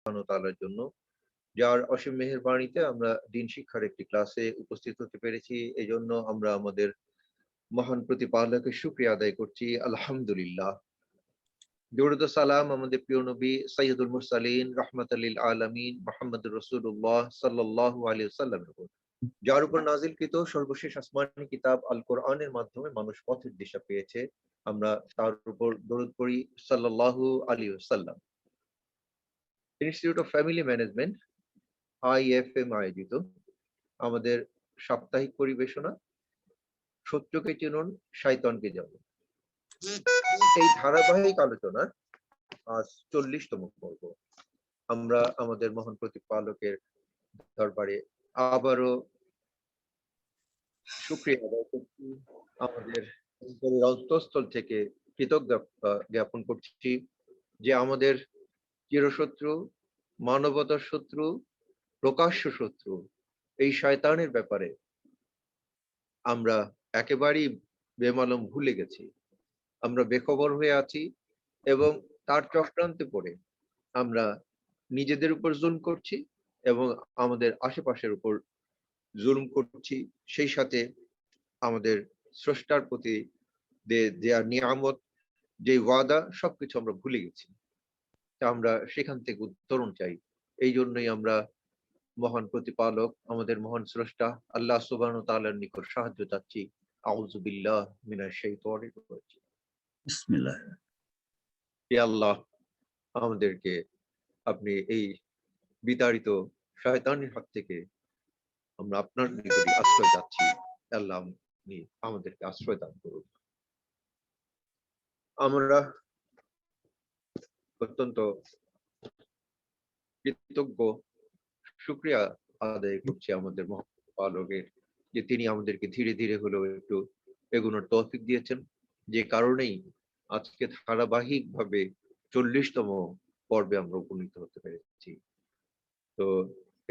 সুবহানাহু ওয়া তাআলার জন্য, যার অসীম মেহেরবানিতে আমরা দিন শিক্ষার একটি ক্লাসে উপস্থিত হতে পেরেছি। এজন্য আমরা আমাদের মহান প্রতিপালকের শুকরিয়া আদায় করছি। আলহামদুলিল্লাহ। দরুদ ও সালাম আমাদের প্রিয় নবী সাইয়্যিদুল মুরসালিন রাহমাতাল লিল আলামিন মুহাম্মদুর রাসূলুল্লাহ সাল্লাল্লাহু আলাইহি ওয়াসাল্লামের উপর, যার উপর নাযিলকৃত সর্বশেষ আসমানী কিতাব আল কোরআনের মাধ্যমে মানুষ পথের দিশা পেয়েছে। আমরা তার উপর দরুদ পড়ি সাল্লাল্লাহু আলাইহি ওয়াসাল্লাম। Institute of family management IFM আয়োজিত আমাদের সাপ্তাহিক পরিবেশনা সত্যকে চিনুন শয়তানকে জানুন, এই ধারাবাহিক আলোচনার আজ 40তম পর্ব। আমরা আমাদের মহান প্রতিপালকের দরবারে আবারও শুকরিয়া আদায় করছি, আমাদের অন্তরের অন্তঃস্থল থেকে কৃতজ্ঞতা জ্ঞাপন করছি যে আমাদের চিরশত্রু, মানবতার শত্রু, প্রকাশ্য শত্রু এই শয়তানের ব্যাপারে আমরা একেবারেই বেমালুম ভুলে গেছি। আমরা বেখবর হয়ে আছি এবং তার চক্রান্তে পড়ে আমরা নিজেদের উপর জুলুম করছি এবং আমাদের আশেপাশের উপর জুলুম করছি। সেই সাথে আমাদের স্রষ্টার প্রতি দেয়া নিয়ামত, যে ওয়াদা, সবকিছু আমরা ভুলে গেছি। তা আমরা সেখান থেকে উত্তরণ চাই। এই জন্যই আমরা মহান প্রতিপালক, আমাদের মহান স্রষ্টা আল্লাহ সুবহানাহু ওয়া তাআলার নিকট সাহায্য চাচ্ছি। আউযু বিল্লাহ মিনাশ শাইতানির রাজিম। বিসমিল্লাহ। হে আল্লাহ, আমাদেরকে আপনি এই বিতাড়িত শয়তানের হাত থেকে আমরা আপনার নিকটে আশ্রয় চাচ্ছি। আল্লাহ, আপনি আমাদেরকে আশ্রয় দান করুন। আমরা অত্যন্ত কৃতজ্ঞ, শুকরিয়া আদায় করছি আমাদের মহান প্রতিপালকের, যে তিনি আমাদেরকে ধীরে ধীরে হলেও একটু এগোনোর তৌফিক দিয়েছেন, যে কারণেই আজকে ধারাবাহিকভাবে 40তম পর্বে আমরা উপনীত হতে পেরেছি। তো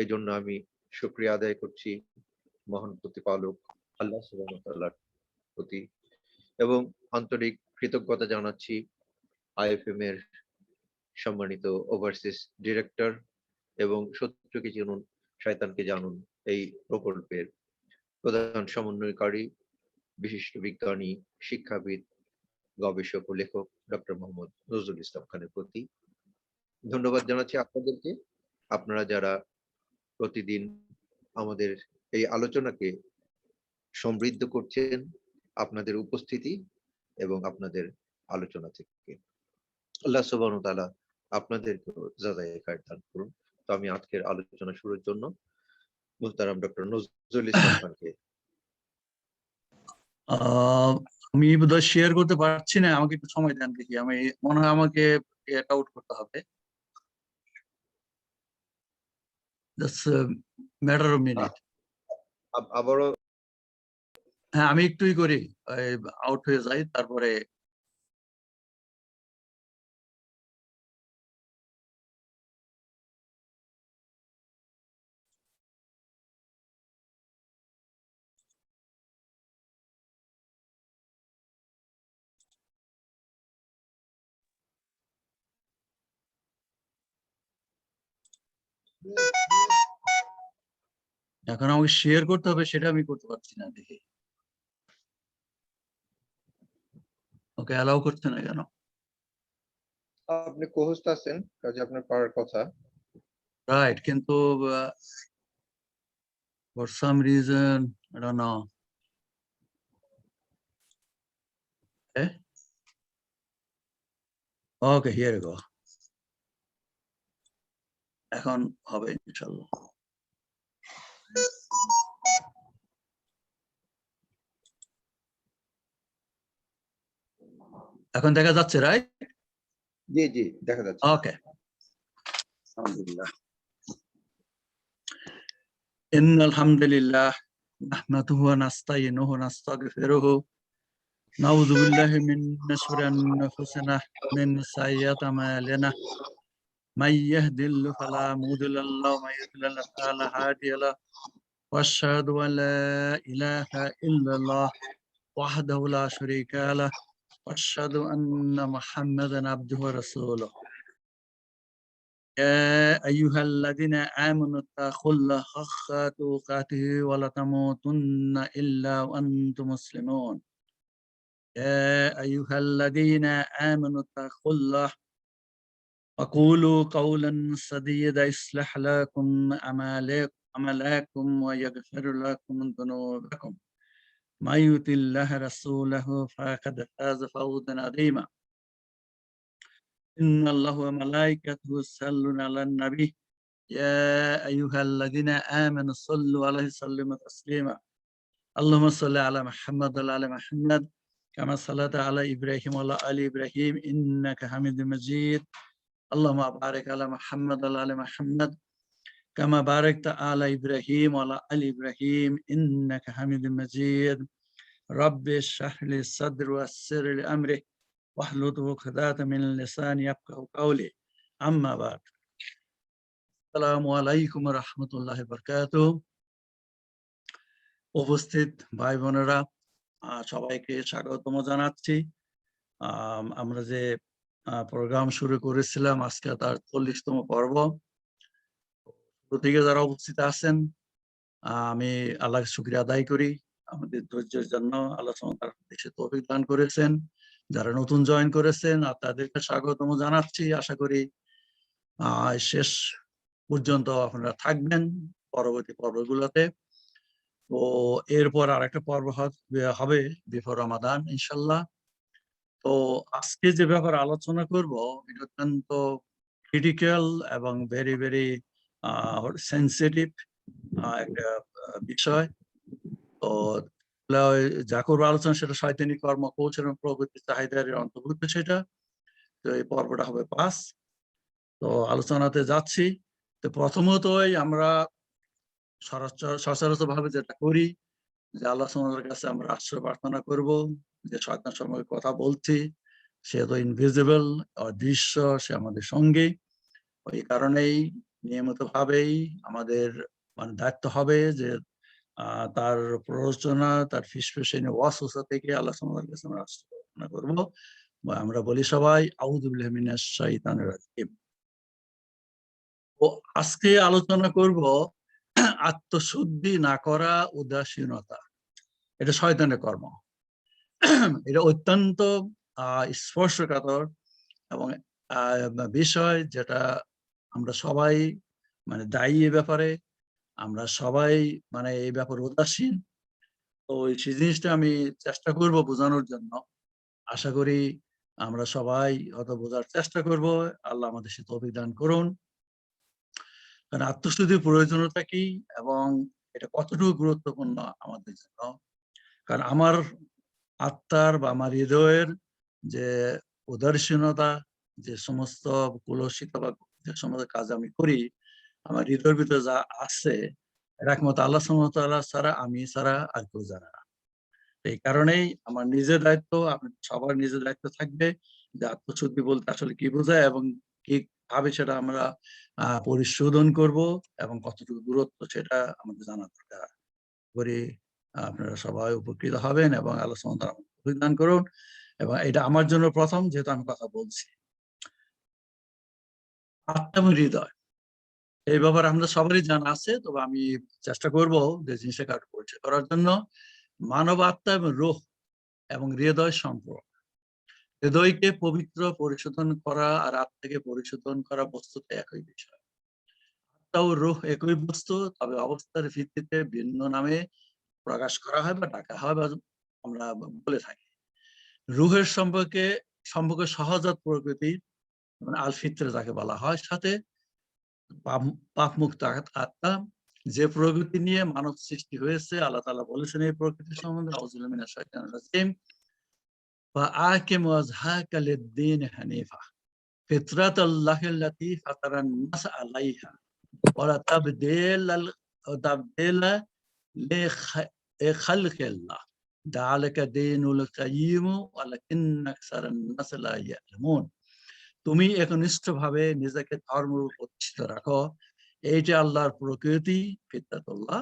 এই জন্য আমি শুকরিয়া আদায় করছি মহান প্রতিপালক আল্লাহ সুবহানাহু ওয়া তাআলার প্রতি, এবং আন্তরিক কৃতজ্ঞতা জানাচ্ছি IFM এর সম্মানিত ওভারসিজ ডিরেক্টর এবং শত্রুকে চিনুন শয়তানকে জানুন এই প্রকল্পের প্রধান সমন্বয়কারী, বিশিষ্ট বিজ্ঞানী, শিক্ষাবিদ, গবেষক ও লেখক ডক্টর মোহাম্মদ নজরুল ইসলাম খানের প্রতি ধন্যবাদ জানাচ্ছি আপনাদেরকে। আপনারা যারা প্রতিদিন আমাদের এই আলোচনাকে সমৃদ্ধ করছেন আপনাদের উপস্থিতি এবং আপনাদের আলোচনা থেকে। আল্লাহ সুবহানাহু ওয়া তাআলা আপনাদেরকেও জাযায়ে খায়র দান করুন। তো আমি আজকের আলোচনা শুরুর জন্য মুহতারাম ডক্টর নজরুল ইসলাম খানকে। আমি বোধহয় শেয়ার করতে পারছি না, আমাকে একটু সময় দেন দেখি। আমি মনে হয় আমাকে এটা আউট করতে হবে, জাস্ট ম্যাটার অফ মিনিট। আবারও হ্যাঁ, আমি একটুই করি, আউট হয়ে যাই, তারপরে এখন আমাকে শেয়ার করতে হবে, সেটা আমি করতে পারছি না দেখি। ওকে, অ্যালাউ করছে না কেন? আপনি কোহোস্ট আছেন, কাজে আপনার পারার কথা। রাইট, কিন্তু for some reason I don't know. Okay, here you go. এখন হবে ইনশাআল্লাহ। এখন দেখা যাচ্ছে, রাইট? জি জি, দেখা যাচ্ছে। ওকে, আলহামদুলিল্লাহ। ইন্নাল হামদুলিল্লাহ নাহমাদুহু ওয়া নাস্তাইনুহু ওয়া নাস্তাগফিরুহু নাউযু বিল্লাহি মিন শুরুরি আনফুসিনা মিন সাইয়্যাতি আমালিনা মাই ইয়াহদিল্লাহু ফালা মুদিল্লা লাহু ওয়া মাই ইউদ্লিল ফালা হাদিয়া লাহু ওয়া আশহাদু আন লা ইলাহা ইল্লাল্লাহ ওয়াহদাহু লা শারীকা লাহু ওয়া আশহাদু আন্না মুহাম্মাদান আবদুহু ওয়া রাসূলুহু। يا أيها الذين آمنوا اتقوا الله حق تقاته ولا تموتن إلا وأنتم مسلمون يا أيها الذين آمنوا اتقوا الله وقولوا قولا سديدا يصلح لكم أعمالكم ويغفر لكم ذنوبكم من يطع الله رسوله فقد فاز فوزا عظيما إن الله وملائكته يصلون على النبي يا أيها الذين آمنوا صلوا عليه وسلموا تسليما اللهم صل على محمد وعلى آل محمد كما صليت على إبراهيم وعلى آل إبراهيم إنك حميد مجيد اللهم بارك على محمد وعلى آل محمد كما باركت على إبراهيم وعلى آل إبراهيم إنك حميد مجيد رب اشرح لي صدري ويسر لي أمري واحلل عقدة من لساني يفقهوا قولي أما بعد السلام عليكم ورحمة الله وبركاته উপস্থিত ভাই বোনেরা সবাইকে স্বাগতম জানাচ্ছি আমরা যে প্রোগ্রাম শুরু করেছিলাম আজকে তার 40তম পর্ব প্রত্যেকে যারা উপস্থিত আছেন আমি আল্লাহর শুকরিয়া আদায় করি আমাদের ধৈর্যের জন্য আল্লাহ তার দেশে তৌফিক দান করেছেন যারা নতুন জয়েন করেছেন আর তাদেরকে স্বাগতম জানাচ্ছি আশা করি শেষ পর্যন্ত আপনারা থাকবেন পরবর্তী পর্বগুলোতে তো এরপর আরেকটা পর্ব হবে বিফোর রমাদান ইনশাল্লাহ তো আজকে যে ব্যাপারে আলোচনা করব এটা অত্যন্ত ক্রিটিক্যাল এবং ভেরি ভেরি সেন্সিটিভ একটা বিষয় তো যা করবো আলোচনা সেটা শয়তানি কর্ম কোচ এবং প্রগতির চাহিদার অন্তর্ভুক্ত সেটা তো এই পর্বটা হবে 5 তো আলোচনাতে যাচ্ছি তো প্রথমতই আমরা সচরাচর ভাবে যেটা করি যে আল্লাহ সুবহানাহু কাছে আমরা আশ্রয় প্রার্থনা করব যে শয়তান সম্পর্কে কথা বলছি সে তো ইনভিজিবল অদৃশ্য সে আমাদের সঙ্গে ওই কারণেই নিয়মিত ভাবেই আমাদের মানে দায়িত্ব হবে যে তার প্ররোচনা তার ফিসফিসে ওয়াসওয়াসা থেকে আল্লাহ সুবহানাহু কাছে আমরা আশ্রয় প্রার্থনা করব আমরা বলি সবাই আউযু বিল্লাহি মিনাশ শাইতানির রাজিম ও আজকে আলোচনা করব আত্মশুদ্ধি না করা উদাসীনতা এটা শয়তানের কর্ম এটা অত্যন্ত স্পর্শকাতর এবং বিষয় যেটা আমরা সবাই মানে দায়ী এ ব্যাপারে আমরা সবাই মানে এই ব্যাপারে উদাসীন তো সেই জিনিসটা আমি চেষ্টা করব বোঝানোর জন্য আশা করি আমরা সবাই হয়তো বোঝার চেষ্টা করব আল্লাহ আমাদের সে তৌফিক দান করুন কারণ আত্মশুদ্ধির প্রয়োজনীয়তা কি এবং এটা কতটুকু গুরুত্বপূর্ণ আমাদের জন্য কারণ আমার আত্মার বা আমার হৃদয়ের যে উদাসীনতা যে সমস্ত কুলসিত বা যে সমস্ত কাজ আমি করি আমার হৃদয়ের ভিতরে যা আছে একমাত্র আল্লাহ সুবহানাহু ওয়া তাআলা ছাড়া আমি ছাড়া আর কেউ জানে না এই কারণেই আমার নিজের দায়িত্ব আপনার সবার নিজের দায়িত্ব থাকবে যে আত্মশুদ্ধি বলতে আসলে কি বোঝায় এবং কি ভাবে সেটা আমরা পরিশোধন করব এবং কতটুকু গুরুত্ব সেটা আমাদের জানা দরকার করি আপনারা সবাই উপকৃত হবেন এবং আল্লাহ সুবহানাহু ওয়া তাআলা তৌফিক দান করুন এবং এটা আমার জন্য প্রথম যেহেতু আমি কথা বলছি আত্মা এবং হৃদয় এই ব্যাপারে আমাদের সবারই জানা আছে তবে আমি চেষ্টা করব যে জিনিসটা পরিচয় করার জন্য মানব আত্মা এবং রূহ এবং হৃদয় সম্পর্ক হৃদয়কে পবিত্র পরিশোধন করা আর আত্মাকে পরিশোধন করা বস্তুতে একই বিষয় আত্মা ও রূহ একই বস্তু তবে অবস্থার ভিত্তিতে ভিন্ন নামে প্রকাশ করা হয় বা ডাকা হয় বা আমরা বলে থাকি রূহের সম্পর্কে সহজাত প্রকৃতি আল ফিতরা যাকে বলা হয় সাথে পাপ মুক্ত আত্মা যে প্রকৃতি নিয়ে মানব সৃষ্টি হয়েছে আল্লাহ তাআলা বলেছেন এই প্রকৃতি সম্বন্ধে আউযু বিল্লাহি মিনাশ শাইতানির রাজিম فأقم وجهك للدين حنيفا فطرة الله التي فطر الناس عليها ولا تبديل لخلق الله ذلك دين القيم ولكن أكثر الناس لا يعلمون তুমি একনিষ্ঠভাবে নিজেকে ধর্মের উপর প্রতিষ্ঠিত রাখো এইটা আল্লাহর প্রকৃতি ফিতরাতুল্লাহ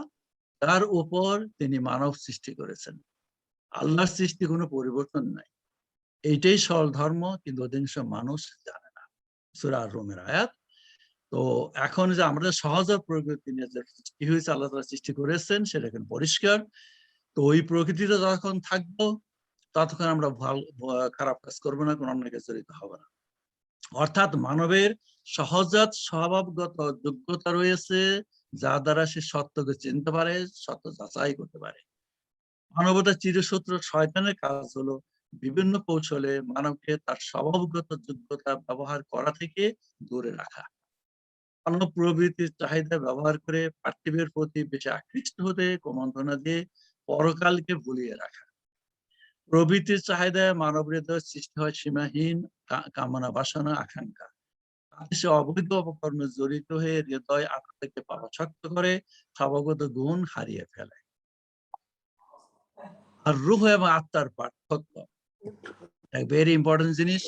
তার উপর তিনি মানব সৃষ্টি করেছেন আল্লাহর সৃষ্টি কোনো পরিবর্তন নাই এইটাই সরল ধর্ম কিন্তু অধিকাংশ মানুষ জানে না সূরা আর-রুমের আয়াত তো এখন যে আমরা সহজ প্রকৃতি নিয়ে যে সৃষ্টি হয়েছে, আল্লাহ তাআলা সৃষ্টি করেছেন, সেটা এখন পরিষ্কার। তো ওই প্রকৃতিতে যখন থাকবো ততক্ষণ আমরা খারাপ কাজ করবো না, কোনো অন্যায় কাজে জড়িত হবে না। অর্থাৎ মানবের সহজাত স্বভাবগত যোগ্যতা রয়েছে, যা দ্বারা সে সত্যকে চিনতে পারে, সত্য যাচাই করতে পারে। মানবতার চিরশত্রু শয়তানের কাজ হলো বিভিন্ন কৌশলে মানবকে তার স্বভাবগত যোগ্যতা ব্যবহার করা থেকে দূরে রাখা। মানব প্রবৃত্তির চাহিদা ব্যবহার করে পার্থিবের প্রতি বেশি আকৃষ্ট হতে কুমন্ত্রণা দিয়ে পরকালকে ভুলিয়ে রাখা। প্রবৃত্তির চাহিদায় মানব হৃদয় সৃষ্টি হয় সীমাহীন কামনা, বাসনা, আকাঙ্ক্ষা। সে অবৈধ অপকর্মে জড়িত হয়ে হৃদয় আত্মাকে পাপাসক্ত করে, স্বভাবগত গুণ হারিয়ে ফেলে। আর রূহ এবং আত্মার পার্থক্য এক ভেরি ইম্পর্টেন্ট জিনিস।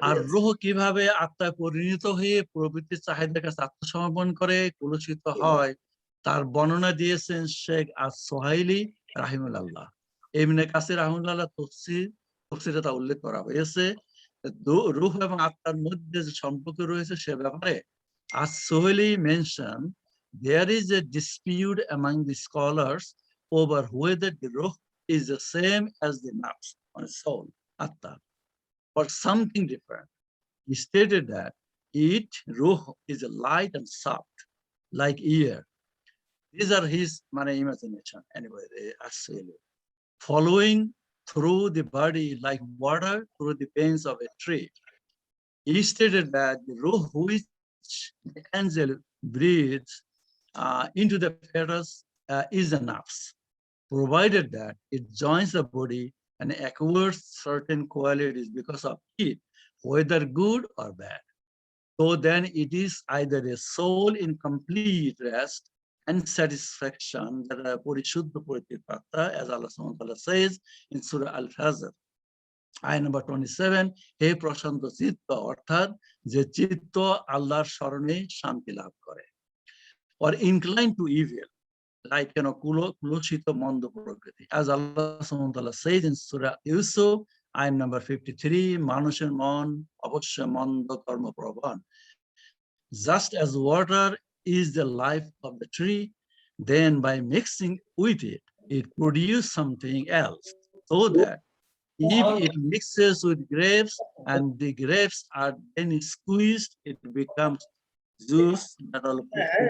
আর রূহ কিভাবে আত্মায় পরিণত হয়ে প্রবৃত্তির চাহিদার কাছে আত্মসমর্পণ করে কলুষিত হয়, তার বর্ণনা দিয়েছেন শেখ আস-সোহাইলি রাহিমাহুল্লাহ। ইবনে কাসির রাহিমাহুল্লাহ তফসিরে তা উল্লেখ করা হয়েছে। রূহ এবং আত্মার মধ্যে যে সম্পর্ক রয়েছে সে ব্যাপারে আস-সোহাইলি mention, there is a dispute among the scholars over whether the ruh is the same as the nafs, or soul, atta, or something different. He stated that ruh is light and soft, like air. These are his imagination. Anyway, actually, following through the body like water through the veins of a tree. He stated that the ruh which the angel breathes into the fetus is a nafs, provided that it joins the body and acquires certain qualities because of it, whether good or bad. So then it is either a soul in complete rest and satisfaction, that Purishuddha Puritipatta, as Allah subhanahu wa ta'ala says in Surah Al-Fajr, ayah number 27, he prashanto chitta, অর্থাৎ যে চিত্ত আল্লাহর স্মরণে শান্তি লাভ করে, or inclined to evil, like কুলসিত মন্দ প্রকৃতি, as Allah subhanahu wa ta'ala says in Surah Yusuf, ayah number 53, মানুষের মন অবশ্য মন্দ কর্মপ্রবণ. Just as water is the life of the tree, then by mixing with it, it produces something else, so that if it mixes with grapes and the grapes are then squeezed, it becomes juice that will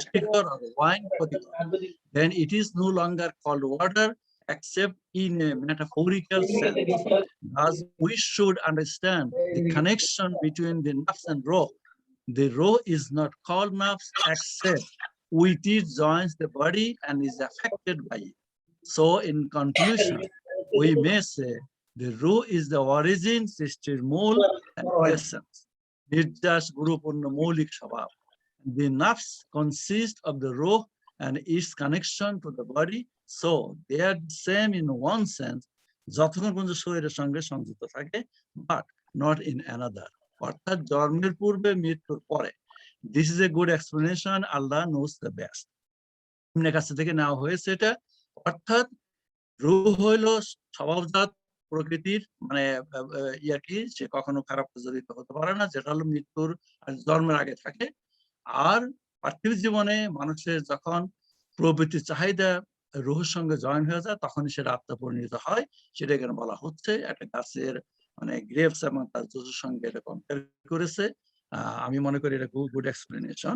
sugar or wine for the body. Then it is no longer called water except in a metaphorical sense. Thus, we should understand the connection between the nafs and ruh. The ruh is not called nafs except with it joins the body and is affected by it. So, in conclusion, we may say the ruh is the origin, সৃষ্টির মূল and essence. নির্যাস গুরুপূর্ণ মৌলিক স্বভাব. The nafs consist of the ruh and its connection to the body, so they are the same in one sense, যতক্ষণ পর্যন্ত শরীরের সঙ্গে সংযুক্ত থাকে, but not in another. অর্থাৎ জন্মের পূর্বে মৃত্যুর পরে। This is a good explanation. Allah knows the best. ইবনে কাসির থেকে নেওয়া হয়েছে এটা। অর্থাৎ রূহ হইল স্বভাবজাত প্রকৃতির কি, সে কখনো খারাপ জড়িত হতে পারে না, যেটা হলো মৃত্যুর জন্মের আগে থাকে। আর পার্থিব জীবনে মানুষের যখন প্রবৃত্তির চাহিদা রুহের সঙ্গে জয়েন হয়ে যায়, তখনই সেটা আত্মা পরিণত হয়। সেটা এখানে বলা হচ্ছে একটা গাছের গ্রেপস এবং তার জুসের সঙ্গে এটা কম্পেয়ার করেছে। আমি মনে করি এটা খুব গুড এক্সপ্লেনেশন।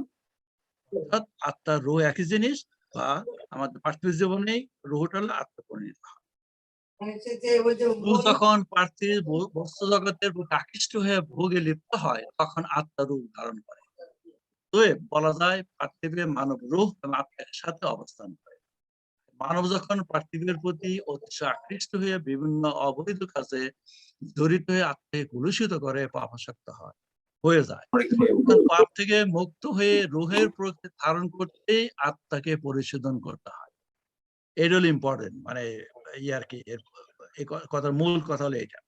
অর্থাৎ আত্মা রুহ একই জিনিস, বা আমাদের পার্থিব জীবনেই রুহটা হলো আত্মা পরিণত হয়। যখন পার্থিব বস্তু জগতের প্রতি আকৃষ্ট হয়ে ভোগে লিপ্ত হয়, তখন আত্মা রূপ ধারণ করে। তো বলা যায় পার্থিবে মানব রূহ এবং আত্মার সাথে অবস্থান করে। মানব যখন পার্থিবের প্রতি অতিশয় আকৃষ্ট হয়ে বিভিন্ন অবৈধ কাজে জড়িত হয়ে আত্মাকে কলুষিত করে, পাপাসক্ত হয়ে যায়। পাপ থেকে মুক্ত হয়ে রুহের প্রকৃতি ধারণ করতে আত্মাকে পরিশোধন করতে হয়। এটা হলো ইম্পর্টেন্ট, এই কথার মূল কথা হলো এটা।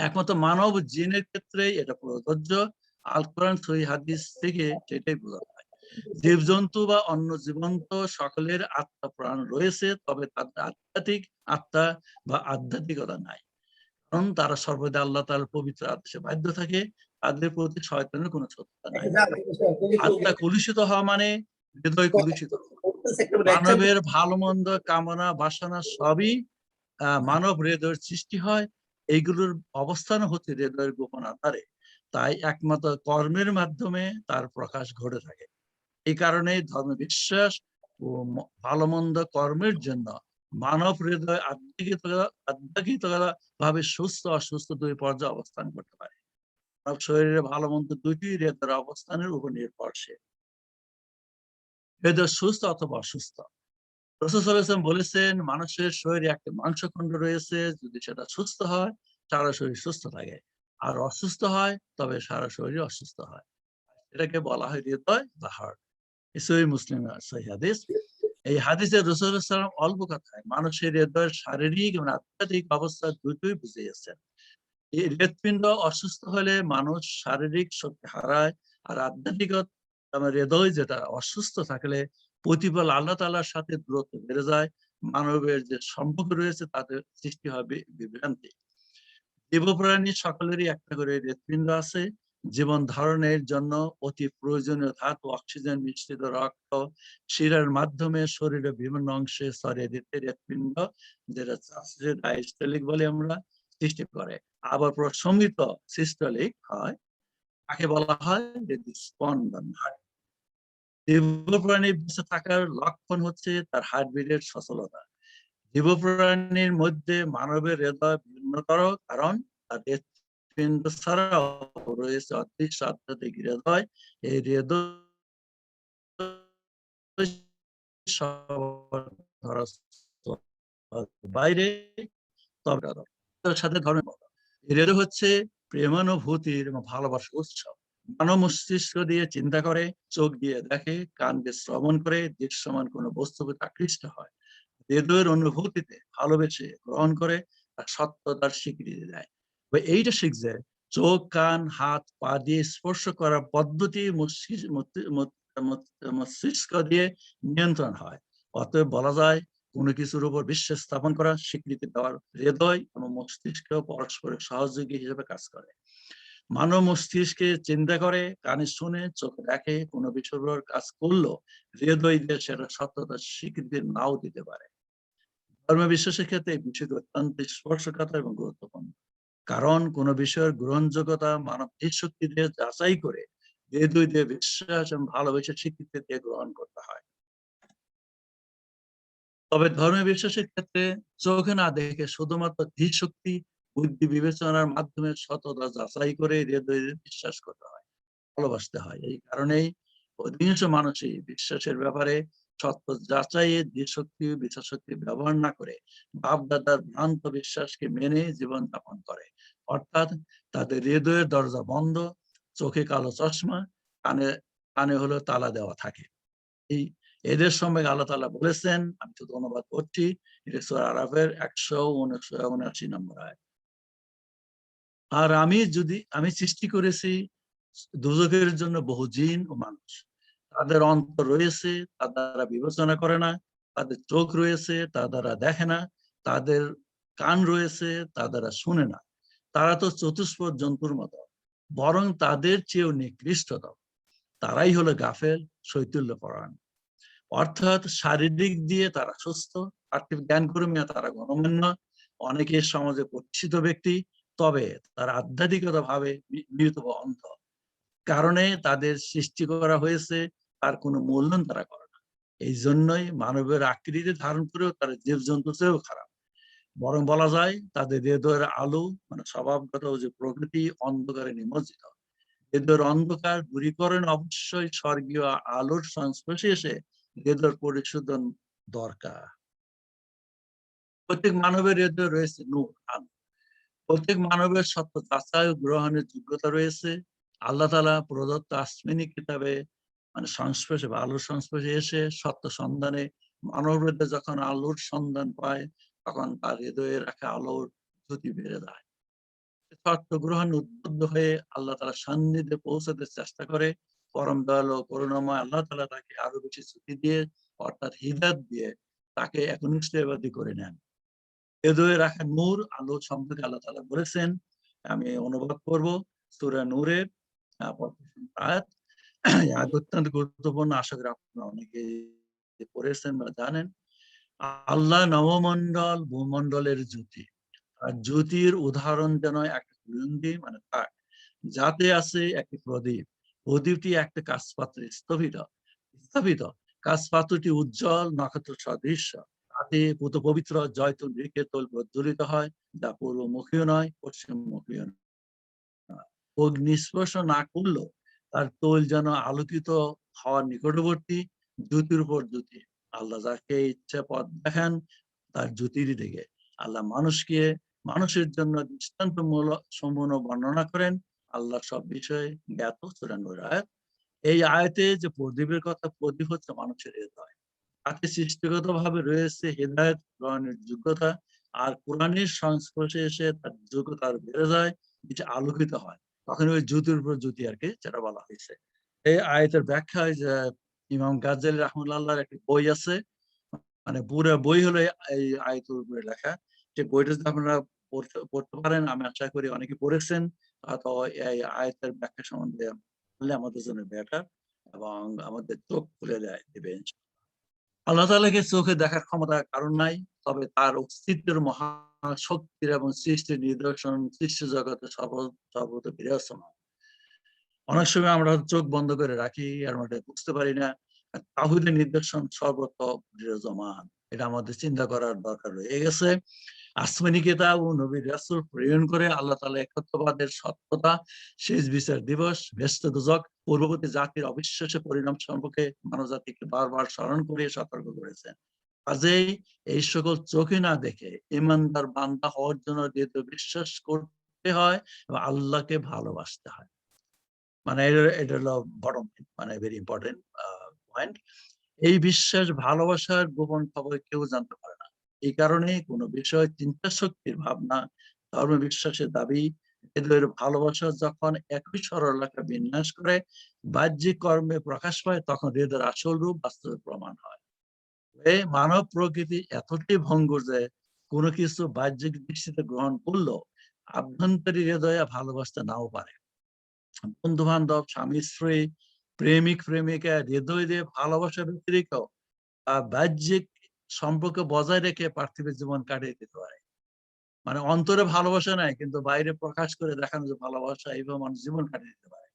একমাত্র মানব জিনের ক্ষেত্রে এটা প্রযোজ্য। আল কোরআন সহিহ হাদিস থেকে সেটাই বোঝা যায়। জীবজন্তু বা অন্য জীবন্ত সকলের আত্মা প্রাণ রয়েছে, তবে তাদের আধ্যাত্মিক আত্মা বা আধ্যাত্মিকতা নাই, কারণ তারা সর্বদা আল্লাহ তাআলার পবিত্র আদেশে বাধ্য থাকে। তাদের প্রতি শয়তানের কোনো শত্রুতা নাই। আত্মা কলুষিত হওয়া মানে হৃদয় কলুষিত। মানবের ভালো মন্দ কামনা বাসনা সবই মানব হৃদয়ের সৃষ্টি হয়। এইগুলোর অবস্থান হচ্ছে হৃদয়ের গোপন আধারে। তাই একমাত্র কর্মের মাধ্যমে তার প্রকাশ ঘটে থাকে। এই কারণে ধর্ম বিশ্বাস ও ভালো মন্দ কর্মের জন্য মানব হৃদয় আধ্যাত্মিক ভাবে সুস্থ অসুস্থ দুই পর্যায়ে অবস্থান করতে পারে। মানব শরীরে ভালো মন্দ দুটি হৃদয়ের অবস্থানের উপর নির্ভরশীল। হৃদয় সুস্থ অথবা অসুস্থ। রাসূল সাল্লাল্লাহু আলাইহি ওয়াসাল্লাম বলেছেন, মানুষের শরীরে একটা মাংসখণ্ড রয়েছে, যদি সেটা সুস্থ হয় সারা শরীর সুস্থ থাকে, আর অসুস্থ হয় তবে সারা শরীর অসুস্থ হয়। এটাকে বলা হয় হৃদয় বা হার্ট। সহিহ মুসলিম সহিহ হাদিস। এই হাদিসে রাসূল সাল্লাল্লাহু আলাইহি ওয়াসাল্লাম অল্প কথায় মানুষের হৃদয়ের শারীরিক এবং আধ্যাত্মিক অবস্থা দুটোই বুঝিয়েছেন। এই হৃৎপিণ্ড অসুস্থ হলে মানুষ শারীরিক শক্তি হারায়, আর আধ্যাত্মিক হৃদয় যেটা অসুস্থ থাকলে প্রতিপাল আল্লাহ তাআলার সাথে দূরত্ব বেড়ে যায়। মানবের যে সম্পর্ক রয়েছে তাদের সৃষ্টি হয় বিভ্রান্তি। জীবপ্রাণী সকলেরই একটা করে হৃৎপিণ্ড আছে। জীবন ধারণের জন্য অতি প্রয়োজনীয় ধাতু অক্সিজেন মিশ্রিত রক্ত শিরার মাধ্যমে শরীরের বিভিন্ন অংশে ছড়িয়ে দিতে হৃৎপিণ্ড, যেটা ডায়াস্টলিক বলে আমরা, সৃষ্টি করে। আবার প্রশমিত সিস্টলিক হয়, তাকে বলা হয় হৃদস্পন্দন। জীবপ্রাণী বেঁচে থাকার লক্ষণ হচ্ছে তার হার্টবিটের সচলতা। জীবপ্রাণীর মধ্যে মানবের হৃদয় ভিন্নতর, কারণ তার হৃৎপিণ্ড ছাড়াও রয়েছে অদৃশ্য আধ্যাত্মিক হৃদয়। এই হৃদয় বাইরে, তবে তার সাথে ধর্মের মত। হৃদয় হচ্ছে প্রেমানুভূতির এবং ভালোবাসার উৎসব। মানব মস্তিষ্ক দিয়ে চিন্তা করে, চোখ দিয়ে দেখে, কান দিয়ে শ্রবণ করে, দৃশ্যমান কোনো বস্তুর প্রতি আকৃষ্ট হয়। হৃদয়ের অনুভূতিতে ভালোবেসে গ্রহণ করে, আর সত্যতার স্বীকৃতি দেয়। এইটা শিখছে চোখ, কান, হাত, পা দিয়ে স্পর্শ করার পদ্ধতি মস্তিষ্ক দিয়ে নিয়ন্ত্রণ হয়। অতএব বলা যায়, কোনো কিছুর উপর বিশ্বাস স্থাপন করা, স্বীকৃতি দেওয়ার হৃদয় এবং মস্তিষ্ক পরস্পরের সহযোগী হিসেবে কাজ করে। মানব মস্তিষ্কে চিন্তা করে, কানে শুনে, চোখে দেখে, কোনো বিষয়ের কাজ করলো হৃদয় দিয়ে সেটা সত্যতার স্বীকৃতি নাও দিতে পারে। ধর্ম বিশ্বাসের ক্ষেত্রে এই বিষয়টি অত্যন্ত স্পর্শকাতর এবং গুরুত্বপূর্ণ, কারণ কোন বিষয়ের গ্রহণযোগ্যতা মানব শক্তি দিয়ে যাচাই করে হৃদয় দিয়ে বিশ্বাস এবং ভালোবাসার স্বীকৃতি দিয়ে গ্রহণ করতে হয়। তবে ধর্মীয় বিশ্বাসের ক্ষেত্রে চোখে না দেখে শুধুমাত্র ধীর শক্তি বুদ্ধি বিবেচনার মাধ্যমে সততা যাচাই করে হৃদয়ে বিশ্বাস করতে হয়, ভালোবাসতে হয়। এই কারণেই অধিকাংশ মানুষই বিশ্বাসের ব্যাপারে সত্য যাচাইয়ে ধীর শক্তি বিচার শক্তি ব্যবহার না করে বাপ-দাদার ভ্রান্ত বিশ্বাসকে মেনে জীবন যাপন করে। অর্থাৎ তাদের হৃদয়ের দরজা বন্ধ, চোখে কালো চশমা, কানে কানে হলো তালা দেওয়া থাকে। এই এদের সম্পর্কে আল্লাহ তাআলা বলেছেন, আমি শুধু অনুবাদ করছি, এটা সূরা আরাফের 179 নম্বর আয়াত। আর আমি সৃষ্টি করেছি দোজখের জন্য বহু জিন ও মানুষ। তাদের অন্তর রয়েছে, তা দ্বারা বিবেচনা করে না। তাদের চোখ রয়েছে, তা দ্বারা দেখে না। তাদের কান রয়েছে, তা দ্বারা শুনে না। তারা তো চতুষ্পদ জন্তুর মতো, বরং তাদের চেয়েও নিকৃষ্টতর। তারাই হলো গাফেল, শৈথিল্যপরায়ণ। অর্থাৎ শারীরিক দিয়ে তারা সুস্থ, আর্থিক জ্ঞান কর্মীরা তারা গণমান্য, অনেকে সমাজে প্রতিষ্ঠিত ব্যক্তি, তবে তারা আধ্যাত্মিকতা ভাবে মৃত বা অন্ধ। কারণে তাদের সৃষ্টি করা হয়েছে, তার কোনো মূল্যায়ন তারা করে না। এই জন্যই মানবের আকৃতি ধারণ করেও তারা জীবজন্তুর চেয়েও খারাপ। বরং বলা যায় তাদের হৃদয়ের আলো মানে স্বভাবগত যে প্রকৃতি অন্ধকারে নিমজ্জিত। হৃদয়ের অন্ধকার দূরীকরণ অবশ্যই স্বর্গীয় আলোর সংস্পর্শে এসে হৃদয়ের পরিশোধন দরকার। প্রত্যেক মানবের হৃদয়ে রয়েছে নূর, আলো। প্রত্যেক মানবের সত্য যাচাই ও গ্রহণের যোগ্যতা রয়েছে। আল্লাহ তাআলা প্রদত্ত আসমানী কিতাবে মানে সংস্পর্শে বা আলোর সংস্পর্শে এসে সত্য সন্ধানে মানব হৃদয় যখন আলোর সন্ধান পায়, তখন তার হৃদয়ে রাখা আলোর জ্যোতি বেড়ে যায়। সত্য গ্রহণ উদ্বুদ্ধ হয়ে আল্লাহ তাআলার সান্নিধ্যে পৌঁছাতে চেষ্টা করে। পরম দয়ালু করুণাময় আল্লাহ তাআলা তাকে আরো বেশি শক্তি দিয়ে, অর্থাৎ হিদায়াত দিয়ে তাকে একনিষ্ঠবাদী করে নেন। হৃদয়ে রাখা নূর আলো সম্পর্কে আল্লাহ তাআলা বলেছেন, আমি অনুবাদ করব। সূরা নূরের 35 আয়াত। এই আয়াত অত্যন্ত গুরুত্বপূর্ণ, আশা করি আপনারা অনেকেই পড়েছেন বা জানেন। আল্লাহ নবমণ্ডল ভূমণ্ডলের জ্যোতি, আর জ্যোতির উদাহরণ যেন একটা কুলুঙ্গি মানে তাক, যাতে আছে একটি প্রদীপ। প্রদীপটি একটা কাচপাত্রে স্থাপিত। কাচপাত্রটি উজ্জ্বল নক্ষত্র সদৃশ্য, তাতে পুত পবিত্র জয়তুন বৃক্ষের তৈল প্রজ্বলিত হয়, যা পূর্বমুখীও নয় পশ্চিমমুখীও নয়। অগ্নিস্পর্শ না করলেও তার তৈল যেন আলোকিত হওয়ার নিকটবর্তী, জ্যোতির উপর জ্যোতি। আল্লাহ যাকে ইচ্ছা পথ দেখান তার জ্যোতির দিকে। আল্লাহ মানুষের জন্য দৃষ্টান্তমূলক সম্পূর্ণ বর্ণনা করেন। আল্লাহ সব বিষয়ে জ্ঞাত। সূরা নূর আয়াত। এই আয়াতে যে প্রদীপের কথা, প্রদীপ হচ্ছে মানুষের হৃদয়। তাতে সৃষ্টিগত ভাবে রয়েছে হেদায়েত গ্রহণের যোগ্যতা, আর কোরআনের সংস্পর্শে এসে তার যোগ্যতা আর বেড়ে যায়, যেটা আলোকিত হয়। তখন ওই জ্যোতির উপর জ্যোতি আর কি, যেটা বলা হয়েছে। এই আয়াতের ব্যাখ্যায় যে ইমাম গাজ্জালী রাহমাতুল্লাহর একটি বই আছে, মানে পুরো বই হলো এই আয়াতের উপরে লেখা। যে বইটা যদি আপনারা পড়তে পারেন, আমি আশা করি অনেকে পড়েছেন, তো এই আয়াতের ব্যাখ্যা সম্বন্ধে বললে আমাদের জন্য বেটার এবং আমাদের চোখ খুলে দেবে। আল্লাহ তাআলাকে চোখে দেখার ক্ষমতা কারণ নাই, তবে তার অস্তিত্বের মহাশক্তির এবং সৃষ্টির নিদর্শন সৃষ্টি জগতে সর্বত বিরাজমান। অনেক সময় আমরা চোখ বন্ধ করে রাখি আর আমরা বুঝতে পারি না। তাওহীদের নিদর্শন সর্বত বিরাজমান, এটা আমাদের চিন্তা করার দরকার রয়ে গেছে। আসমানি কিতাব ও নবীর রাসূল প্রেরণ করে আল্লাহ তাআলা একত্ববাদের সত্যতা, শেষ বিচার দিবস, বেহেশত দোজখ, পূর্ববর্তী জাতির অবিশ্বাস্য পরিণাম সম্পর্কে মানবজাতিকে বারবার স্মরণ করে সতর্ক করেছেন। কাজেই এই সকল চোখে না দেখে ঈমানদার বান্দা হওয়ার জন্য হৃদয়ে বিশ্বাস করতে হয় এবং আল্লাহকে ভালোবাসতে হয়। মানে এটা হলো বটম, মানে ভেরি ইম্পর্টেন্ট পয়েন্ট। এই বিশ্বাস ভালোবাসার গোপন খবর কেউ জানতে পারে না। এই কারণে কোনো বিষয় চিন্তা শক্তির ভাবনা, ধর্ম বিশ্বাসের দাবি, এদের ভালোবাসা যখন একই সরলরেখা বিন্যাস করে বাহ্যিক কর্মে প্রকাশ পায়, তখন হৃদয়ের আসল রূপ বাস্তবে প্রমাণ হয়। এই মানব প্রকৃতি এতটাই ভঙ্গুর যে কোনো কিছু বাহ্যিক দৃষ্টিতে গ্রহণ করলেও আভ্যন্তরীণ হৃদয়ে ভালোবাসতে নাও পারে। বন্ধু বান্ধব, স্বামী স্ত্রী, প্রেমিক প্রেমিকা, হৃদয় দিয়ে ভালোবাসা ব্যতিরিক্ত বাহ্যিক সম্পর্ক বজায় রেখে পার্থিব জীবন কাটিয়ে দিতে পারে। মানে অন্তরে ভালোবাসা নাই, কিন্তু বাইরে প্রকাশ করে দেখানো যে ভালোবাসা, এইভাবে মানুষ জীবন কাটিয়ে দিতে পারে।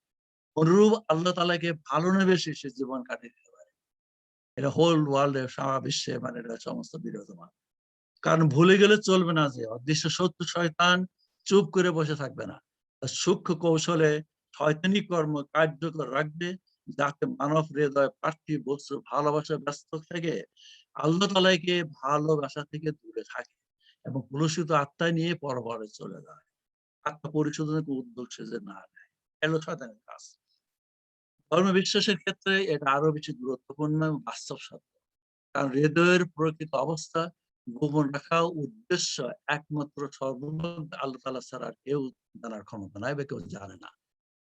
অনুরূপ আল্লাহ তাআলাকে ভালো না বেশি সে জীবন কাটিয়ে দিতে পারে। এটা হোল ওয়ার্ল্ডে, সারা বিশ্বে, মানে এটা সমস্ত বিরাজমান। কারণ ভুলে গেলে চলবে না যে অদৃশ্য শত্রু শয়তান চুপ করে বসে থাকবে না। সূক্ষ্ম কৌশলে শয়তানি কর্ম কার্যকর রাখবে, যাতে মানব হৃদয় পার্থিব বস্তু ভালোবাসা ব্যস্ত থেকে আল্লাহ তাআলাকে ভালোবাসা থেকে দূরে থাকে এবং কলুষিত আত্মা নিয়ে পরপরে চলে যায়। আত্মা পরিশোধনের উদ্যোগ সে যে না নেয়, এলো শয়তানের কাজ। ধর্ম বিশ্বাসের ক্ষেত্রে এটা আরো বেশি গুরুত্বপূর্ণ এবং বাস্তব সত্য। কারণ হৃদয়ের প্রকৃত অবস্থা গোপন রাখা উদ্দেশ্য একমাত্র সর্বমধ্যে আল্লাহ তাআলা ছাড়া আর কেউ জানার ক্ষমতা নাই বা কেউ জানে না।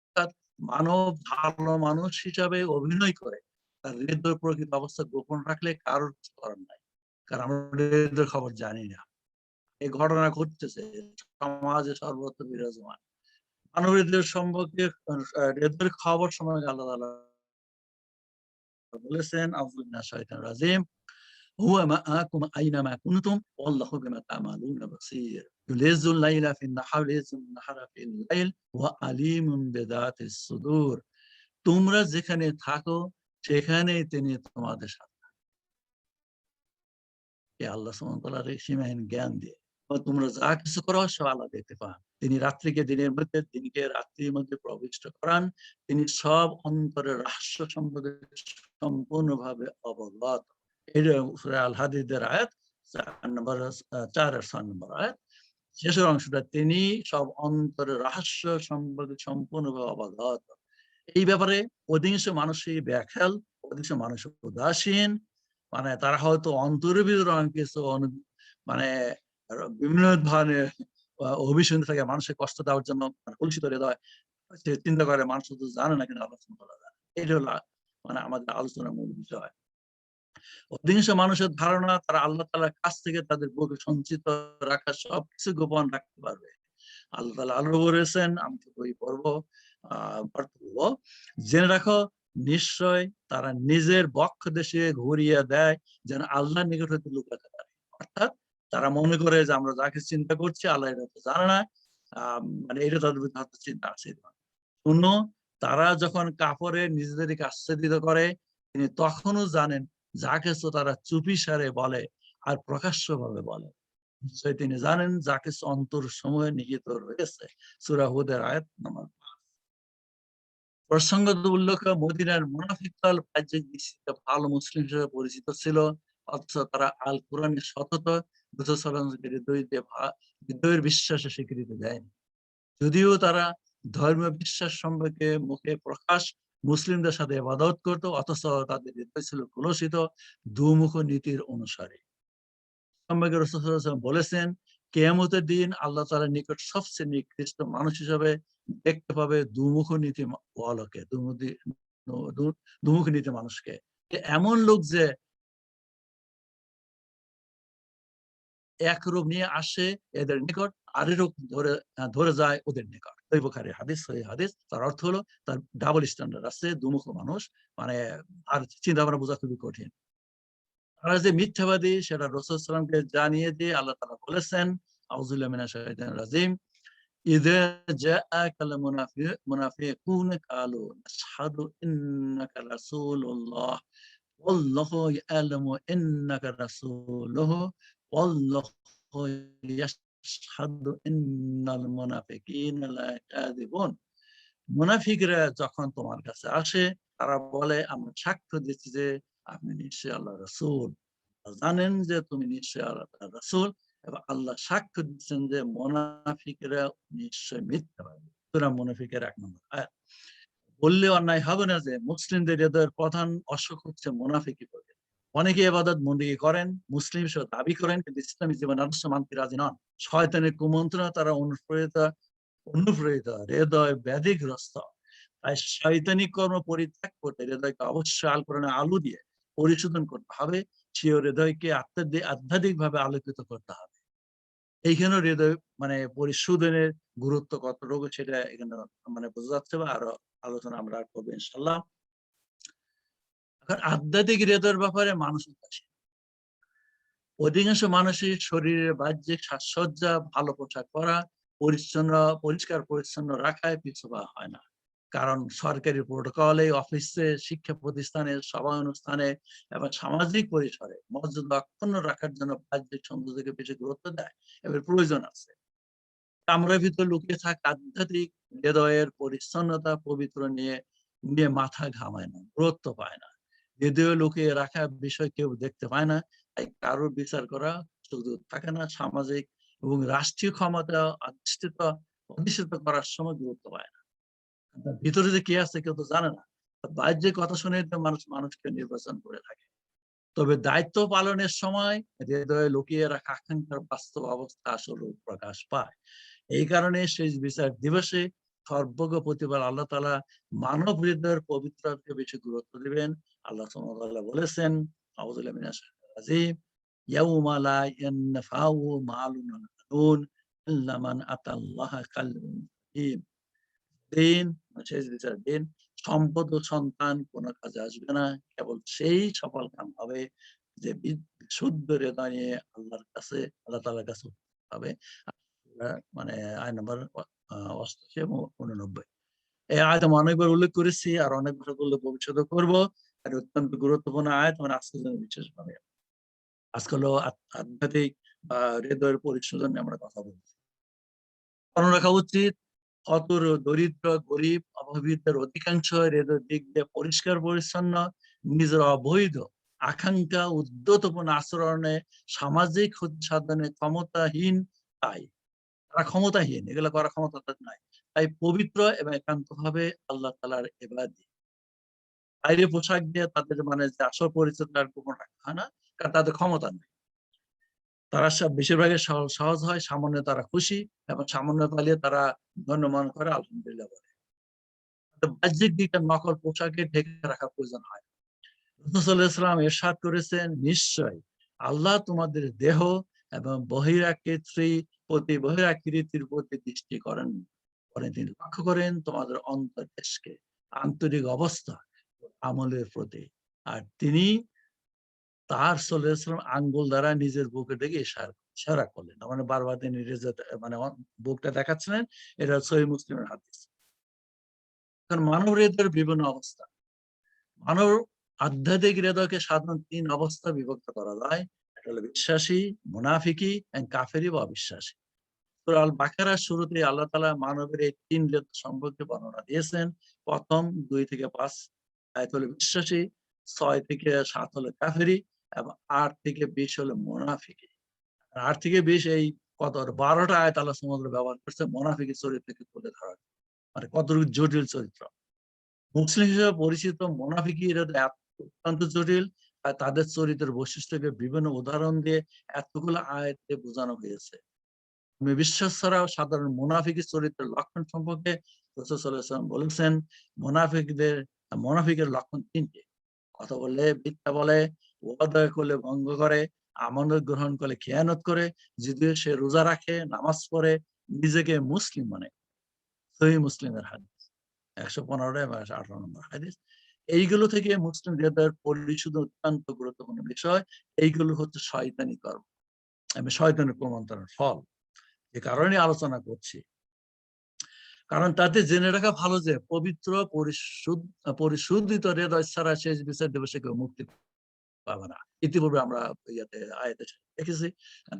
অর্থাৎ মানব ভালো মানুষ হিসাবে অভিনয় করে তার হৃদয়ের প্রকৃত অবস্থা গোপন রাখলে কারোর কিছু করার নাই। কারণ আমরা হৃদয়ের খবর জানি না। এই ঘটনা ঘটতেছে সমাজে সর্বত্র বিরাজমান। মানব হৃদয়ের সম্পর্কে হৃদয়ের খবর সম্পর্কে আল্লাহ তাআলা বলেছেন, আউযু বিল্লাহি শাইতানির রাজিম, হুয়া মাআকুম আইনামা কুনতুম ওয়াল্লাহু বিমা তা'মালুনা বাসীর। ইউলিজ্জুল লাইলা ফিন নাহার ওয়ালিজ্জুন নাহারা ফিল লাইল ওয়া আলিমুন বিযাতিস সুদূর। তোমরা যেখানে থাকো সেখানেই তিনি তোমাদের সাথে। আল্লাহ সুবহানাহু ওয়া তাআলার এই সীমাহীন জ্ঞান দিয়ে তোমরা যা কিছু করো সব আল্লাহ দেখতে পান। তিনি রাত্রিকে দিনের মধ্যে, দিনকে রাত্রির মধ্যে প্রবিষ্ট করান। তিনি সব অন্তরের রহস্য সম্পর্কে সম্পূর্ণভাবে অবগত। এটা সূরা আল হাদীদের আয়াত 4 আর 6 নম্বর আয়াত। শেষের অংশটা, তিনি সব অন্তরের রহস্য সম্পর্কে সম্পূর্ণভাবে অবগত। এই ব্যাপারে অধিকাংশ মানুষই ব্যাখ্যাল, অধিকাংশ মানুষ উদাসীন। মানে তারা হয়তো অন্তরের ভিতরে অনেক কিছু মানে বিভিন্ন ধরনের অভিসন্ধি থাকে মানুষের কষ্ট দেওয়ার জন্য, কলুষিত হৃদয়, সে চিন্তা করে মানুষ তো জানে না, কিন্তু আলোচনা করা যায়। এটা হলো মানে আমাদের আলোচনার মূল বিষয়। অধিকাংশ মানুষের ধারণা তারা আল্লাহ তাআলার কাছ থেকে তাদের বুকে সঞ্চিত রাখা সবকিছু গোপন রাখতে পারবে। আল্লাহ তাআলা আরো বলেছেন, আমি তো বই পড়বো জেনে রাখো নিশ্চয় তারা নিজের বক্ষ দেশে ঘুরিয়ে দেয় যেন আল্লাহর নিকট হতে লুকাতে পারে। অর্থাৎ তারা মনে করে যে আমরা যাকে চিন্তা করছি আল্লাহ এটা তো জানে না, মানে এটা তাদের ভিতরে হয়তো চিন্তা আছে। শুনো, তারা যখন কাপড়ে নিজেদেরকে আচ্ছাদিত করে তিনি তখনও জানেন যা কিছু তারা চুপিসারে বলে আর প্রকাশ্যভাবে বলে। নিশ্চয় তিনি জানেন যা কিছু অন্তর সমূহে নিহিত রয়েছে। সূরা হুদের আয়াত নম্বর 5। প্রসঙ্গত উল্লেখ, মদিনার মুনাফিক দল বাহ্যিক দৃষ্টিতে ভালো মুসলিম হিসেবে পরিচিত ছিল, অথচ তারা আল কোরআনের সতত রাসূল সাল্লাল্লাহু আলাইহি ওয়াসাল্লামের হৃদয়ের বিশ্বাসে স্বীকৃতি দেয়নি। যদিও তারা ধর্মীয় বিশ্বাস সম্পর্কে মুখে প্রকাশ মুসলিমদের সাথে ইবাদত করত, অথচ তাদের হৃদয় ছিল কলুষিত দুমুখ নীতির অনুসারী। সম্পর্কে রাসূল সাল্লাল্লাহু আলাইহি ওয়াসাল্লাম বলেছেন, কিয়ামতের দিন আল্লাহ তাআলার নিকট সবচেয়ে নিকৃষ্ট মানুষ হিসেবে দেখতে পাবে দুমুখ নীতি ওয়ালাকে, দুমুখ নীতি মানুষকে। এমন লোক যে এক রূপ নিয়ে আসে এদের নিকট, আরেক রূপ ধরে যায় ওদের নিকট। সহিহ বুখারীর হাদিস, সহিহ হাদিস। তার অর্থ হলো তার ডাবল স্ট্যান্ডার্ড আছে, দুমুখ মানুষ, মানে আর চিন্তা ভাবনা বোঝা খুবই কঠিন। তারা যে মিথ্যাবাদী সেটা রাসূল সাল্লাল্লাহু আলাইহি ওয়াসাল্লামকে জানিয়ে দিয়ে আল্লাহ তাআলা বলেছেন, আউযু বিল্লাহি মিনাশ শাইতানির রাজিম, ইযা জাআকাল মুনাফিকুনা ক্বালু নাশহাদু ইন্নাকা রাসূলুল্লাহ ওয়াল্লাহু ইয়ালামু ইন্নাকা রাসূলুহু ওয়াল্লাহু ইয়াশহাদু ইন্নাল মুনাফিকিনা লাকাযিবুন। মুনাফিকরা যখন তোমার কাছে আসে তারা বলে, আমরা সাক্ষ্য দিচ্ছি যে আপনি নিশ্চয়ই আল্লাহর রাসূল। জানেন যে তুমি নিশ্চয়ই আল্লাহর রাসূল, এবং আল্লাহ সাক্ষ্য দিচ্ছেন যে মুনাফিকরা নিশ্চয় মিথ্যাবাদী। সূরা মুনাফিকের 1 নম্বর আয়াত। বললে অন্যায় হবে না যে মুসলিমদের হৃদয়ের প্রধান অসুখ হচ্ছে মুনাফিকি প্রকৃতি। অনেকে ইবাদত বন্দেগী করেন, মুসলিম হিসেবে দাবি করেন, কিন্তু ইসলামী জীবন আদর্শ মানতে রাজি নন। শয়তানের কুমন্ত্রণা তারা অনুপ্রেরিত হৃদয় ব্যাধিগ্রস্ত। তাই শয়তানি কর্ম পরিত্যাগ করতে হৃদয়কে অবশ্যই আল কোরআনের আলো দিয়ে পরিশোধন করতে হবে। সেই হৃদয়কে আধ্যাত্মিক ভাবে আলোকিত করতে হবে। এইখানে হৃদয় মানে পরিশোধনের গুরুত্ব কতটুকু সেটা এখানে মানে বোঝা যাচ্ছে, বা আরো আলোচনা আমরা করবো ইনশাআল্লাহ। এখন আধ্যাত্মিক হৃদয়ের ব্যাপারে মানুষ উদাসীন। অধিকাংশ মানুষের শরীরের বাহ্যিক সাজসজ্জা, ভালো পোশাক পরা, পরিষ্কার পরিচ্ছন্ন রাখায় পিছু পা হয় না। কারণ সরকারি প্রোটোকলে, অফিসে, শিক্ষা প্রতিষ্ঠানে, সভা অনুষ্ঠানে এবং সামাজিক পরিসরে মর্যাদা অক্ষুণ্ণ রাখার জন্য বাহ্যিক সৌন্দর্যকে বেশি গুরুত্ব দেয়, এর প্রয়োজন আছে। কামরার ভিতর লুকিয়ে থাকা আধ্যাত্মিক হৃদয়ের পরিচ্ছন্নতা পবিত্র নিয়ে মাথা ঘামায় না, গুরুত্ব পায় না। হৃদয়ে লুকিয়ে রাখা বিষয় কেউ দেখতে পায় না, তাই কারোর বিচার করা সুযোগ থাকে না। সামাজিক এবং রাষ্ট্রীয় ক্ষমতা অধিষ্ঠিত করার সময় গুরুত্ব পায় না। তার ভিতরে যে কে আছে কেউ তো জানে না। বাহ্যিক কথা শুনে মানুষকে নির্বাচন করে থাকে। তবে দায়িত্ব পালনের সময় হৃদয়ে লুকিয়ে রাখা আকাঙ্ক্ষার বাস্তব অবস্থা আসলে প্রকাশ পায়। এই কারণে শেষ বিচার দিবসে সর্বজ্ঞ প্রতিবার আল্লাহ তাআলা মানব হৃদয়ের পবিত্রতাকে বেশি গুরুত্ব দিবেন। আল্লাহ সুবহানাহু ওয়া তাআলা বলেছেন, আউযু বিল্লাহি মিনাশ শাইতানির রাজিম, ইয়াউমা লা ইয়ানফাউ মালুন ওয়ালা বানুন ইল্লা মান আতাল্লাহা বিকলবিন সালিম। দিন, শেষ বিচার দিন, সম্পদ ও সন্তান কোনো কাজে আসবে না, কেবল সেই সফল কাম হবে যে শুদ্ধ হৃদয় নিয়ে আল্লাহ তাআলার কাছে হবে। মানে আয়াত নম্বর 88 এবং 89। এই আয়াত আমি অনেকবার উল্লেখ করেছি, আর অনেকবার বললে ভবিষ্যতে করবো। এটা অত্যন্ত গুরুত্বপূর্ণ আয়াত, মানে আজকের জন্য বিশেষভাবে। আজকে হলো আধ্যাত্মিক হৃদয়ের পরিশোধন নিয়ে আমরা কথা বলছি। স্মরণ রাখা উচিত, দরিদ্র, গরিব, অভাবীদের অধিকাংশ হৃদয় দিক দিয়ে পরিষ্কার পরিচ্ছন্ন, নিজের অবৈধ আকাঙ্ক্ষা, উদ্ধতপূর্ণ আচরণে, সামাজিক সাধনে ক্ষমতাহীন। তাই তারা ক্ষমতাহীন, এগুলো করার ক্ষমতা তাদের নাই। তাই পবিত্র এবং একান্ত ভাবে আল্লাহ তাআলার ইবাদত। বাইরে পোশাক দিয়ে তাদের মানে যে আসল পরিচয় তার গোপন রাখা হয় না, কারণ তাদের ক্ষমতা নেই। তারা বেশিরভাগই সহজ হয়, সামান্য তারা খুশি, এবং সামান্য পালিয়ে তারা ধন্যমান করে আলহামদুলিল্লাহ বলে। বাহ্যিক দিকটা নকল পোশাকে ঢেকে রাখা প্রয়োজন হয়। রাসূল সাল্লাল্লাহু আলাইহি ওয়াসাল্লাম ইরশাদ করেছেন, নিশ্চয় আল্লাহ তোমাদের দেহ এবং বহিরাকৃতি প্রতি বহিরাকৃতির প্রতি দৃষ্টি করেন তিনি লক্ষ্য করেন তোমাদের অন্তর্দেশকে, আন্তরিক অবস্থা, আমলের প্রতি। আর তিনি তার সাল্লাল্লাহু আঙ্গুল দ্বারা নিজের বুকে ডেকে ইশারা করলেন। মানে বারবার তিনি মানে বুকটা দেখাচ্ছিলেন। এটা সহিহ মুসলিমের হাদিস। কারণ মানব হৃদয়ের বিভিন্ন অবস্থা, মানব আধ্যাত্মিক হৃদয়কে সাধারণ ৩ অবস্থা বিভক্ত করা যায়। একটা হলো বিশ্বাসী, মুনাফিকি এবং কাফেরি বা অবিশ্বাসী। সূরা আল বাকারার শুরুতে আল্লাহ তাআলা মানবের এই ৩ হৃদয় সম্পর্কে বর্ণনা দিয়েছেন। প্রথম ২ থেকে ৫ আয়াত হলো বিশ্বাসী, ৬ থেকে ৭ হলো কাফেরি এবং ৮ থেকে ২০ হলো মুনাফিকি। ৮ থেকে ২০ এই কত ১২টা আয়াত আল্লাহ সুবহানাহু ওয়া তাআলা ব্যবহার করছে মুনাফিকের চরিত্রকে তুলে ধরার। মানে কতটুকু জটিল চরিত্র। মুসলিম হিসেবে পরিচিত মুনাফিকিরা অত্যন্ত জটিল। আর তাদের চরিত্রের বৈশিষ্ট্যকে বিভিন্ন উদাহরণ দিয়ে এতগুলো আয়াতে বোঝানো হয়েছে। বিশ্বাস ছাড়াও সাধারণ মুনাফিকের চরিত্রের লক্ষণ সম্পর্কে রাসূল সাল্লাল্লাহু আলাইহি ওয়াসাল্লাম বলেছেন, মুনাফিকের লক্ষণ ৩টি। কথা বললে মিথ্যা বলে, ওয়াদা করলে ভঙ্গ করে, আমানত গ্রহণ করলে খেয়ানত করে, যদিও সে রোজা রাখে, নামাজ পড়ে, নিজেকে মুসলিম মানে। সহিহ মুসলিমের হাদিস ১১৫ এবং ১৮ নম্বর হাদিস। এইগুলো থেকে মুসলিম হৃদয়ের পরিশুদ্ধ অত্যন্ত গুরুত্বপূর্ণ বিষয়। এইগুলো হচ্ছে শয়তানি কর্ম, আমি শয়তানের প্রমন্ত্রণার ফল। এ কারণে আলোচনা করছি। কারণ তাতে জেনে রাখা ভালো যে পবিত্র পরিশুদ্ধিত হৃদয় ছাড়া শেষ বিচার দিবসে কেউ মুক্তি পাবে না। ইতিপূর্বে আমরা আয়াতে দেখেছি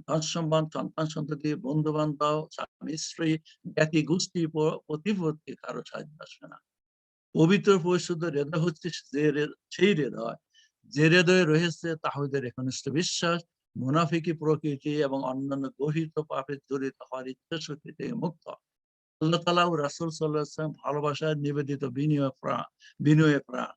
ধন সম্মান, সন্তান সন্ততি, বন্ধু বান্ধব, স্বামী স্ত্রী, জ্ঞাতি গোষ্ঠী, প্রতিপত্তি কারো সাহায্য আসবে না। পবিত্র পরিশুদ্ধ হৃদয় হচ্ছে সেই হৃদয় যে হৃদয়ে রয়েছে তাওহীদের একনিষ্ঠ বিশ্বাস, মুনাফিকি প্রকৃতি এবং অন্যান্য গহিত পাপে জড়িত হওয়ার ইচ্ছা শক্তি থেকে মুক্ত। আল্লাহ তাআলা ও রাসূল সাল্লাল্লাহু আলাইহি ওয়াসাল্লাম ভালোবাসায় নিবেদিত বিনয় প্রাণ,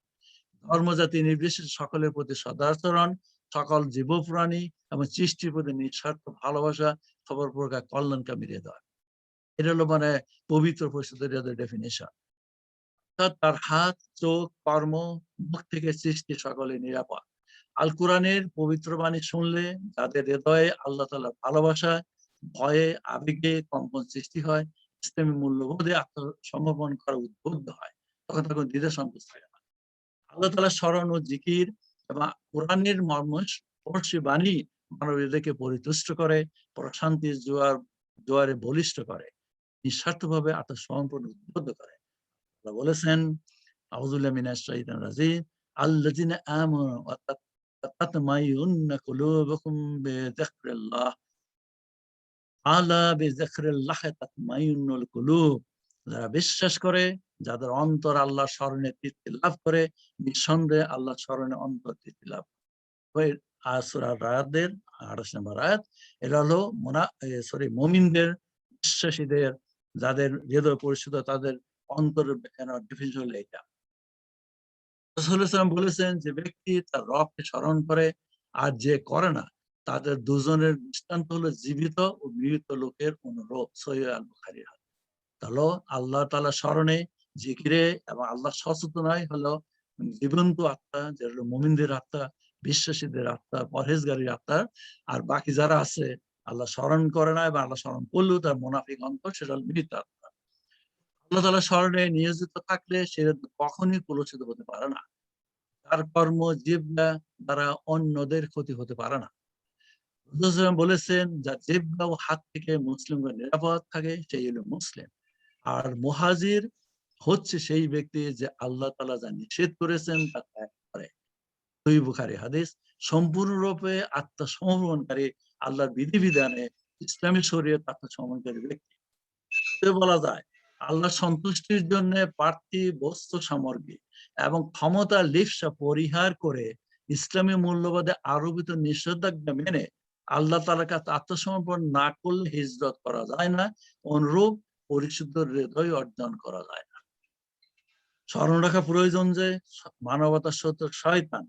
ধর্মজাতি নির্বিশেষে সকলের প্রতি সদাচরণ, সকল জীবপ্রাণী এবং সৃষ্টির প্রতি নিঃস্বার্থ ভালোবাসা, সবার প্রকার কল্যাণকামী হৃদয়। এটা হলো মানে পবিত্র পরিশুদ্ধ হৃদয়ের ডেফিনিশন। তার হাত, চোখ, কর্ম, মুখ থেকে সৃষ্টি সকলে নিরাপদ। আল কোরআনের পবিত্র বাণী শুনলে যাদের হৃদয়ে আল্লাহ তাআলার ভালোবাসা, ভয়ে, আবেগে কম্পন সৃষ্টি হয়, ইসলামী মূল্যবোধে আত্মসমর্পণ করা উদ্বুদ্ধ হয়, তখন তখন দ্বিধা সংকোচ থাকে না। আল্লাহ তাআলার স্মরণ ও জিকির এবং কোরআনের মর্মস্পর্শী বাণী মানব হৃদয়কে পরিতুষ্ট করে, প্রশান্তির জোয়ারে বলিষ্ঠ করে, নিঃস্বার্থভাবে আত্মসমর্পণ উদ্বুদ্ধ করে। আল্লাহ বলেছেন, আউযু বিল্লাহি মিনাশ শাইতানির রাজিম, আল্লাযিনা আমানু ওয়া তাতমাইন্নু কুলুবুহুম বিযিকরিল্লাহ, আলা বিযিকরিল্লাহ তাতমাইন্নুল কুলুব। যারা বিশ্বাস করে, যাদের অন্তর আল্লাহর স্মরণে তৃপ্তি লাভ করে, নিঃসন্দেহে আল্লাহর স্মরণে অন্তর তৃপ্তি লাভ করে। সূরা রাদের ২৮ নম্বর আয়াত। এটা হলো মুমিনদের, বিশ্বাসীদের, যাদের হৃদয় পরিশুদ্ধ, তাদের অন্তরের ডেফিনিশন হলো এটা। রাসূল সাল্লাল্লাহু আলাইহি ওয়াসাল্লাম বলেছেন, যে ব্যক্তি তার রবকে স্মরণ করে আর যে করে না, তাদের দুজনের দৃষ্টান্ত হলো জীবিত ও মৃত লোকের অনুরূপ। সহিহ আল বুখারী। তাহলে আল্লাহ তাআলা স্মরণে, জিকিরে এবং আল্লাহ সচেতনায় হলো জীবন্ত আত্মা, যেটা হলো মুমিনদের আত্মা, বিশ্বাসীদের আত্মা, পরহেজগারীর আত্মা। আর বাকি যারা আছে আল্লাহ স্মরণ করে না এবং আল্লাহ স্মরণ করলেও তার মুনাফিক অন্তর, সেটা হলো মৃত আত্মা। আল্লাহ তাআলা স্মরণে নিয়োজিত থাকলে সে কখনই কলুষিত হতে পারে না। তার কর্ম জিহ্বা দ্বারা অন্যদের ক্ষতি হতে পারে না। রাসূল সাল্লাল্লাহু আলাইহি ওয়াসাল্লাম বলেছেন, যার জিহ্বা ও হাত থেকে মুসলিমগণ নিরাপদ থাকে সেই হলো মুসলিম। আর মুহাজির হচ্ছে সেই ব্যক্তি যে আল্লাহ তাআলা যা নিষেধ করেছেন তা ত্যাগ করে। সহিহ বুখারী হাদিস। সম্পূর্ণরূপে আত্মসমর্পণকারী, আল্লাহর বিধিবিধানে, ইসলামী শরীয়ত আত্মসমর্পণকারী ব্যক্তি। বলা যায় আল্লাহর সন্তুষ্টির জন্য প্রার্থী বস্তু সামগ্রী এবং ক্ষমতা লিপ্সা পরিহার করে ইসলামী মূল্যবোধে আরোপিত নিষেধাজ্ঞা মেনে আল্লাহ তাআলার কাছে আত্মসমর্পণ না করলে হিজরত করা যায় না, অনুরূপ পরিশুদ্ধ হৃদয় অর্জন করা যায় না। স্মরণ রাখা প্রয়োজন যে মানবতার শত্রু শয়তান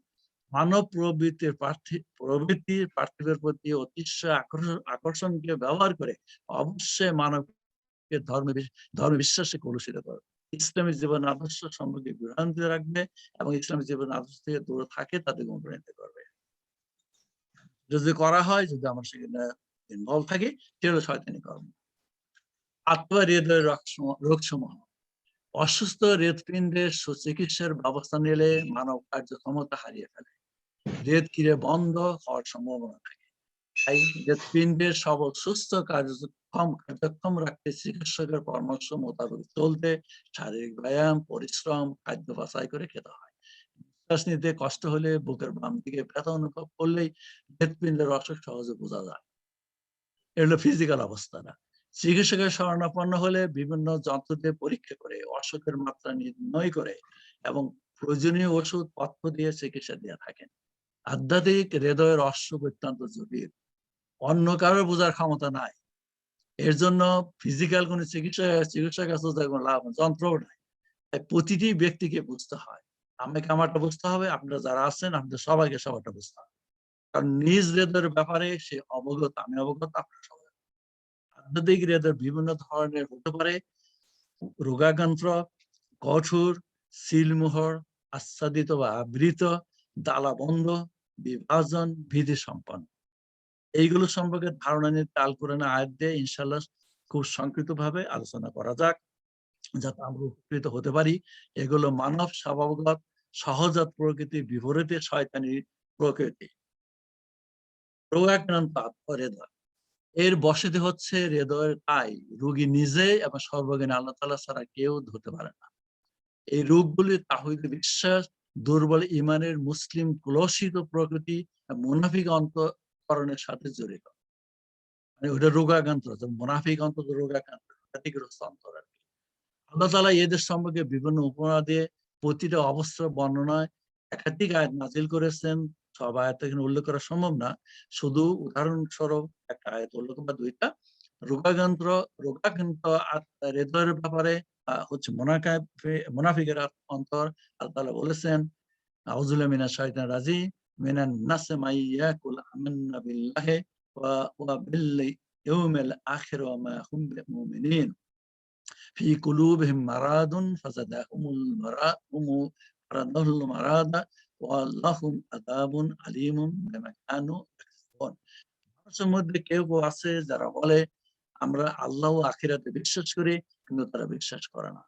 মানব প্রবৃত্তির পার্থিবের প্রতি অতিশয় আকর্ষণকে ব্যবহার করে অবশ্যই মানবকে ধর্মে বিশ্বাসে কলুষিত করে, ইসলামী জীবন আদর্শ সম্পর্কে বিভ্রান্তি রাখবে এবং ইসলামী জীবন আদর্শ থেকে দূরে থাকে তাদের অনুপ্রাণিত করবে। যদি করা হয়, যদি আমরা সেখানে ইনভলভ থাকে, সেটা হলো শয়তানি কর্ম। আত্মা হৃদয়ের রোগ সমূহ। অসুস্থ হৃৎপিণ্ডের সুচিকিৎসার ব্যবস্থা নিলে মানব কার্যক্ষমতা হারিয়ে ফেলে, হৃদক্রিয়া বন্ধ হওয়ার সম্ভাবনা থাকে। তাই হৃৎপিণ্ডের সবল সুস্থ কার্যক্ষম রাখতে চিকিৎসকের পরামর্শ মোতাবেক চলতে শারীরিক ব্যায়াম, পরিশ্রম, খাদ্য বাছাই করে খেতে হয়। নিঃশ্বাস নিতে কষ্ট হলে, বুকের বাম দিকে ব্যথা অনুভব করলেই হৃৎপিণ্ডের অসুখ সহজে বোঝা যায়। এগুলো ফিজিক্যাল অবস্থাটা। চিকিৎসকের শরণাপন্ন হলে বিভিন্ন যন্ত্র দিয়ে পরীক্ষা করে অসুখের মাত্রা নির্ণয় করে এবং প্রয়োজনীয় ওষুধ পথ্য দিয়ে চিকিৎসা দিয়ে থাকেন। আধ্যাত্মিক হৃদয়ের অসুখ অত্যন্ত জটিল, অন্য কারোর বোঝার ক্ষমতা নাই। এর জন্য ফিজিক্যাল কোন চিকিৎসা কাছে কোনো লাভ, যন্ত্রও নাই। তাই প্রতিটি ব্যক্তিকে বুঝতে হয়। আমাকে আমারটা বুঝতে হবে, আপনারা যারা আছেন আপনাদের সবাইকে সবারটা বুঝতে হবে। কারণ নিজ হৃদয়ের ব্যাপারে সে অবগত, আমি অবগত, আপনারা সবাই। আধ্যাত্মিক হৃদয় বিভিন্ন ধরনের হতে পারে: রোগাক্রান্ত, কঠোর, সিলমোহর, আচ্ছাদিত বা আবৃত, দালাবন্ধ, বিভাজন, ভীতি সম্পন্ন। এইগুলো সম্পর্কে ধারণা নিয়ে আল কোরআনের আয়াত দিয়ে ইনশাআল্লাহ খুব সংক্ষিপ্ত ভাবে আলোচনা করা যাক, যাতে আমরা উপকৃত হতে পারি। এগুলো মানব স্বভাবগত সহজাত প্রকৃতির বিপরীতে শয়তানি প্রকৃতি। রোগাক্রান্ত আত্মা হৃদয়, এর বসতি হচ্ছে হৃদয়ের, তাই রোগী নিজে এবং সর্বজ্ঞানী আল্লাহ তাআলা ছাড়া কেউ ধরতে পারে না। এই রোগগুলি তাওহীদ বিশ্বাস, দুর্বল ইমানের, মুসলিম কুলসিত প্রকৃতি, মুনাফিক অন্তঃকরণের সাথে জড়িত। মানে ওটা রোগাক্রান্ত, মুনাফিক অন্তত রোগাক্রান্ত, ক্ষতিগ্রস্ত অন্তর আর কি। আল্লাহ তাআলা এদের সম্পর্কে বিভিন্ন উপমা দিয়ে প্রতিটা অবস্থার বর্ণনায় একাধিক আয়াত নাজিল করেছেন। সব আয়াত এখানে উল্লেখ করা সম্ভব না, শুধু উদাহরণস্বরূপ একটা আয়াত উল্লেখ বা দুইটা। রোগাক্রান্ত হৃদয়ের ব্যাপারে হচ্ছে মুনাফিকের অন্তর। আল্লাহ তাআলা বলেছেন, আউযু বিল্লাহি মিনাশ শাইতানির রাজিম, মিনান নাসি মান ইয়াকুলু আমান্না বিল্লাহি ওয়া বিল ইয়াউমিল আখির ওয়া মা হুম বিমুমিনিন ফি কুলুবিহিম মারাদুন ফাযাদাহুমুল মারাদা ওয়া লাহুম আযাবুন আলীমুন বিমা কানু ইয়াকসিবুন। মানুষের মধ্যে কেউ কেউ আছে যারা বলে আমরা আল্লাহ ও আখিরাতে বিশ্বাস করি, কিন্তু তারা বিশ্বাস করে না।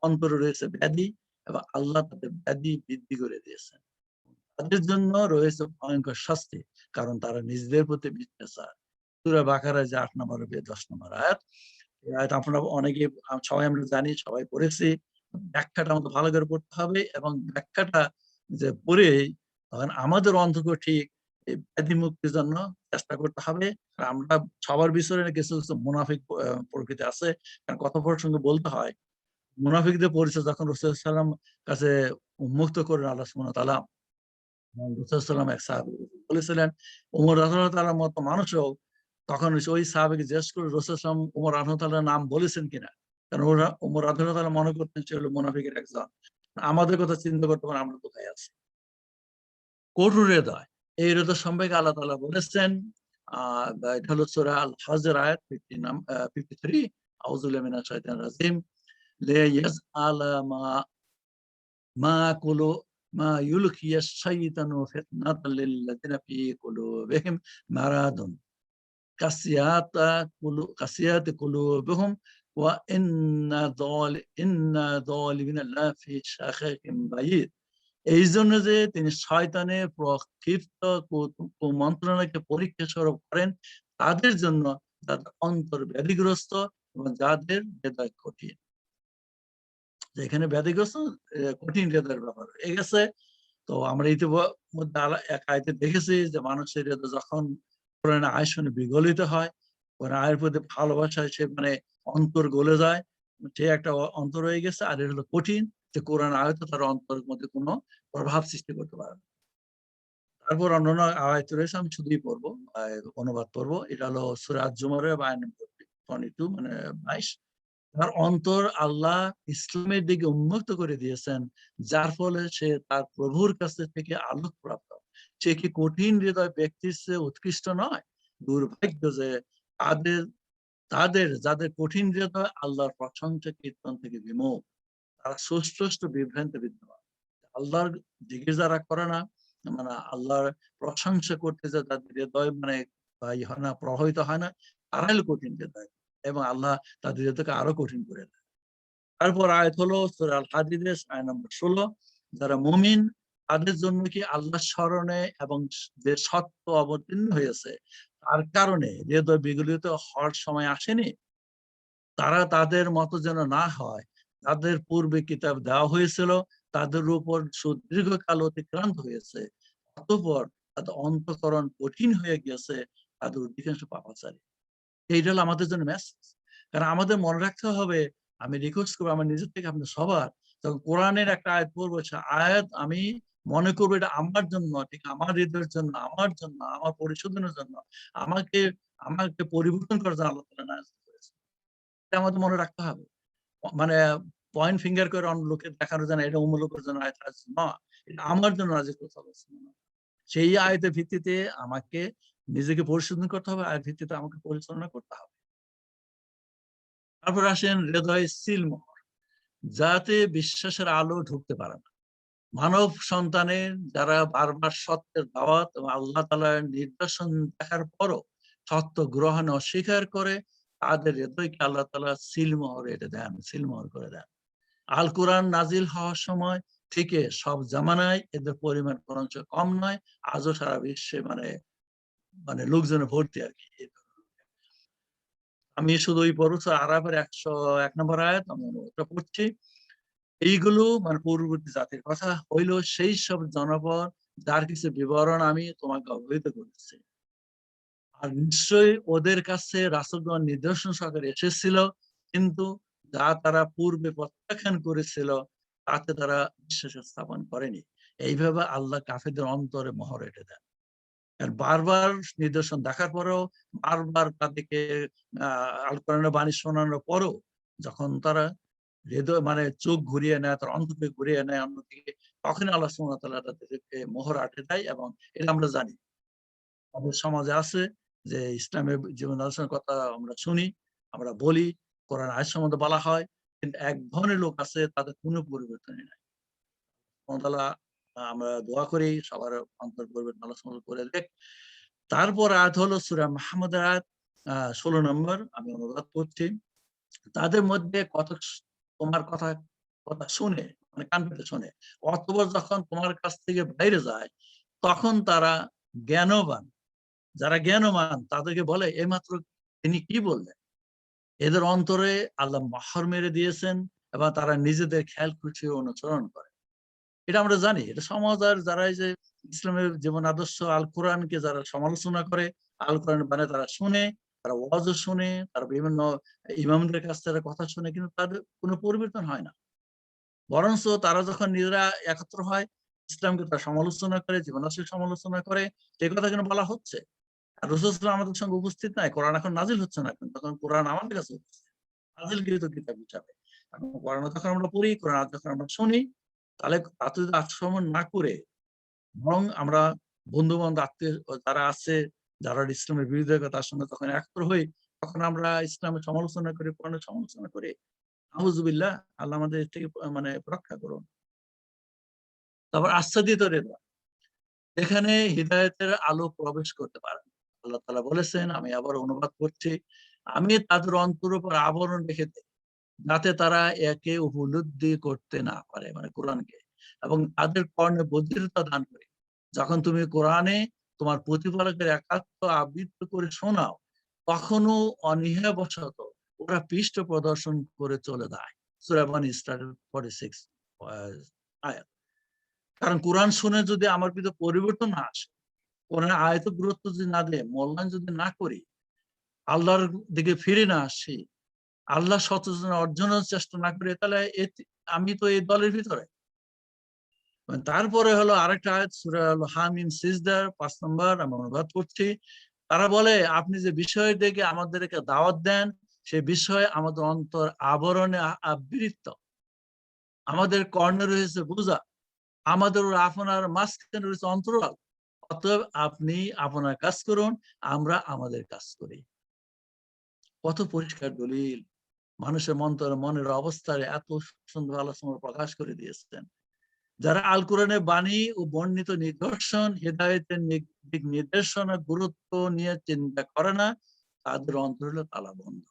অন্তরে রয়েছে ব্যাধি এবং আল্লাহ তাদের ব্যাধি বৃদ্ধি করে দিয়েছেন। তাদের জন্য রয়েছে ভয়ঙ্কর শাস্তি, কারণ তারা নিজেদের প্রতি মিথ্যাচার। সূরা বাকারায় যে ৮ নম্বর ১০ নম্বর আয়াত, এই আয়াত আপনারা অনেকে, সবাই আমরা জানি, সবাই পড়েছি। ব্যাখ্যাটা আমাদের ভালো করে পড়তে হবে এবং ব্যাখ্যাটা যে পড়ে তখন আমাদের অন্তকে ঠিক এই ব্যাধি মুক্তির জন্য চেষ্টা করতে হবে। আর আমরা সবার বিষয়ে কিছু কিছু মুনাফিক প্রকৃতি আছে, কারণ কথা প্রসঙ্গে বলতে হয়। মুনাফিকদের পরিচয় যখন রাসূল সাল্লাল্লাহু আলাইহি ওয়াসাল্লাম কাছে উন্মুক্ত করেন আল্লাহ সুবহানাহু ওয়া তাআলা, রাসূল সাল্লাল্লাহু আলাইহি ওয়াসাল্লাম এক সাহাবী বলেছিলেন, ওমর রাদিয়াল্লাহু তাআলার মতো মানুষও, তখন ওই সাহাবীকে জিজ্ঞেস করে রাসূল সাল্লাল্লাহু আলাইহি ওয়াসাল্লাম ওমর রাদিয়াল্লাহু তাআলার নাম বলেছেন কিনা, কারণ ওমর রাদিয়াল্লাহু তাআলা মনে করতেন সে হলো মুনাফিকের একজন। আমাদের কথা চিন্তা করতে পারেন আমরা কোথায় আছি। কঠোর হৃদয়, এই হৃদয় সম্পর্কে আল্লাহ তাআলা বলেছেন, এটা হলো সূরা আল হজর আয়াত 53, আউযু বিল্লাহি মিনাশ শাইতানির রাজিম, লা ইয়াসআলা মা কুলু মা ইউলকিয়াশ শাইতানু ফিতনাতাল লিল্লাযিনা ফি কুলুবিহিম মারাদুন কাসিয়াতি কুলুবুহুম ওয়া ইন্না যালিমিনা লাফি শাকাকিন বায়িদ। এই জন্য যে তিনি শয়তানের প্রক্ষিপ্ত কুমন্ত্রণাকে পরীক্ষা স্বরূপ করেন তাদের জন্য, যাদের অন্তর ব্যাধিগ্রস্ত এবং যাদের হৃদয় কঠিন। যেখানে ব্যাধিগ্রস্ত কঠিন হৃদয়ের ব্যাপার হয়ে গেছে। তো আমরা ইতিমধ্যে এক আয়াতে দেখেছি যে মানুষের হৃদয় যখন কোরআনের আয়াত শুনে বিগলিত হয়, কোরআনের আয়ের প্রতি ভালোবাসায় সে মানে অন্তর গলে যায়, সে একটা অন্তর হয়ে গেছে। আর এটা হলো কঠিন, যে কোরআন আয়াত তার অন্তরের মধ্যে কোনো প্রভাব সৃষ্টি করতে পারে না। তারপর অন্যান্য আয়াত রয়েছে, আমি শুধুই পড়বো, অনুবাদ পড়বো। এটা হলো সূরা আজ-জুমারের আয়াত নম্বর 22, মানে 22। তার অন্তর আল্লাহ ইসলামের দিকে উন্মুক্ত করে দিয়েছেন, যার ফলে সে তার প্রভুর কাছে থেকে আলোক প্রাপ্ত। সে কি কঠিন হৃদয় ব্যক্তির চেয়ে উৎকৃষ্ট নয়? দুর্ভাগ্য যে তাদের তাদের যাদের কঠিন হৃদয় আল্লাহর প্রশংসা কীর্তন থেকে বিমুখ, তারা সুস্পষ্ট বিভ্রান্তি বিদ্যমান। আল্লাহর জিকির যারা করে না, মানে আল্লাহর প্রশংসা করতে যে তাদের হৃদয় মানে বা ই হয় না, প্রভাবিত হয় না, তারাই হলো কঠিন হৃদয়, এবং আল্লাহ তাদের হৃদয়কে আরো কঠিন করে দেয়। তারপর আয়াত হলো সূরা আল হাদীদের আয়াত নম্বর 16, যারা মুমিন তাদের জন্য কি আল্লাহ স্মরণে এবং যে সত্য অবতীর্ণ হয়েছে তার কারণে হৃদয় বিগলিত হওয়ার সময় আসেনি, তারা তাদের মতো যেন না হয়, তাদের পূর্বে কিতাব দেওয়া হয়েছিল, তাদের উপর সুদীর্ঘকাল অতিক্রান্ত হয়েছে, অতঃপর তাদের অন্তঃকরণ কঠিন হয়ে গেছে, তাদের অধিকাংশ পাপাচারী। এইটা হলো আমাদের জন্য মেসেজ। কারণ আমাদের মনে রাখতে হবে, আমি রিকোয়েস্ট করবো আমার নিজের থেকে আপনার সবার, যখন কোরআনের একটা আয়াত পড়বো, সে আয়াত আমি মনে করবো এটা আমার জন্য, ঠিক আমার হৃদয়ের জন্য, আমার জন্য, আমার পরিশোধনের জন্য, আমাকে আমাকে পরিবর্তন করার জন্য আল্লাহ তাআলা নাযিল করেছে। এটা আমাদের মনে রাখতে হবে। মানে পয়েন্ট ফিঙ্গার করে অন্য লোকের দেখানো যায় না, এটা অন্য লোকের জন্য আয়াত নাযিল না, এটা আমার জন্য নাযিল করেছে আল্লাহ সুবহানাহু ওয়া তাআলা। সেই আয়াতের ভিত্তিতে আমাকে নিজেকে পরিশোধন করতে হবে, আয়াতের ভিত্তিতে আমাকে পরিচালনা করতে হবে। তারপর আসেন হৃদয়ে সিলমোহর, যাতে বিশ্বাসের আলো ঢুকতে পারে না। মানব সন্তানের যারা বারবার সত্যের দাওয়াত এবং আল্লাহ তাআলার নির্দেশন দেখার পরও সত্য গ্রহণ অস্বীকার করে, তাদের হৃদয়কে আল্লাহ তাআলা সিলমোহর এঁটে দেন, সিলমোহর করে দেন। আল কোরআন নাজিল হওয়ার সময় থেকে সব জামানায় এদের পরিমাণ বরঞ্চ কম নয়, আজও সারা বিশ্বে মানে মানে লোকজনে ভর্তি আর কি। আমি শুধু ওই সূরা আরাফের 101 নম্বর আয়াত আমি ওটা পড়ছি। এইগুলো মানে পূর্ববর্তী জাতির কথা হইল সেই সব জনপদ যার কিছু বিবরণ আমি তোমাকে অবহিত করেছি। আর নিশ্চয়ই ওদের কাছে রাসূলগণ নিদর্শন সহকারে এসেছিল, কিন্তু যা তারা পূর্বে প্রত্যাখ্যান করেছিল তাতে তারা বিশ্বাস স্থাপন করেনি। এইভাবে আল্লাহ কাফেরদের অন্তরে মোহর এঁটে দেন। আর বারবার নিদর্শন দেখার পরেও, বারবার তাদেরকে আল কোরআনের বাণী শোনানোর পরেও যখন তারা হৃদয় মানে চোখ ঘুরিয়ে নেয়, তার অন্তরকে ঘুরিয়ে নেয় অন্যদিকে, তখন আল্লাহ সুবহানাহু ওয়া তাআলা তাদেরকে মোহর আঁটে দেয়। এবং এটা আমরা জানি আমাদের সমাজে আছে যে ইসলামের জীবন দর্শনের কথা আমরা শুনি, আমরা বলি, কোরআন আয়াত সম্বন্ধে বলা হয়, কিন্তু এক ধরনের লোক আছে তাদের কোনো পরিবর্তনই নাই। আল্লাহ তাআলা আমরা দোয়া করি সবার অন্তর পরিবর্তন আল্লাহ সুবহানাহু ওয়া তাআলা করে দেখ। তারপর আয়াত হলো সূরা মুহাম্মদের আয়াত 16 নম্বর, আমি অনুবাদ করছি। তাদের মধ্যে কতক তোমার কথা শুনে মানে কান পেতে শোনে, অতঃপর যখন তোমার কাছ থেকে বাইরে যায় তখন তারা জ্ঞানবান, যারা জ্ঞানবান তাদেরকে বলে এইমাত্র তিনি কি বললেন। এদের অন্তরে আল্লাহ মোহর মেরে দিয়েছেন এবং তারা নিজেদের খেয়াল খুশি অনুসরণ করে। এটা আমরা জানি, এটা সমাজ আর যারা এই যে ইসলামের জীবন আদর্শ আল কোরআনকে যারা সমালোচনা করে, আল কোরআন মানে তারা শুনে, তারা ওয়াজও শুনে, তারা বিভিন্ন ইমামদের কাছ থেকে কথা শুনে, কিন্তু তাদের কোনো পরিবর্তন হয় না। বরঞ্চ তারা যখন নিজেরা একত্র হয়, ইসলামকে তারা সমালোচনা করে, জীবন আদর্শের সমালোচনা করে, সেই কথা কিন্তু বলা হচ্ছে। আর রাসূল সাল্লাল্লাহু আলাইহি ওয়াসাল্লাম আমাদের সঙ্গে উপস্থিত নাই, কোরআন এখন নাজিল হচ্ছে না, কিন্তু তখন কোরআন আমাদের কাছে উপস্থিত, নাজিলকৃত কিতাব হিসাবে। এখন কোরআন যখন আমরা পড়ি, কোরআন যখন আমরা শুনি, তাহলে তাতে যদি আক্রমণ না করে, বরং আমরা বন্ধু-বান্ধব, আত্মীয় যারা আছে, যারা ইসলামের বিরোধিতা করে তার সঙ্গে তখন একত্র হই, তখন আমরা ইসলামের সমালোচনা করি, কোরআনের সমালোচনা করি। নাউযুবিল্লাহ, আল্লাহ আমাদের এর থেকে মানে রক্ষা করুন। তারপর আচ্ছাদিত হৃদয়, এখানে হিদায়াতের আলো প্রবেশ করতে পারে না। আল্লাহ তাআলা বলেছেন, আমি আবার অনুবাদ করছি, আমি তাদের অন্তরের উপর আবরণ রেখে দেই, যাতে তারা একে উপলব্ধি করতে না পারে, মানে কোরআনকে, এবং তাদের কর্ণে বধিরতা দান করি। যখন তুমি কোরআনে তোমার প্রতিপালকের একাত্ম আবৃত্ত করে শোনাও, তখনও অনীহাবশত ওরা পৃষ্ঠ প্রদর্শন করে চলে যায়। সূরা বনী ইসরাঈল 46 আয়াত। কারণ কোরআন শুনে যদি আমার ভিতরে পরিবর্তন না আসে, কোরআনের আয়াতে গুরুত্ব যদি না দেয়, মূল্যায়ন যদি না করি, আল্লাহর দিকে ফিরে না আসি, আল্লাহ সচেতনতা অর্জনের চেষ্টা না করি, তাহলে আমি তো এই দলের ভিতরে। তারপরে হলো আরেকটা আয়াত সূরা হলো হামিম সিজদা 5 নম্বর, আমি অনুবাদ করছি। তারা বলে আপনি যে বিষয় দেখে আমাদেরকে দাওয়াত দেন, সে বিষয়ে আমাদের অন্তর আবরণে আবৃত, আমাদের কর্ণে রয়েছে বোঝা, আমাদের আপনার মাঝখানে রয়েছে অন্তরাল। অতএব আপনি আপনার কাজ করুন, আমরা আমাদের কাজ করি। কত পরিষ্কার দলিল, মানুষের মনের অবস্থায় এত সুন্দর আলোচনা প্রকাশ করে দিয়েছেন। যারা আল কোরআনের বাণী ও বর্ণিত নিদর্শন হেদায়েতের দিক নির্দেশনা গুরুত্ব নিয়ে চিন্তা করে না, তাদের অন্তর হলো তালা বন্ধ।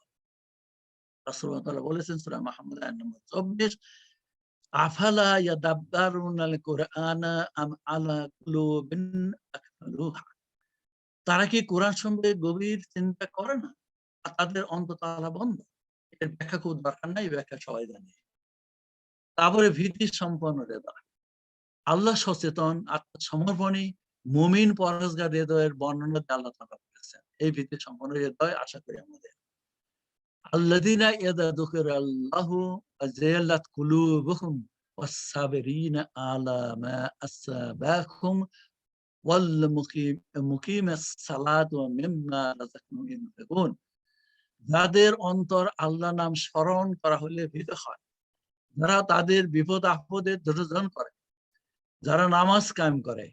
রাসূলুল্লাহ তাআলা বলেছেন সূরা মুহাম্মদ আয়াত নম্বর 24, আফালা ইয়াদাব্বারুনাল কুরআনা আম আলা কুলুবিন আকফালুহা। তারা কি কোরআন সম্পর্কে গভীর চিন্তা করে না, আর তাদের অন্তর তালা বন্ধ? এর ব্যাখ্যা খুব দরকার নাই, ব্যাখ্যা সবাই জানে। তারপরে ভীতি সম্পন্ন হৃদয়, আল্লাহ সচেতন, আত্মসমর্পণী, মুমিন পরহেজগার হৃদয়ের বর্ণনা দিয়ে আল্লাহ তাআলা করেছেন। এই ভীতি সম্পন্ন হৃদয় আশা করি আমাদের। আল্লাযীনা ইযা যুকিরাল্লাহু ওয়াজিলাত কুলুবুহুম ওয়াস-সাবিরিনা আলা মা আসাবাহুম ওয়াল মুকিমাস সালাত ওয়া মিম্মা রাযাকনাহুম ইউনফিকুন। যাদের অন্তর আল্লাহ নাম স্মরণ করা হলে ভীত হয়, যারা তাদের বিপদ আপদে ধৈর্য করে, যারা নামাজ কায়েম করে,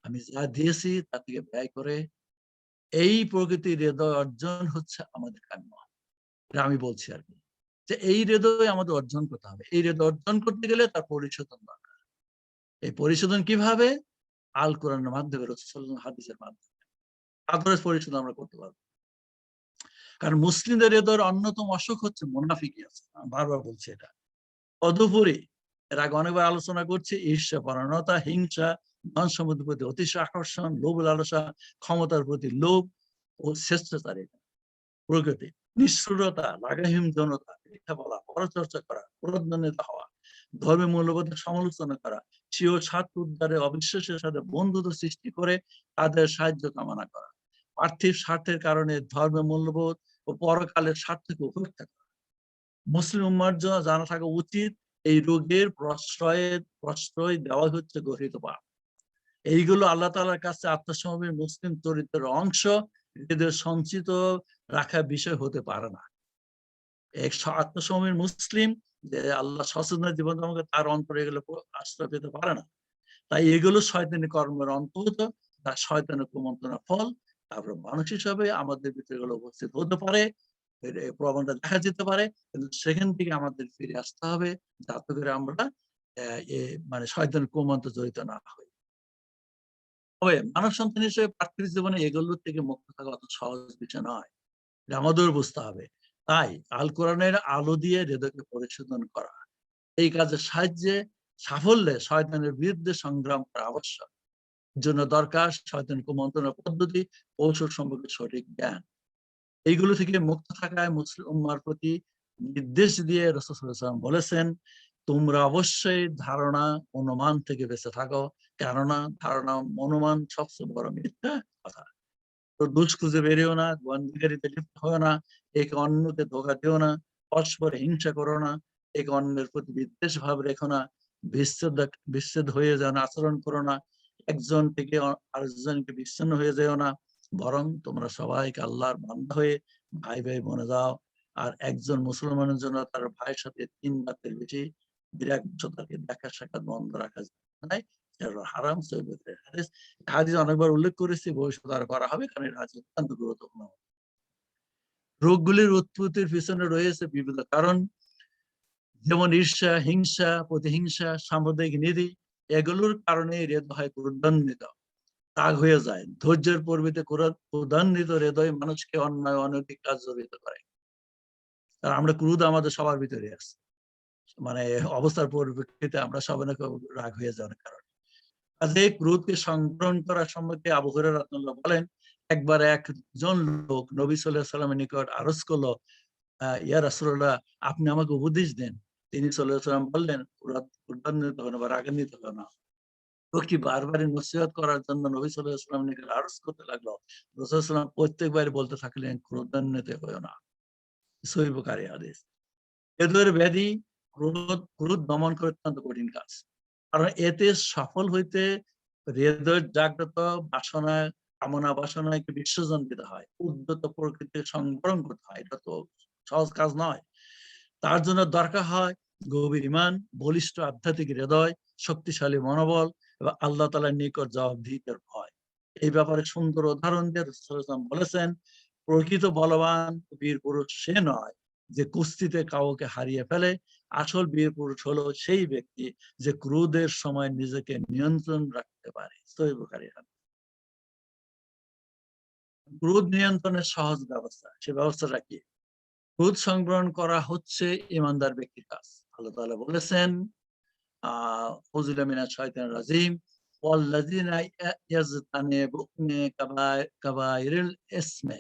আমি যা দিয়েছি তা থেকে ব্যয় করে, এই প্রকৃতির হৃদয় অর্জন হচ্ছে আমাদের কাম্য। এটা আমি বলছি আর কি, যে এই হৃদয় আমাদের অর্জন করতে হবে। এই হৃদয় অর্জন করতে গেলে তার পরিশোধন দরকার। এই পরিশোধন কিভাবে? আল কোরআনের মাধ্যমে, রাসূল সাল্লাল্লাহু আলাইহি ওয়াসাল্লাম হাদিসের মাধ্যমে। তারপরে পরিশোধন আমরা করতে পারবো। কারণ মুসলিমদের হৃদয়ের অন্যতম অসুখ হচ্ছে মুনাফিকি আছে। আমি বারবার বলছি এটা। তদুপরি এর আগে অনেকবার আলোচনা করছি, ঈর্ষাপরায়ণতা, হিংসা, ধন সম্পদের প্রতি অতিশয় আকর্ষণ, লোভ লালসা, ক্ষমতার প্রতি লোভ ও স্বেচ্ছাচারিতা প্রকৃতি, নিষ্ঠুরতা, লাগামহীন যৌনতা, মিথ্যা বলা, পরচর্চা করা, ক্রোধান্বিত হওয়া, ধর্মের মূল্যবোধের সমালোচনা করা, স্বীয় স্বার্থ উদ্ধারে অবিশ্বাসের সাথে বন্ধুত্ব সৃষ্টি করে তাদের সাহায্য কামনা করা, পার্থিব স্বার্থের কারণে ধর্মের মূল্যবোধ ও পরকালের স্বার্থকে উপেক্ষা করা। মুসলিম উম্মার জন্য জানা থাকা উচিত, এই রোগের প্রশ্রয় দেওয়া হচ্ছে গর্হিত পাপ। এইগুলো আল্লাহ তাআলার কাছে আত্মসমর্পণের মুসলিম চরিত্রের অংশ, এদের সঞ্চিত রাখা বিষয় হতে পারে না। এক আত্মসমর্পণের মুসলিম যে আল্লাহ সচেতন জীবন যাপন করে, তার অন্তরে এগুলো আশ্রয় পেতে পারে না। তাই এগুলো শয়তানি কর্মের অন্তর্গত, তার শয়তানের কুমন্ত্রণার ফল। তারপরে মানুষ হিসাবে আমাদের ভিতরে এগুলো উপস্থিত হতে পারে, এই প্রবণতা দেখা যেতে পারে, কিন্তু সেখান থেকে আমাদের ফিরে আসতে হবে, যাতে করে আমরা মানে শয়তানের কুমন্ত্রে জড়িত না হই। তবে মানব সন্তান হিসেবে পার্থিব জীবনে এগুলোর থেকে মুক্ত থাকা অত সহজ বিষয় নয়, এটা আমাদের বুঝতে হবে। তাই আল কোরআনের আলো দিয়ে হৃদয়কে পরিশোধন করা, এই কাজের সাহায্যে সাফল্যে শয়তানের বিরুদ্ধে সংগ্রাম করা আবশ্যক। জন্য দরকার শয়তান কুমন্ত্রণার পদ্ধতি, কৌশল সম্পর্কে সঠিক জ্ঞান। এইগুলো থেকে মুক্ত থাকায় মুসলিম উম্মার প্রতি নির্দেশ দিয়ে রাসূল সাল্লাল্লাহু আলাইহি ওয়াসাল্লাম বলেছেন, তোমরা অবশ্যই ধারণা অনুমান থেকে বেঁচে থাকো, কেননা ধারণা অনুমান সবচেয়ে বড় মিথ্যা কথা। তো দোষ খুঁজে বেরিও না, গোয়েন্দাগিরিতে লিপ্ত হও না, একে অন্যকে ধোঁকা দিও না, পরস্পর হিংসা করো না, একে অন্যের প্রতি বিদ্বেষ ভাব রেখো না, বিচ্ছেদ হয়ে যেও না, আচরণ করো না, একজন থেকে আরেকজনকে বিচ্ছিন্ন হয়ে যেও না, বরং তোমরা সবাইকে আল্লাহর বান্দা হয়ে ভাই ভাই বনে যাও। আর একজন মুসলমানের জন্য তার ভাইয়ের সাথে 3 রাতের বেশি বিরাট তাকে দেখা সাক্ষাৎ বন্ধ রাখা যায়, এটা হারাম। সহিহ বুখারীর হাদিস। হাদিস অনেকবার উল্লেখ করেছি, ভবিষ্যতে আর করা হবে, কারণ এটা অত্যন্ত গুরুত্বপূর্ণ। রোগগুলির উৎপত্তির পিছনে রয়েছে বিবিধ কারণ, যেমন ঈর্ষা, হিংসা, প্রতিহিংসা, সাম্প্রদায়িক নীতি। এগুলোর কারণে হৃদয় হয় ক্রোধান্বিত, রাগ হয়ে যায়। ধৈর্যের পরিবর্তে ক্রোধান্বিত হৃদয় মানুষকে অন্যায় অনৈতিক কাজ জড়িত করে। আর আমরা ক্রোধ আমাদের সবার ভিতরে আছে, মানে অবস্থার পরিপ্রেক্ষিতে আমরা সবাই রাগ হয়ে যাওয়ার কারণে। কাজে ক্রোধকে সংবরণ করার সম্পর্কে আবু হুরায়রা রাদিয়াল্লাহু বলেন, একবার একজন লোক নবী সাল্লাল্লাহু আলাইহি ওয়াসাল্লামের নিকট আরজ করলো, ইয়া রাসূলুল্লাহ, আপনি আমাকে উপদেশ দেন। তিনি সাল্লাল্লাহু আলাইহি ওয়াসাল্লাম বললেন, ক্রোধান্বিত হও না বা রাগান্বিত হও না। লোকটি বারবার নসিহত করার জন্য নবী সাল্লাল্লাহু আলাইহি ওয়াসাল্লামের নিকট আরজ করতে লাগলো। রাসূল সাল্লাল্লাহু আলাইহি ওয়াসাল্লাম প্রত্যেকবার বলতে থাকলেন, ক্রোধান্বিত হও না। সহিহ বুখারী হাদিস। হৃদয়ের ব্যাধি, ক্রোধ দমন করা অত্যন্ত কঠিন কাজ। কারণ এতে সফল হইতে হৃদয়ের জাগ্রত বাসনা, কামনা বাসনাকে বিসর্জন দিতে হয়, উদ্ধত প্রকৃতির সংবরণ করতে হয়। এটা তো সহজ কাজ নয়। তার জন্য দরকার হয় গভীর ঈমান, বলিষ্ঠ আধ্যাত্মিক হৃদয়, শক্তিশালী মনোবল এবং আল্লাহ তাআলার নিকট জবাবদিহিতার ভয়। এই ব্যাপারে সুন্দর উদাহরণ দিয়ে রাসূল সাল্লাল্লাহু আলাইহি ওয়াসাল্লাম বলেছেন, প্রকৃত বলবান বীর পুরুষ সে নয় যে কুস্তিতে কাউকে হারিয়ে ফেলে, আসল বীর পুরুষ হলো সেই ব্যক্তি যে ক্রোধের সময় নিজেকে নিয়ন্ত্রণ রাখতে পারে। সহিহ বুখারী। ক্রোধ নিয়ন্ত্রণের সহজ ব্যবস্থা, সে ব্যবস্থাটা কি? ক্রোধ সংবরণ করা হচ্ছে ইমানদার ব্যক্তির কাজ। আল্লাহ তাআলা বলেছেন আউযু মিনাশ শাইতানির রাজিম ওয়াল্লাযিনা ইয়াজতানিবুনা কাবাইরিল ইসমি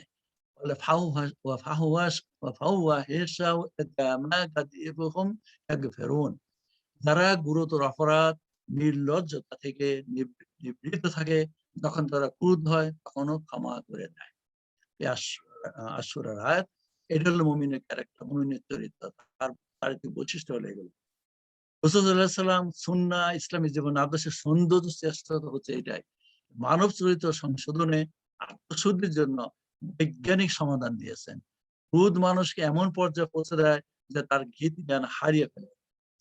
ওয়াফাওয়াহিশা মা কাযিবুহুম ইয়াগফিরুন। যারা গুরুতর অপরাধ নির্লজ্জতা থেকে নিবৃত থাকে, যখন তারা ক্রোধ হয় তখনও ক্ষমা করে দেয়। আশুরার আয়াত। এটা হলো মুমিনের ক্যারেক্টার, মুমিনের চরিত্র। তার একটি বৈশিষ্ট্য হলো এগুলো। রাসূল সাল্লাল্লাহু আলাইহি ওয়াসাল্লাম সুন্নাহ ইসলামী জীবন আদর্শের সৌন্দর্য চেষ্টা হচ্ছে এটাই, মানব চরিত্র সংশোধনে আত্মশুদ্ধির জন্য বৈজ্ঞানিক সমাধান দিয়েছেন। ক্রোধ মানুষকে এমন পর্যায়ে পৌঁছে দেয় যে তার জ্ঞান হারিয়ে ফেলে,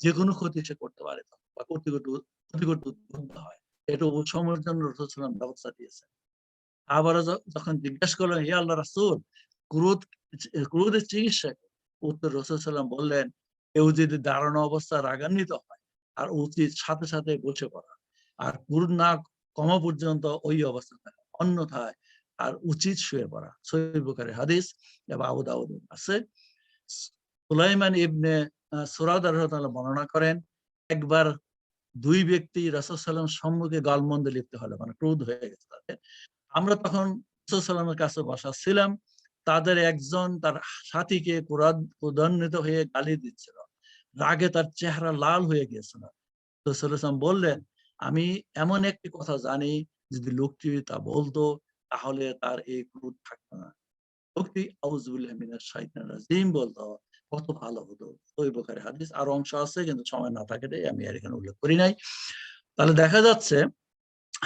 যে কোনো ক্ষতি সে করতে পারে বা ক্ষতি করতে উদ্বুদ্ধ হয়। এটা উপশমের জন্য রাসূল সাল্লাল্লাহু আলাইহি ওয়াসাল্লাম ব্যবস্থা দিয়েছেন। আবার যখন জিজ্ঞেস করলেন, হে আল্লাহ রাসূল, ক্রোধের চিকিৎসা কি? উত্তর রাসূল সাল্লাল্লাহু আলাইহি ওয়াসাল্লাম বললেন, কেউ যদি দাঁড়ানো অবস্থায় রাগান্বিত হয়, আর উচিত সাথে সাথে বসে পড়া, আর ক্রোধ না কমা পর্যন্ত ওই অবস্থা থাকা, অন্যথায় আর উচিত শুয়ে পড়া। সহিহ বুখারীর হাদিস এবং আবু দাউদের আছে। সুলাইমান ইবনে সুরাদ রাদিয়াল্লাহু তাআলা বর্ণনা করেন, একবার দুই ব্যক্তি রাসূল সাল্লাল্লাহু আলাইহি ওয়াসাল্লামের সম্মুখে গালমন্দে লিপ্ত হলো, মানে ক্রোধ হয়ে গেছে তাদের। আমরা তখন রাসূল সাল্লাল্লাহু আলাইহি ওয়াসাল্লামের কাছে বসা ছিলাম। তাদের একজন তার সাথীকে ক্রোধান্বিত হয়ে গালি দিচ্ছিল, রাগে তার চেহারা লাল হয়ে গিয়েছিল। রাসূল সাল্লাল্লাহু আলাইহি ওয়াসাল্লাম বললেন, আমি এমন একটি কথা জানি, যদি লোকটি তা বলতো তাহলে তার এই ক্রোধ থাকতো না। লোকটি আউযু বিল্লাহি মিনাশ শাইতানির রাজিম বলতো, কত ভালো হতো। সহিহ বুখারীর হাদিস। আর অংশ আছে, কিন্তু সময় না থাকাতে আমি আর এখানে উল্লেখ করি নাই। তাহলে দেখা যাচ্ছে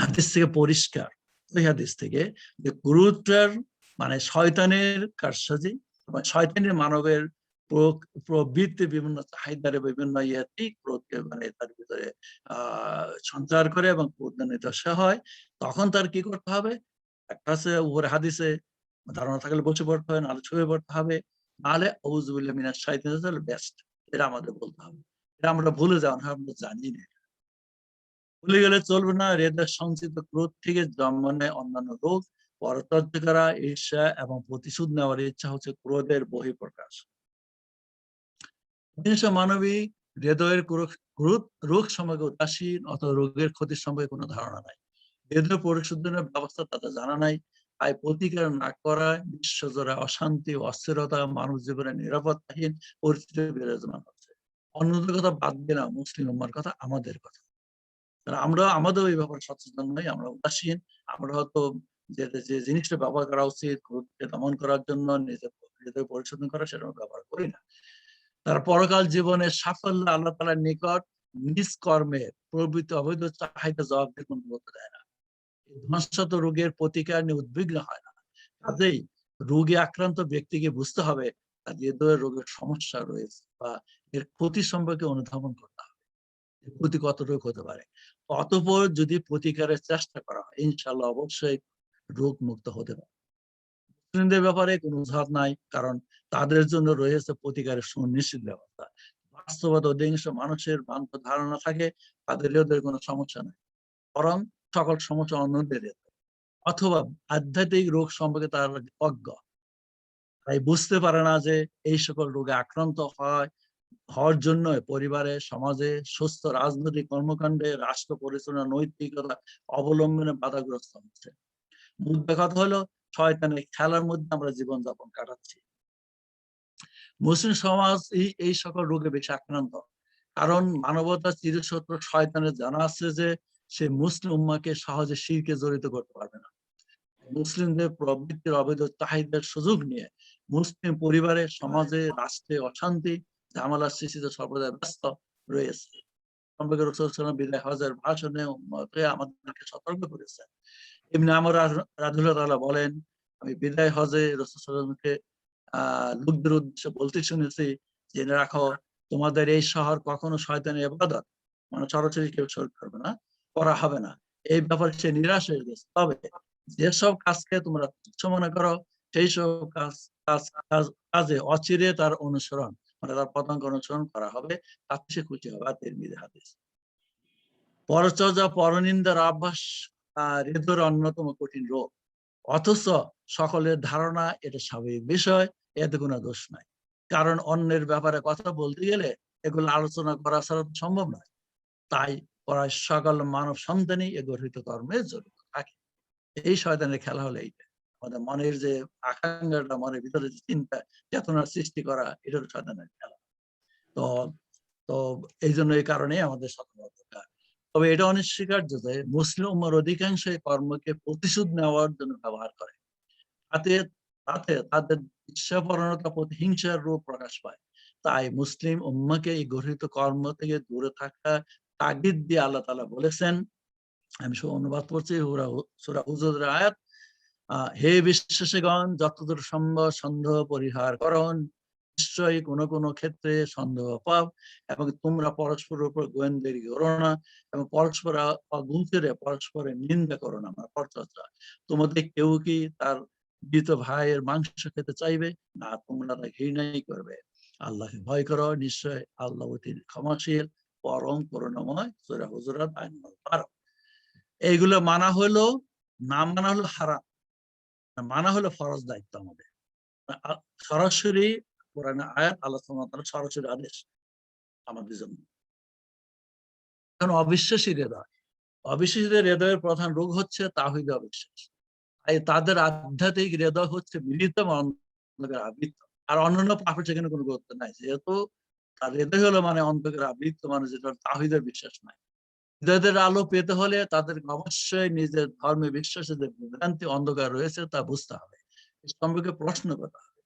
হাদিস থেকে পরিষ্কার, ওই হাদিস থেকে, যে ক্রোধটার মানে শয়তানের কারসাজি, শয়তানের মানবের প্রবৃত্তি, বিভিন্ন চাহিদার বিভিন্ন ক্রোধকে মানে তার ভিতরে সঞ্চার করে এবং ক্রোধান্বিত সে হয়। তখন তার কি করতে হবে? একটা আছে উপরে হাদিসে, ধারণা থাকলে বসে পড়তে হবে, নাহলে ছুঁয়ে পড়তে হবে, নাহলে আউযু বিল্লাহি মিনাশ শাইতানির রাজিম বেস্ট। এটা আমাদের বলতে হবে। এটা আমরা ভুলে যাওয়া, আমরা জানি না। ভুলে গেলে চলবে না। হৃদয়ের সঞ্চিত ক্রোধ থেকে জন্ম নেয় অন্যান্য রোগ। পরচর্য করা, ঈর্ষা এবং প্রতিশোধ নেওয়ার ইচ্ছা হচ্ছে ক্রোধের বহিঃপ্রকাশ। মানবিক হৃদয়ের ক্রোধ রোগ সম্পর্কে উদাসীন অথবা রোগের ক্ষতির সম্পর্কে কোনো ধারণা নাই। হৃদয় পরিশোধনের ব্যবস্থা তাদের জানা নাই। তাই প্রতিকার না করায় বিশ্বজোড়া অশান্তি, অস্থিরতা, মানব জীবনে নিরাপত্তাহীন পরিস্থিতি বিরাজমান হচ্ছে। অন্যদের কথা বাদ দিয়ে না, মুসলিম উম্মার কথা, আমাদের কথা। আমরা আমাদের ওই ব্যাপারে সচেতন নই, আমরা উদাসীন। আমরা হয়তো যে জিনিসটা ব্যবহার করা উচিত ক্রোধকে দমন করার জন্য, নিজেদের পরিশোধন করা, সেটা ব্যবহার করি না। তার পরকাল জীবনের সাফল্য আল্লাহ তাআলার নিকট নিজ কর্মের প্রবৃত্তি অবৈধ চাহিদা জবাব দিয়ে কোনো করতে দেয় না। ধ্বংসত রোগের প্রতিকার নিয়ে উদ্বিগ্ন হয় না। কাজেই রোগে আক্রান্ত ব্যক্তিকে বুঝতে হবে তার হৃদয়ের রোগের সমস্যা রয়েছে, বা এর ক্ষতি সম্পর্কে অনুধাবন করতে হবে, ক্ষতি কতটুকু হতে পারে। অতঃপর যদি প্রতিকারের চেষ্টা করা হয়, ইনশাআল্লাহ অবশ্যই রোগ মুক্ত হতে পারে। মুসলিমদের ব্যাপারে কোনো অজুহাত নাই, কারণ তাদের জন্য রয়েছে প্রতিকারের সুনিশ্চিত ব্যবস্থা। বাস্তবতা অধিকাংশ মানুষের ভ্রান্ত ধারণা থাকে তাদের হৃদয়ের কোনো সমস্যা নাই, বরং সকল সমস্যা অন্যদের অথবা আধ্যাত্মিক রোগ সম্পর্কে তার অজ্ঞ। তাই বুঝতে পারে না যে এই সকল রোগে আক্রান্ত হওয়ার জন্য পরিবারে, সমাজে, সুস্থ রাজনৈতিক কর্মকাণ্ডে, রাষ্ট্র পরিচালনা, নৈতিকতা অবলম্বনে বাধাগ্রস্ত হচ্ছে। মুদ্রা কথা হলো, শয়তানের খেলার মধ্যে আমরা জীবনযাপন কাটাচ্ছি। মুসলিম সমাজ এই সকল রোগে বেশি আক্রান্ত, কারণ মানবতার চিরশত্রু শয়তানের জানা আছে যে সে মুসলিম উম্মাকে সহজে শিরকে জড়িত করতে পারবে না। মুসলিমদের প্রবৃত্তির অবৈধ চাহিদার সুযোগ নিয়ে মুসলিম পরিবারে, সমাজে, রাষ্ট্রে অশান্তি, ঝামেলার সৃষ্টিতে সর্বদা ব্যস্ত রয়েছে। সম্পর্কে রাসূল সাল্লাল্লাহু আলাইহি ওয়াসাল্লাম বিদায় হজের ভাষণে আমাদেরকে সতর্ক করেছেন। ইবনে আমর রাদিয়াল্লাহু তাআলা বলেন, আমি বিদায় হজে রাসূল সাল্লাল্লাহু আলাইহি ওয়াসাল্লামকে লোকদের উদ্দেশ্যে বলতে শুনেছি, জেনে রাখো তোমাদের এই শহর কখনো শয়তানের ইবাদত, মানে সরাসরি কেউ শরীক করবে না, করা হবে না। এই ব্যাপারে সে নিরাশ হয়ে গেছে। তবে যেসব কাজকে তোমরা তুচ্ছ মনে করো, সেই সব কাজে অচিরে তার অনুসরণ, মানে তার পদাঙ্ক অনুসরণ করা হবে, তাতে সে খুশি হবে। তিরমিজি হাদিস। পরচর্যা, পরনিন্দার অভ্যাস হৃদয়ের অন্যতম কঠিন রোগ। অথচ সকলের ধারণা এটা স্বাভাবিক বিষয়, এতে কোনো দোষ নাই। কারণ অন্যের ব্যাপারে কথা বলতে গেলে এগুলো আলোচনা করা ছাড়া তো সম্ভব নয়। তাই প্রায় সকল মানব সন্তানই এ গর্হিত কর্মে জড়িত থাকে। এই শয়তানের খেলা হলো এইটা। আমাদের মনের যে আকাঙ্ক্ষাটা, মনের ভিতরে যে চিন্তা চেতনার সৃষ্টি করা, এটা হলো শয়তানের খেলা। তো তো এই জন্য এই কারণে আমাদের সতর্ক দরকার। তবে এটা অনস্বীকার্য যে মুসলিম উম্মার অধিকাংশ এই কর্মকে প্রতিশোধ নেওয়ার জন্য ব্যবহার করে। তাতে তাতে তাদের ঈর্ষাপরণতা, প্রতিহিংসার রূপ প্রকাশ পায়। তাই মুসলিম উম্মাকে এই গর্হিত কর্ম থেকে দূরে থাকা তাগিদ দিয়ে আল্লাহ তাআলা বলেছেন, আমি অনুবাদ করছি সূরা হুজুরের আয়াত, হে বিশ্বাসীগণ, যতদূর সম্ভব সন্দেহ পরিহার করুন, নিশ্চয়ই কোনো কোনো ক্ষেত্রে সন্দেহ পাও, এবং তোমরা পরস্পরের উপর গোয়েন্দাগিরি করো না, এবং পরস্পর অগুঞ্চরে পরস্পরের নিন্দা করো না, মানে পরচর্চা। তোমাদের কেউ কি তার মৃত ভাইয়ের মাংস খেতে চাইবে? না, তোমরা তা ঘৃণাই করবে। আল্লাহকে ভয় করো, নিশ্চয় আল্লাহ অতি ক্ষমাশীল, পরম করুণাময়। সূরা হুজুরাত আয়াত নম্বর 12। এইগুলো মানা হলো, না মানা হলো হারাম, মানা হলো ফরজ দায়িত্ব আমাদের। সরাসরি কোরআনে আয়াত, আল্লাহ সুবহানাহু ওয়া তাআলার সরাসরি আদেশ আমাদের জন্য। কারণ অবিশ্বাসী হৃদয়, অবিশ্বাসীদের হৃদয়ের প্রধান রোগ হচ্ছে তাওহীদে অবিশ্বাস। তাই তাদের আধ্যাত্মিক হৃদয় হচ্ছে মিলিত অন্ধকারে আবৃত। আর অন্যান্য পাপের সেখানে কোনো গুরুত্ব নাই, যেহেতু তার হৃদয় হলো মানে অন্ধকারে আবৃত, মানে যেটা তাওহীদের বিশ্বাস নাই। হৃদয়ের আলো পেতে হলে তাদেরকে অবশ্যই নিজের ধর্মে বিশ্বাসে যে ভ্রান্তি অন্ধকার রয়েছে তা বুঝতে হবে, এ সম্পর্কে প্রশ্ন করতে হবে।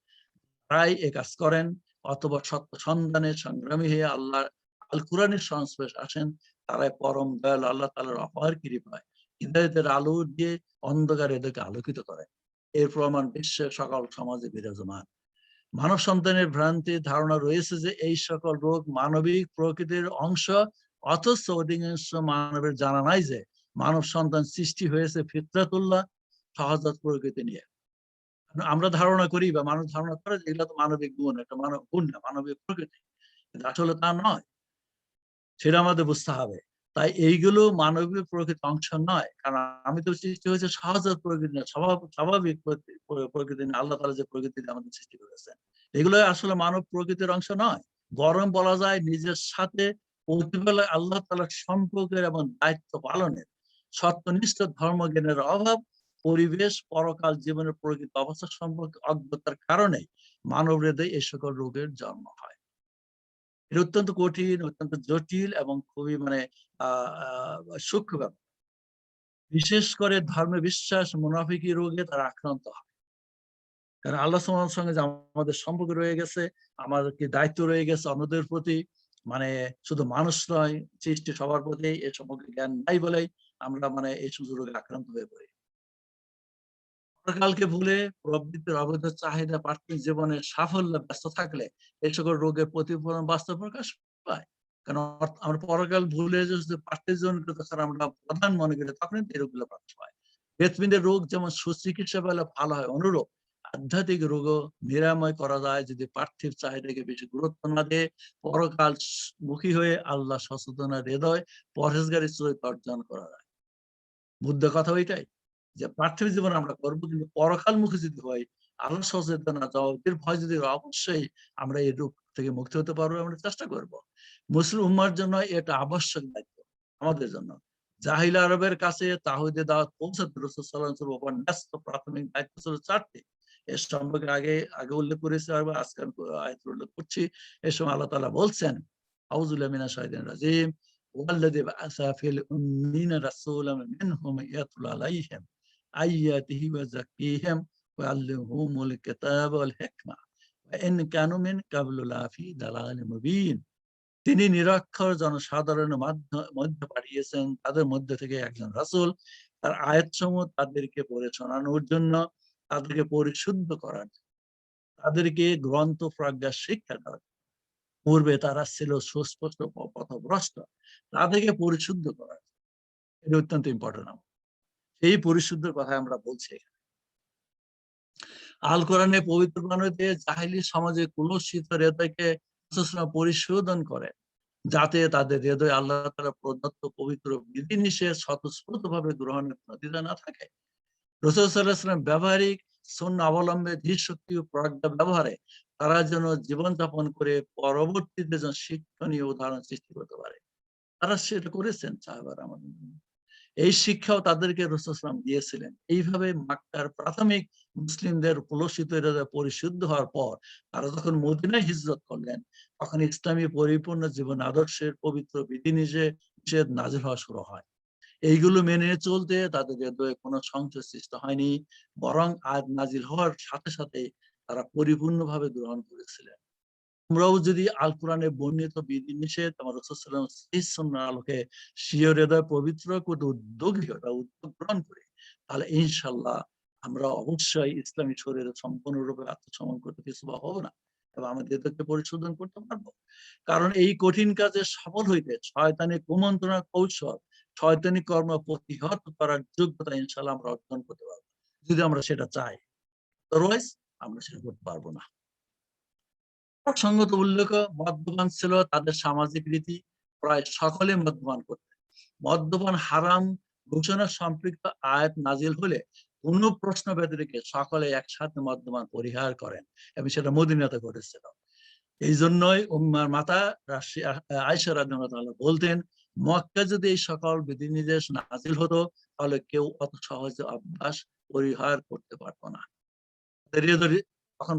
তারাই এ কাজ করেন, অথবা সত্য সন্ধানে সংগ্রামী হয়ে আল্লাহ আল কোরআনের সংস্পর্শ আসেন, তারাই পরম দয়াল আল্লাহ তাআলার অপার কৃপায় হৃদয়ের আলো দিয়ে অন্ধকার এদেরকে আলোকিত করে। এর প্রমাণ বিশ্বের সকল সমাজে বিরাজমান। মানব সন্তানের ভ্রান্তি ধারণা রয়েছে যে এই সকল রোগ মানবিক প্রকৃতির অংশ, অথচ অধিকাংশ মানবের জানা নাই যে মানব সন্তান সৃষ্টি হয়েছে ফিতরাতুল্লাহ, সহজাত প্রকৃতি নিয়ে। আমরা ধারণা করি বা মানুষ ধারণা করে যে এগুলো তো মানবিক গুণ, একটা মানব গুণ না, মানবিক প্রকৃতি, কিন্তু আসলে তা নয়, সেটা আমাদের বুঝতে হবে। তাই এইগুলো মানবিক প্রকৃতির অংশ নয়, কারণ আমি তো সৃষ্টি হয়েছে সহজাত প্রকৃতি না, স্বাভাবিক প্রকৃতি না। আল্লাহ তাআলা যে প্রকৃতি আমাদের সৃষ্টি করেছেন, এগুলো আসলে মানব প্রকৃতির অংশ নয়। বরং বলা যায় নিজের সাথে প্রতিবেলায় আল্লাহ তাআলার সম্পর্কের এবং দায়িত্ব পালনের সত্যনিষ্ঠ ধর্মজ্ঞানের অভাব, পরিবেশ, পরকাল জীবনের প্রকৃত অবস্থা সম্পর্কে অজ্ঞতার কারণে মানব হৃদয়ে এই সকল রোগের জন্ম হয়। এটা অত্যন্ত কঠিন, অত্যন্ত জটিল এবং খুবই মানে সূক্ষ্ম ব্যাপার। বিশেষ করে ধর্মে বিশ্বাস মুনাফিকি রোগে তারা আক্রান্ত হয়। কারণ আল্লাহ সুবহানাহু সঙ্গে যে আমাদের সম্পর্ক রয়ে গেছে, আমাদের কি দায়িত্ব রয়ে গেছে অন্যদের প্রতি, মানে শুধু মানুষ নয়, সৃষ্টি সবার প্রতি এ সম্পর্কে জ্ঞান নাই বলেই আমরা মানে এই সমস্ত রোগে আক্রান্ত হয়ে পড়ি। পরকালকে ভুলে প্রবৃত্তির অবৈধ চাহিদা পার্থিব জীবনে সাফল্য ব্যস্ত থাকলে এই সকল রোগের প্রতিফলন বাস্তব প্রকাশ পায়। কারণ আমরা পরকাল ভুলে যদি পার্থিব জীবনকে আমরা প্রধান মনে করি, তখনই এই রোগগুলো প্রকাশ পায়। হৃৎপিণ্ডের রোগ যেমন সুচিকিৎসা পেলে ভালো হয়, অনুরূপ আধ্যাত্মিক রোগও নিরাময় করা যায় যদি পার্থিব চাহিদাকে বেশি গুরুত্ব না দিয়ে পরকাল মুখী হয়ে আল্লাহ সচেতন হৃদয় পরহেজগারী চরিত্র অর্জন করা যায়। বুদ্ধ কথা ওইটাই, যে পার্থিব জীবন আমরা করবো, কিন্তু পরকালমুখী যদি হয়, আল্লাহ সচেতন জবাবের ভয় যদি, অবশ্যই আমরা এই রূপ থেকে মুক্তি হতে পারবো, আমরা চেষ্টা করব। মুসলিম উম্মার জন্য এটা আবশ্যক দায়িত্ব আমাদের জন্য। জাহিল আরবের কাছে তাওহীদের দাওয়াত পৌঁছাতে রাসূল সাল্লাল্লাহু আলাইহি ওয়াসাল্লাম উপর ন্যস্ত প্রাথমিক দায়িত্ব ছিল ৪টি। এর সম্পর্কে আগে উল্লেখ করেছি, আজকে আমি আয়াত উল্লেখ করছি। এই সময় আল্লাহ তাআলা বলছেন, আউযু বিল্লাহি মিনাশ শাইতানির রাজীম, ওয়াল্লাযী বা'আসা ফিল উম্মিয়িনা রাসূলাম মিনহুম ইয়াতলু আলাইহিম আয়াতিহি ওয়া যাক্কিহিম ওয়া আল্লিমহুমুল কিতাবা ওয়াল হিকমা ওয়া ইন কানু মিন ক্বাবলু লাফি দালালিম মুবিন। তিনি নিরক্ষর জনসাধারণের মধ্যে পাঠিয়েছেন, তাদের মধ্যে থেকে একজন রাসূল, তার আয়াতসমূহ তাদেরকে পড়ে শোনানোর জন্য, তাদেরকে পরিশুদ্ধ করার জন্য, তাদেরকে গ্রন্থ প্রজ্ঞা শিক্ষা দেওয়ার। পূর্বে তারা ছিল সুস্পষ্ট পথভ্রষ্ট, তাদেরকে পরিশুদ্ধ করার। এটা অত্যন্ত ইম্পর্টেন্ট। এই পরিশুদ্ধের কথা আমরা বলছি এখানে। আল কোরআনে পবিত্র বাণীতে জাহেলি সমাজে কুলসিত হৃদয়কে পরিশোধন করে, যাতে তাদের হৃদয় আল্লাহ তাআলা প্রদত্ত পবিত্র বিধিনিষেধ স্বতঃস্ফূর্ত ভাবে গ্রহণের দ্বিধা না থাকে। রাসূল সাল্লাল্লাহু আলাইহি ওয়াসাল্লাম ব্যবহারিক সুন্নাহ অবলম্বনে ধীর শক্তি ও প্রজ্ঞা ব্যবহারে তারা যেন জীবনযাপন করে পরবর্তীতে যেন শিক্ষণীয় উদাহরণ সৃষ্টি করতে পারে। তারা সেটা করেছেন সাহাবারা আমাদের জন্য। এই শিক্ষাও তাদেরকে রাসূল সাল্লাল্লাহু আলাইহি ওয়াসাল্লাম দিয়েছিলেন। এইভাবে মক্কার প্রাথমিক মুসলিমদের কলুষিত হৃদয় পরিশুদ্ধ হওয়ার পর তারা যখন মদিনায় হিজরত করলেন, তখন ইসলামী পরিপূর্ণ জীবন আদর্শের পবিত্র বিধি-নিষেধ নাযিল হওয়া শুরু হয়। এইগুলো মেনে চলতে তাদের হৃদয়ে কোনো সংশয় সৃষ্টি হয়নি, বরং আয়াত নাযিল হওয়ার সাথে সাথে তারা পরিপূর্ণভাবে গ্রহণ করেছিলেন। আমরাও যদি আল কোরআনে বর্ণিত বিধি-নিষেধ আমার রাসূল সাল্লাল্লাহু আলাইহি ওয়াসাল্লাম সহিহ সুন্নাহ আলোকে স্বীয় হৃদয় পবিত্র করতে উদ্যোগ গ্রহণ করি, তাহলে ইনশাআল্লাহ আমরা অবশ্যই ইসলামী শরীয়তে সম্পূর্ণরূপে আত্মসমর্পণ করতে পিছপা হব না এবং আমাদের হৃদয়কে পরিশোধন করতে পারবো। কারণ এই কঠিন কাজে সফল হইতে শয়তানি কুমন্ত্রণা কৌশল, শয়তানি কর্ম প্রতিহত করার যোগ্যতা ইনশাআল্লাহ আমরা অর্জন করতে পারবো, যদি আমরা সেটা চাই। আদারওয়াইজ আমরা সেটা করতে পারবো না। প্রসঙ্গত উল্লেখ, মদ্যপান ছিল তাদের সামাজিক রীতি। প্রায় সকলে মদ্যপান করতেন। মদ্যপান হারাম ঘোষণা সম্পৃক্ত আয়াত নাজিল হলে কোন প্রশ্ন ব্যতিরেকে সকলে একসাথে মদ্যপান পরিহার করেন এবং সেটা মদিনাতে ঘটেছিল। এই জন্যই উম্মার মাতা আয়েশা রাদিয়াল্লাহু তাআলা বলতেন, মক্কা যদি এই সকল বিধিনির্দেশ নাজিল হতো তাহলে কেউ অত সহজে অভ্যাস পরিহার করতে পারতো না। তখন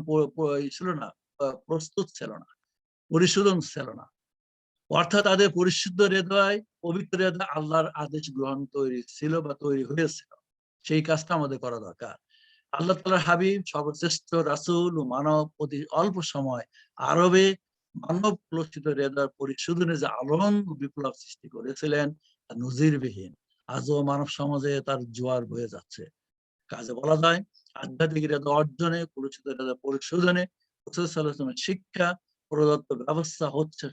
ছিল না, প্রস্তুত ছিল না, পরিশোধন ছিল না। অর্থাৎ তাদের পরিশুদ্ধ হৃদয়, পবিত্র হৃদয় আল্লাহর আদেশ গ্রহণ তৈরি ছিল বা তৈরি হয়েছিল। সেই কাজটা আমাদের করা দরকার। আল্লাহ তাআলার হাবিব সর্বশ্রেষ্ঠ রাসূল ও মানব অতি অল্প সময় আরবে মানব কলুষিত হৃদয় পরিশোধনে যে আলোড়ন বিপ্লব সৃষ্টি করেছিলেন তা নজিরবিহীন। আজও মানব সমাজে তার জোয়ার বয়ে যাচ্ছে। কাজে বলা যায়, আধ্যাত্মিক হৃদয় অর্জনে, কলুষিত হৃদয় পরিশোধনে রাসূল সাল্লাল্লাহু আলাইহি ওয়াসাল্লামের শিক্ষা প্রদত্ত ব্যবস্থা হচ্ছে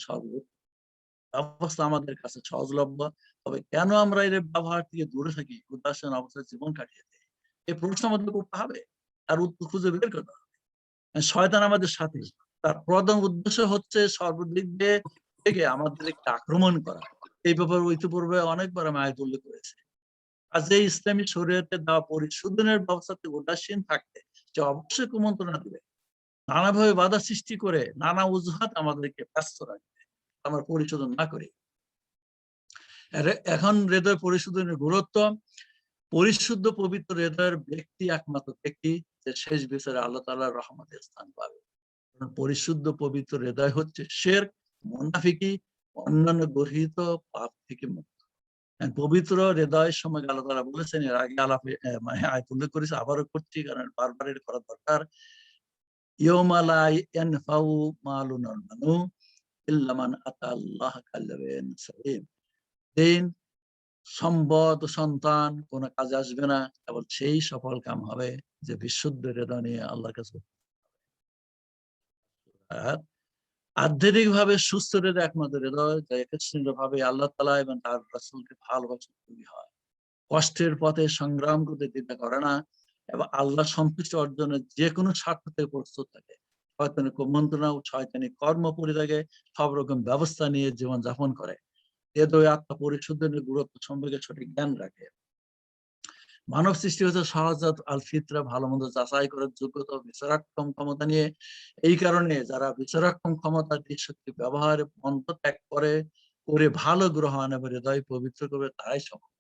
ব্যবস্থা আমাদের কাছে সহজলভ্য। তবে কেন আমরা এর ব্যবহার থেকে দূরে থাকি, উদাসীন অবস্থায় জীবন কাটিয়ে দিই? এই প্রশ্ন আমাদের করতে হবে, তার উত্তর খুঁজে বের করতে হবে। শয়তান আমাদের সাথে, তার প্রধান উদ্দেশ্য হচ্ছে সর্বদিক থেকে আমাদেরকে আক্রমণ করা। এই ব্যাপারে ইতিপূর্বে অনেকবার আমি আয়াত উল্লেখ করেছি। কাজেই ইসলামী শরীয়তে দেওয়া পরিশোধনের ব্যবস্থা থেকে উদাসীন থাকতে সে অবশ্যই কুমন্ত্রণা দিবে, নানাভাবে বাধা সৃষ্টি করে নানা অজুহাত আমাদেরকে ব্যস্ত রাখবে আমরা পরিশোধন না করি। এখন হৃদয় পরিশোধনের গুরুত্ব। পরিশুদ্ধ পবিত্র হৃদয়ের ব্যক্তি একমাত্র ব্যক্তি যে শেষ বিচারে আল্লাহ তাআলার রহমতের স্থান পাবে। পরিশুদ্ধ পবিত্র হৃদয় হচ্ছে শিরক, মুনাফিকি, অন্যান্য গর্হিত পাপ থেকে মুক্ত। পবিত্র হৃদয়ের সময় আল্লাহ তাআলা বলেছেন, এর আগে আলাপে আয়াত উল্লেখ করেছে, আবারও করছি কারণ বারবার এটা করা দরকার। ইয়াউমা লা ইয়ানফাউ মালুন ওয়ালা বানুন ইল্লা মান আতাল্লাহা বিকলবিন সালিম। দিন সম্পদ সন্তান কোন কাজে আসবে না, কেবল সেই সফল কাম হবে যে বিশুদ্ধ হৃদয় নিয়ে আল্লাহর কাছে। আধ্যাত্মিক ভাবে সুস্থ হৃদয় একমাত্র হৃদয় যা একচ্ছিন্ন ভাবে আল্লাহ তাআলা এবং তার রাসূলকে ভালোবাসা তৈরি হয়, কষ্টের পথে সংগ্রাম করতে দ্বিধা করে না এবং আল্লাহ সন্তুষ্টি অর্জনের যে কোনো স্বার্থ থেকে প্রস্তুত থাকে। শয়তানি কুমন্ত্রণা ও শয়তানি কর্ম পরিত্যাগে সব রকম ব্যবস্থা নিয়ে জীবন যাপন করে। হৃদয় আত্মা পরিশুদ্ধের গুরুত্ব সম্পর্কে সঠিক জ্ঞান রাখে। মানব সৃষ্টি হচ্ছে সহজাত আল ফিতরা, ভালো মন্দ যাচাই করার যোগ্যতা, বিচারাক্ষম ক্ষমতা নিয়ে। এই কারণে যারা বিচারাক্ষম ক্ষমতা দিয়ে শক্তি ব্যবহারে পন্থ ত্যাগ করে ভালো গ্রহণ এবং হৃদয় পবিত্র করবে, তারাই সফল।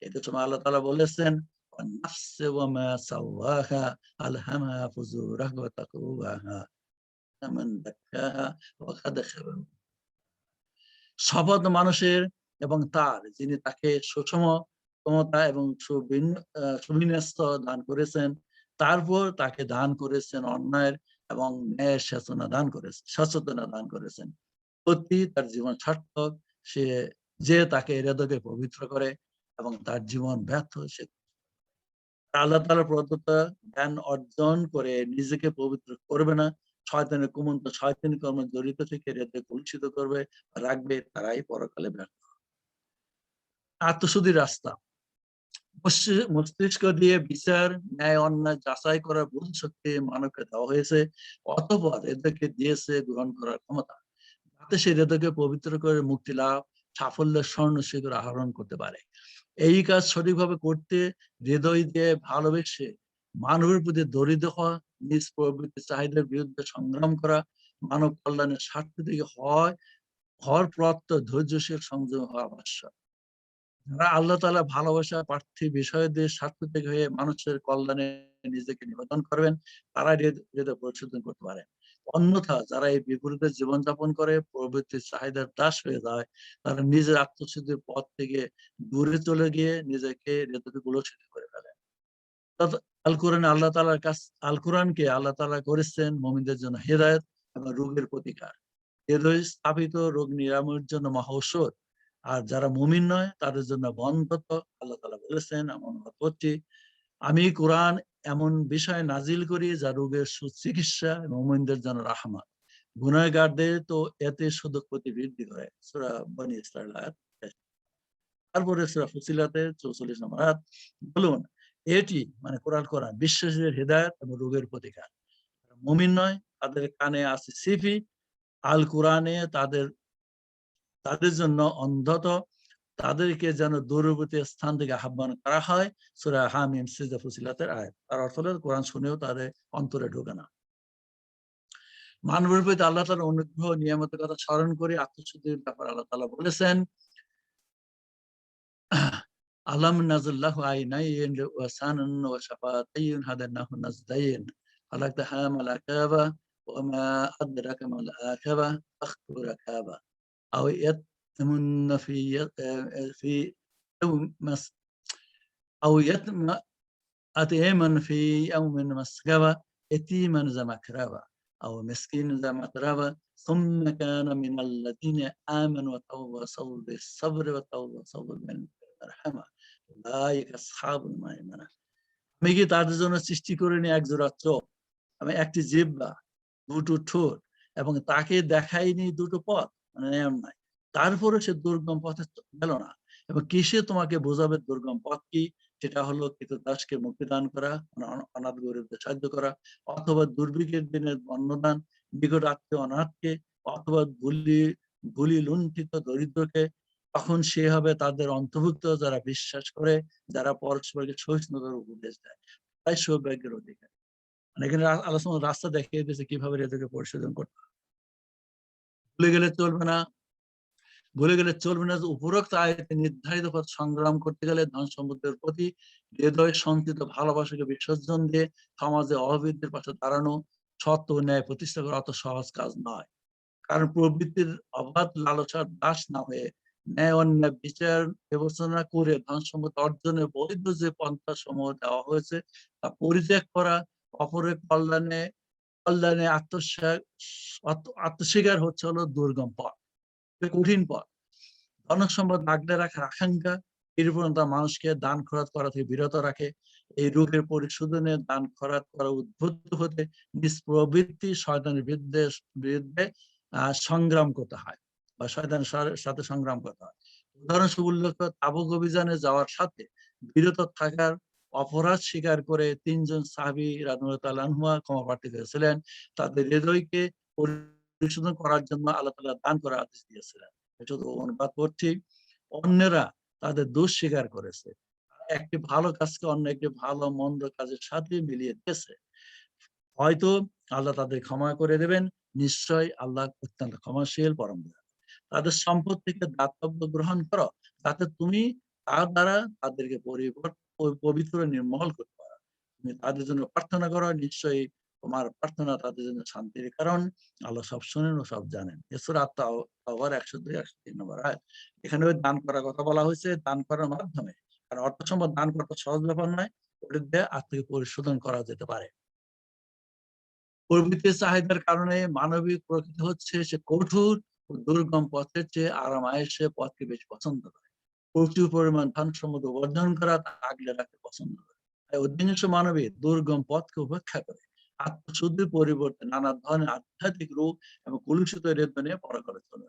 এতে সময় আল্লাহ তাআলা বলেছেন, ওয়ান-নাফসি ওয়া মা সাওয়াহা আলহামাহা ফুজুরাহা ওয়া তাকওয়াহা মান দাক্কাহা ওয়া কাদ খাবা। শপথ মানুষের এবং তার যিনি তাকে সুষম ক্ষমতা এবং সুবিন্যস্ত দান করেছেন, তারপর তাকে দান করেছেন অন্যায়ের এবং ন্যায়ের সচেতনা দান করেছেন। প্রতি তার জীবন সার্থক সে যে তাকে হৃদয়কে পবিত্র করে এবং তার জীবন ব্যর্থ সে। আল্লাহ তাআলা প্রদত্ত জ্ঞান অর্জন করে নিজেকে পবিত্র করবে না, শয়তানের কুমন্ত্র শয়তানি কর্মে জড়িত থেকে হৃদয় কলুষিত করবে রাখবে, তারাই পরকালে ব্যর্থ। আত্মশুদ্ধির রাস্তা। মস্তিষ্ক দিয়ে বিচার, ন্যায় অন্যায় যাচাই করার বুদ্ধি শক্তি মানবকে দেওয়া হয়েছে, অতঃপর হৃদয়কে দিয়েছে গ্রহণ করার ক্ষমতা, যাতে সে হৃদয়কে পবিত্র করে মুক্তি লাভ, সাফল্যের স্বর্ণ শিখর আহরণ করতে পারে। এই কাজ সঠিকভাবে করতে হৃদয় দিয়ে ভালোবেসে মানবের প্রতি দরিদ্র হওয়া, নিজ প্রবৃত্তি চাহিদার বিরুদ্ধে সংগ্রাম করা, মানব কল্যাণের স্বার্থ থেকে হওয়ার প্রত্য ধৈর্যশীল সংযম হওয়া আবশ্যক। যারা আল্লাহ তাআলা ভালোবাসা প্রার্থী বিষয়দের স্বার্থ থেকে হয়ে মানুষের কল্যাণে নিজেকে নিবেদন করবেন, তারা হৃদয় পরিশোধন করতে পারেন। অন্যথা যারা এই বিপরীতে জীবনযাপন করে প্রবৃত্তির চাহিদার দাস হয়ে যায়, তারা নিজের আত্মশুদ্ধির পথ থেকে দূরে চলে গিয়ে নিজেকে হৃদয়কে কুলসিত করে ফেলে। আল কোরআনে আল্লাহ তাআলার কাছ আল কোরআনকে আল্লাহ তাআলা করেছেন মুমিনদের জন্য হেদায়েত এবং রোগের প্রতিকার। হৃদয় স্থাপিত রোগ নিরাময়ের জন্য মহা ঔষধ। আর যারা মুমিন নয় তাদের জন্য বন্ধত্ব। আল্লাহ তাআলা বলেছেন, আমি অনুবাদ করছি, আমি কোরআন এমন বিষয় নাজিল করি যা রোগের সুচিকিৎসা, মুমিনদের জন্য রাহমাত, গুনাহগারদের তো এতে শুধু ক্ষতি বৃদ্ধি করে। সূরা বনী ইসরাঈল আয়াত ২৩। তারপরে সূরা ফুসিলাতে ৪৪ নম্বর আয়াত, বলুন এটি মানে কোরআন বিশ্বাসীদের হেদায়েত এবং রোগের প্রতিকার। মুমিন নয় তাদের কানে আছে সিফি, আল কোরআনে তাদের জন্য অন্ধত, তাদেরকে যেন দূরবর্তী স্থান থেকে আহ্বান করা হয়। সূরা হামিম সিজদা ফুসিলাতের আয়াত। তার অর্থ হলো কোরআন শুনেও তাদের অন্তরে ঢোকে না। মানবের প্রতি আল্লাহ তাআলার অনুগ্রহ নিয়ামতের কথা স্মরণ করে আত্মশুদ্ধির ব্যাপারে আল্লাহ তাআলা বলেছেন, আলাম নাযিল্লাহু আইনাইন ওয়া সানান ওয়া শাফাতাইন হাদানাহু নাজদাইন ফালাকতাহা মাল আকাবা ওয়া মা আদরাকা মাল আকাবা ফাখতু রাকাবা আও ইয়াতমুন في يوم أو يتم أطعاما في يوم مسغبة يتيما ذا مقربة أو مسكين ذا متربة ثم كان من الذين آمنوا وتواصوا بالصبر وتواصوا بالمرحمة أولئك أصحاب الميمنة। আমি কি তাদের জন্য সৃষ্টি করিনি এক জোড়া চোখ, আমি একটি জিহ্বা, দুটো ঠোঁট এবং তাকে দেখাইনি দুটো পথ, মানে এমন নাই। তারপরে সে দুর্গম পথে গেল না। এবং কিসে তোমাকে বোঝাবে দুর্গম পথ কি? সেটা হলো কৃতদাসকে মুক্তিদান করা, অনাথ গরিবদের সাহায্য করা, অথবা দুর্ভিক্ষের দিনে অন্নদান, নিকট আত্মীয় অনাথকে, অথবা গুলি লুণ্ঠিত দরিদ্রকে। তখন সে হবে তাদের অন্তর্ভুক্ত যারা বিশ্বাস করে, যারা পরস্পরকে সহিষ্ণুতার উপদেশ দেয়, তাই সৌভাগ্যের অধিকার। মানে এখানে আলোচনা রাস্তা দেখিয়ে দিয়েছে কিভাবে হৃদয়কে পরিশোধন করতে হবে। ভুলে গেলে চলবে না যে উপরোক্ত আয়াতে নির্ধারিত পথ সংগ্রাম করতে গেলে ধন সম্পদের প্রতি হৃদয় সঞ্চিত ভালোবাসাকে বিসর্জন দিয়ে সমাজে অভিবৃদ্ধির পাশে দাঁড়ানো, সত্য ও ন্যায় প্রতিষ্ঠা করা অত সহজ কাজ নয়। কারণ প্রবৃত্তির অবাধ লালসার দাস না হয়ে ন্যায় অন্যায় বিচার বিবেচনা করে ধন সম্পদ অর্জনের বৈধ যে পন্থা সমূহ দেওয়া হয়েছে তা পরিত্যাগ করা, অপরের কল্যাণে আত্মস্বীকার হচ্ছে হলো দুর্গম পথ, কঠিন পথ। ধন সম্পদ আগলে রাখার আকাঙ্ক্ষা কৃপণতা মানুষকে দান খরচ করা থেকে বিরত রাখে। এই রোগের পরিশোধনে দান খরচ করা উদ্বুদ্ধ হতে নিজ প্রবৃত্তি শয়তানের বিরুদ্ধে সংগ্রাম করতে হয় বা শয়তানের সাথে সংগ্রাম করতে হয়। উদাহরণস্বরূপ উল্লেখ তাবুক অভিযানে যাওয়ার সাথে বিরত থাকার অপরাধ স্বীকার করে ৩ জন সাহাবী রাদিয়াল্লাহু আনহুমা ক্ষমা প্রার্থী হয়েছিলেন। তাদের হৃদয়কে পরিশোধন করার জন্য আল্লাহ তাআলা দান করার আদেশ দিয়েছিলেন। শুধু অনুবাদ করছি, অন্যেরা তাদের দোষ স্বীকার করেছে, একটি ভালো কাজকে অন্য একটি ভালো মন্দ কাজের সাথে মিলিয়ে দিয়েছে। হয়তো আল্লাহ তাদের ক্ষমা করে দেবেন, নিশ্চয় আল্লাহ অত্যন্ত ক্ষমাশীল পরম দয়ালু। তাদের সম্পদ থেকে দাতব্য গ্রহণ করো, যাতে তুমি তার দ্বারা তাদেরকে পবিত্র নির্মল করতে পারো। তুমি তাদের জন্য প্রার্থনা করো, নিশ্চয়ই তোমার প্রার্থনা তাদের জন্য শান্তির কারণ। আল্লাহ সব শোনেন ও সব জানেন। সূরা আত-তাওবার ১০২-১০৩ নম্বর আয়াত। এখানে দান করার কথা বলা হয়েছে, দান করার মাধ্যমে। কারণ অর্থ সম্পদ দান করা সহজ ব্যাপার নয়, ওটা দিয়ে আত্মিক পরিশোধন করা যেতে পারে। প্রবৃত্তির চাহিদার কারণে মানবিক প্রকৃতি হচ্ছে সে কঠোর ও দুর্গম পথের চেয়ে আরাম-আয়েশে পথকে বেশি পছন্দ করে। প্রচুর পরিমাণ ধন সম্পদ উপার্জন করা তা আগলে রাখতে পছন্দ করে। তাই অধিকাংশ মানবী দুর্গম পথকে উপেক্ষা করে আত্মশুদ্ধির পরিবর্তে নানা ধরনের আধ্যাত্মিক রূপ এবং কলুষিত হৃদয় নিয়ে পড়া করে চলে।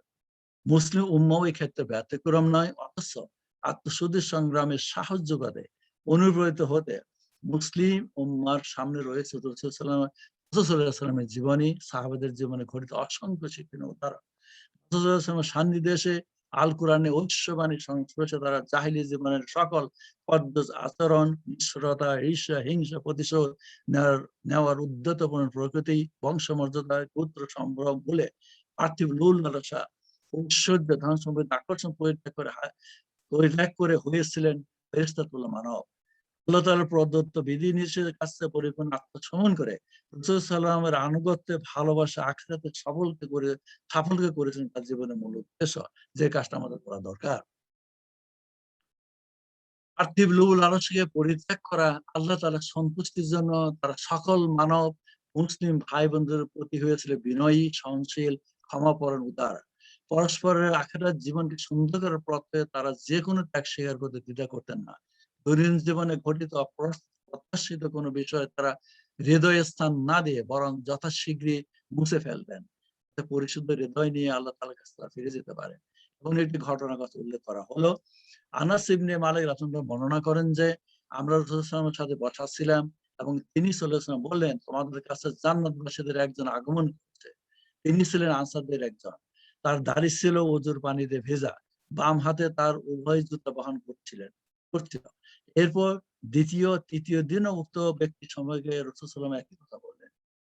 মুসলিম উম্মাও এই ক্ষেত্রে ব্যতিক্রম নয়। অথচ আত্মশুদ্ধির সংগ্রামে সাহায্য করে অনুপ্রাণিত হতে মুসলিম উম্মার সামনে রয়েছে রাসূলুল্লাহ জীবনী, সাহাবাদের জীবনে ঘটিত অসংখ্য শিক্ষণীয় উদাহরণ। রাসূলুল্লাহ সান্নিধ্যে এসে আল কোরআনে ঐশ্ববাণী সংস্পর্শে তারা জাহিলি জীবনের সকল পদ্মজ আচরণ, নিষ্ঠুরতা, ঈর্ষা, হিংসা, প্রতিশোধ নেওয়ার উদ্যতপূর্ণ প্রকৃতি, বংশমর্যাদা, গোত্র সম্ভ্রম বলে পার্থিব লোল লালসা, ঐশ্বর্য, ধন সম্পত্তি আকর্ষণ পরিত্যাগ করে হয়েছিলেন ফেরেশতা তুল্য মানব। আল্লাহ তাআলার প্রদত্ত বিধি নিষেধের কাছে পরিপূর্ণ আত্মসমর্পণ করে রাসূল সাল্লাল্লাহু আলাইহি আনুগত্যে ভালোবাসা আখিরাতে সফলকে করেছেন তার জীবনের মূল উদ্দেশ্য, যে কাজটা আমাদের করা দরকার। পার্থিব লোভ লালসাকে পরিত্যাগ করা, আল্লাহ তাআলার সন্তুষ্টির জন্য তারা সকল মানব মুসলিম ভাই বোনদের প্রতি হয়েছিল বিনয়ী, সহনশীল, ক্ষমাপরায়ণ, উদার। পরস্পরের আখিরাত জীবনকে সুন্দর করার পথে তারা যে কোনো ত্যাগ স্বীকার করতে দ্বিধা করতেন না। দৈনন্দিন জীবনে ঘটিত অপ্রত্যাশিত কোনো বিষয়ে তারা হৃদয়ে স্থান না দিয়ে বরং যথাশীঘ্রই মুছে ফেলতেন, পরিশুদ্ধ হৃদয় নিয়ে আল্লাহ তাআলার কাছে তারা ফিরে যেতে পারে। এবং একটি ঘটনার কথা উল্লেখ করা হলো, আনাস ইবনে মালিক রাদিয়াল্লাহু বর্ণনা করেন যে আমরা রাসূল সাল্লাল্লাহু আলাইহি ওয়াসাল্লামের সাথে বসা ছিলাম এবং তিনি সাল্লাল্লাহু আলাইহি ওয়াসাল্লাম বললেন, তোমাদের কাছে জান্নাতবাসীদের একজন আগমন করছে। তিনি ছিলেন আনসারদের একজন। তার দাড়ি ছিল ওজুর পানিতে ভেজা, বাম হাতে তার উভয় জুতা বহন করছিল। এরপর দ্বিতীয় তৃতীয় দিনও উক্ত ব্যক্তি সম্পর্কে রাসূল সাল্লাল্লাহু আলাইহি ওয়াসাল্লাম একই কথা বললেন।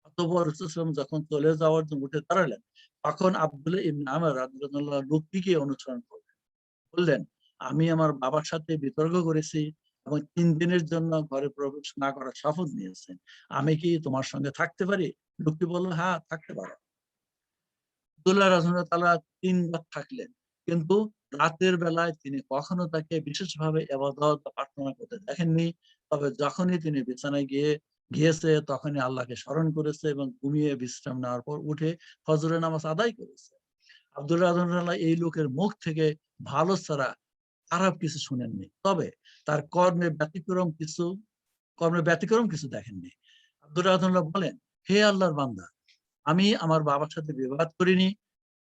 অতঃপর রাসূল সাল্লাল্লাহু আলাইহি ওয়াসাল্লাম যখন চলে যাওয়ার জন্য উঠে দাঁড়ালেন, তখন আব্দুল্লাহ ইবনে আমর রাদিয়াল্লাহু আনহু লোকটিকে অনুসরণ করলেন। বললেন, আমি আমার বাবার সাথে বিতর্ক করেছি এবং ৩ দিনের জন্য ঘরে প্রবেশ না করার শপথ নিয়েছেন। আমি কি তোমার সঙ্গে থাকতে পারি? লোকটি বলল, হ্যাঁ, থাকতে পারো। আব্দুল্লাহ রাদিয়াল্লাহু তাআলা ৩ রাত থাকলেন, কিন্তু রাতের বেলায় তিনি কখনো তাকে বিশেষভাবে ইবাদত বা প্রার্থনা করতে দেখেননি। তবে যখনই তিনি বিছানায় গিয়েছে তখনই আল্লাহকে স্মরণ করেছে এবং ঘুমিয়ে বিশ্রাম নেওয়ার পর উঠে ফজরের নামাজ আদায় করেছে। আব্দুল্লাহ রাদিয়াল্লাহু এই লোকের মুখ থেকে ভালো ছাড়া খারাপ কিছু শুনেননি। তবে তার কর্মে ব্যতিক্রম কিছু দেখেননি। আব্দুল্লাহ রাদিয়াল্লাহু বলেন, হে আল্লাহর বান্দা, আমি আমার বাবার সাথে বিবাদ করিনি,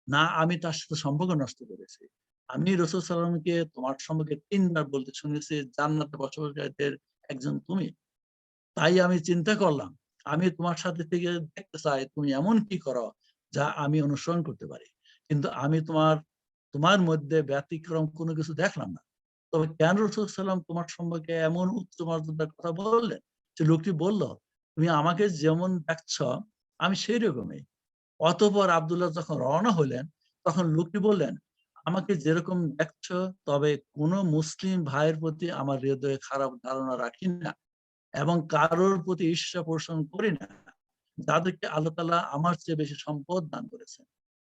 না আমি তার সাথে সম্পর্ক নষ্ট করেছি। আমি রাসূল সাল্লাল্লাহু আলাইহি ওয়াসাল্লামকে তোমার সম্পর্কে ৩ বার বলতে শুনেছি, জান্নাতে বসবাসকারীদের একজন তুমি। তাই আমি চিন্তা করলাম, আমি তোমার সাথে থেকে দেখতে চাই তুমি এমন কি করো যা আমি অনুসরণ করতে পারি। কিন্তু আমি তোমার মধ্যে ব্যতিক্রম কোনো কিছু দেখলাম না। তবে কেন রাসূল সাল্লাল্লাহু আলাইহি ওয়াসাল্লাম তোমার সম্পর্কে এমন উচ্চ মর্যাদার কথা বললেন? সে লোকটি বলল, তুমি আমাকে যেমন দেখছ আমি সেই রকমই। অতঃপর আব্দুল্লাহ যখন রওনা হলেন তখন লোকটি বললেন, আমাকে যেরকম দেখছ, তবে কোনো মুসলিম ভাইয়ের প্রতি আমার হৃদয়ে খারাপ ধারণা রাখি না এবং কারোর প্রতি ঈর্ষা পোষণ করি না, যাদেরকে আল্লাহ তাআলা আমার চেয়ে বেশি সম্পদ দান করেছেন।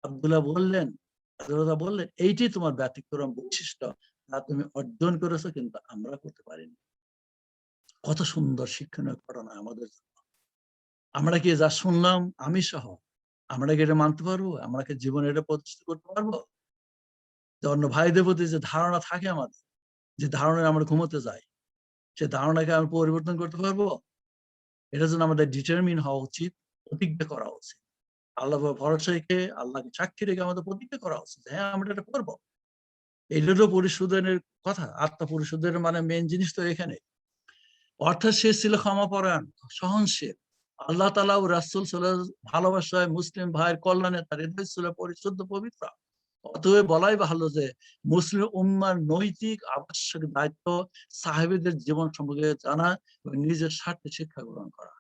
আব্দুল্লাহ বললেন, এইটি তোমার ব্যতিক্রম বৈশিষ্ট্য, যা তুমি অর্জন করেছো কিন্তু আমরা করতে পারিনি। কত সুন্দর শিক্ষণীয় ঘটনা আমাদের জন্য। আমরা কি যা শুনলাম আমি সহ, আমরা কি এটা মানতে পারবো? আমরা কি জীবনে এটা প্রতিষ্ঠিত করতে পারবো? যে অন্য ভাইদের প্রতি যে ধারণা থাকে আমাদের, যে ধারণায় আমরা ঘুমোতে যাই, সে ধারণাকে আমরা পরিবর্তন করতে পারবো? এটার জন্য আমাদের ডিটারমিন হওয়া উচিত, প্রতিজ্ঞা করা উচিত। আল্লাহ ভরসা রেখে, আল্লাহকে সাক্ষী রেখে আমাদের প্রতিজ্ঞা করা উচিত, হ্যাঁ আমরা এটা করবো। এটারও পরিশোধনের কথা। আত্মা পরিশোধনের মানে মেইন জিনিস তো এখানে। অর্থাৎ সে ছিল ক্ষমাপরায়ণ, সহনশীল। আল্লাহ তাআলা ও রাসূল সাল্লাল্লাহু আলাইহি ভালোবাসায় মুসলিম ভাইয়ের কল্যাণে তার হৃদয় ছিল পরিশুদ্ধ, পবিত্র। অতএব বলাই ভালো যে মুসলিম উম্মার নৈতিক আবশ্যক দায়িত্ব সাহাবীদের জীবন সম্পর্কে জানা এবং নিজের স্বার্থে শিক্ষা গ্রহণ করা।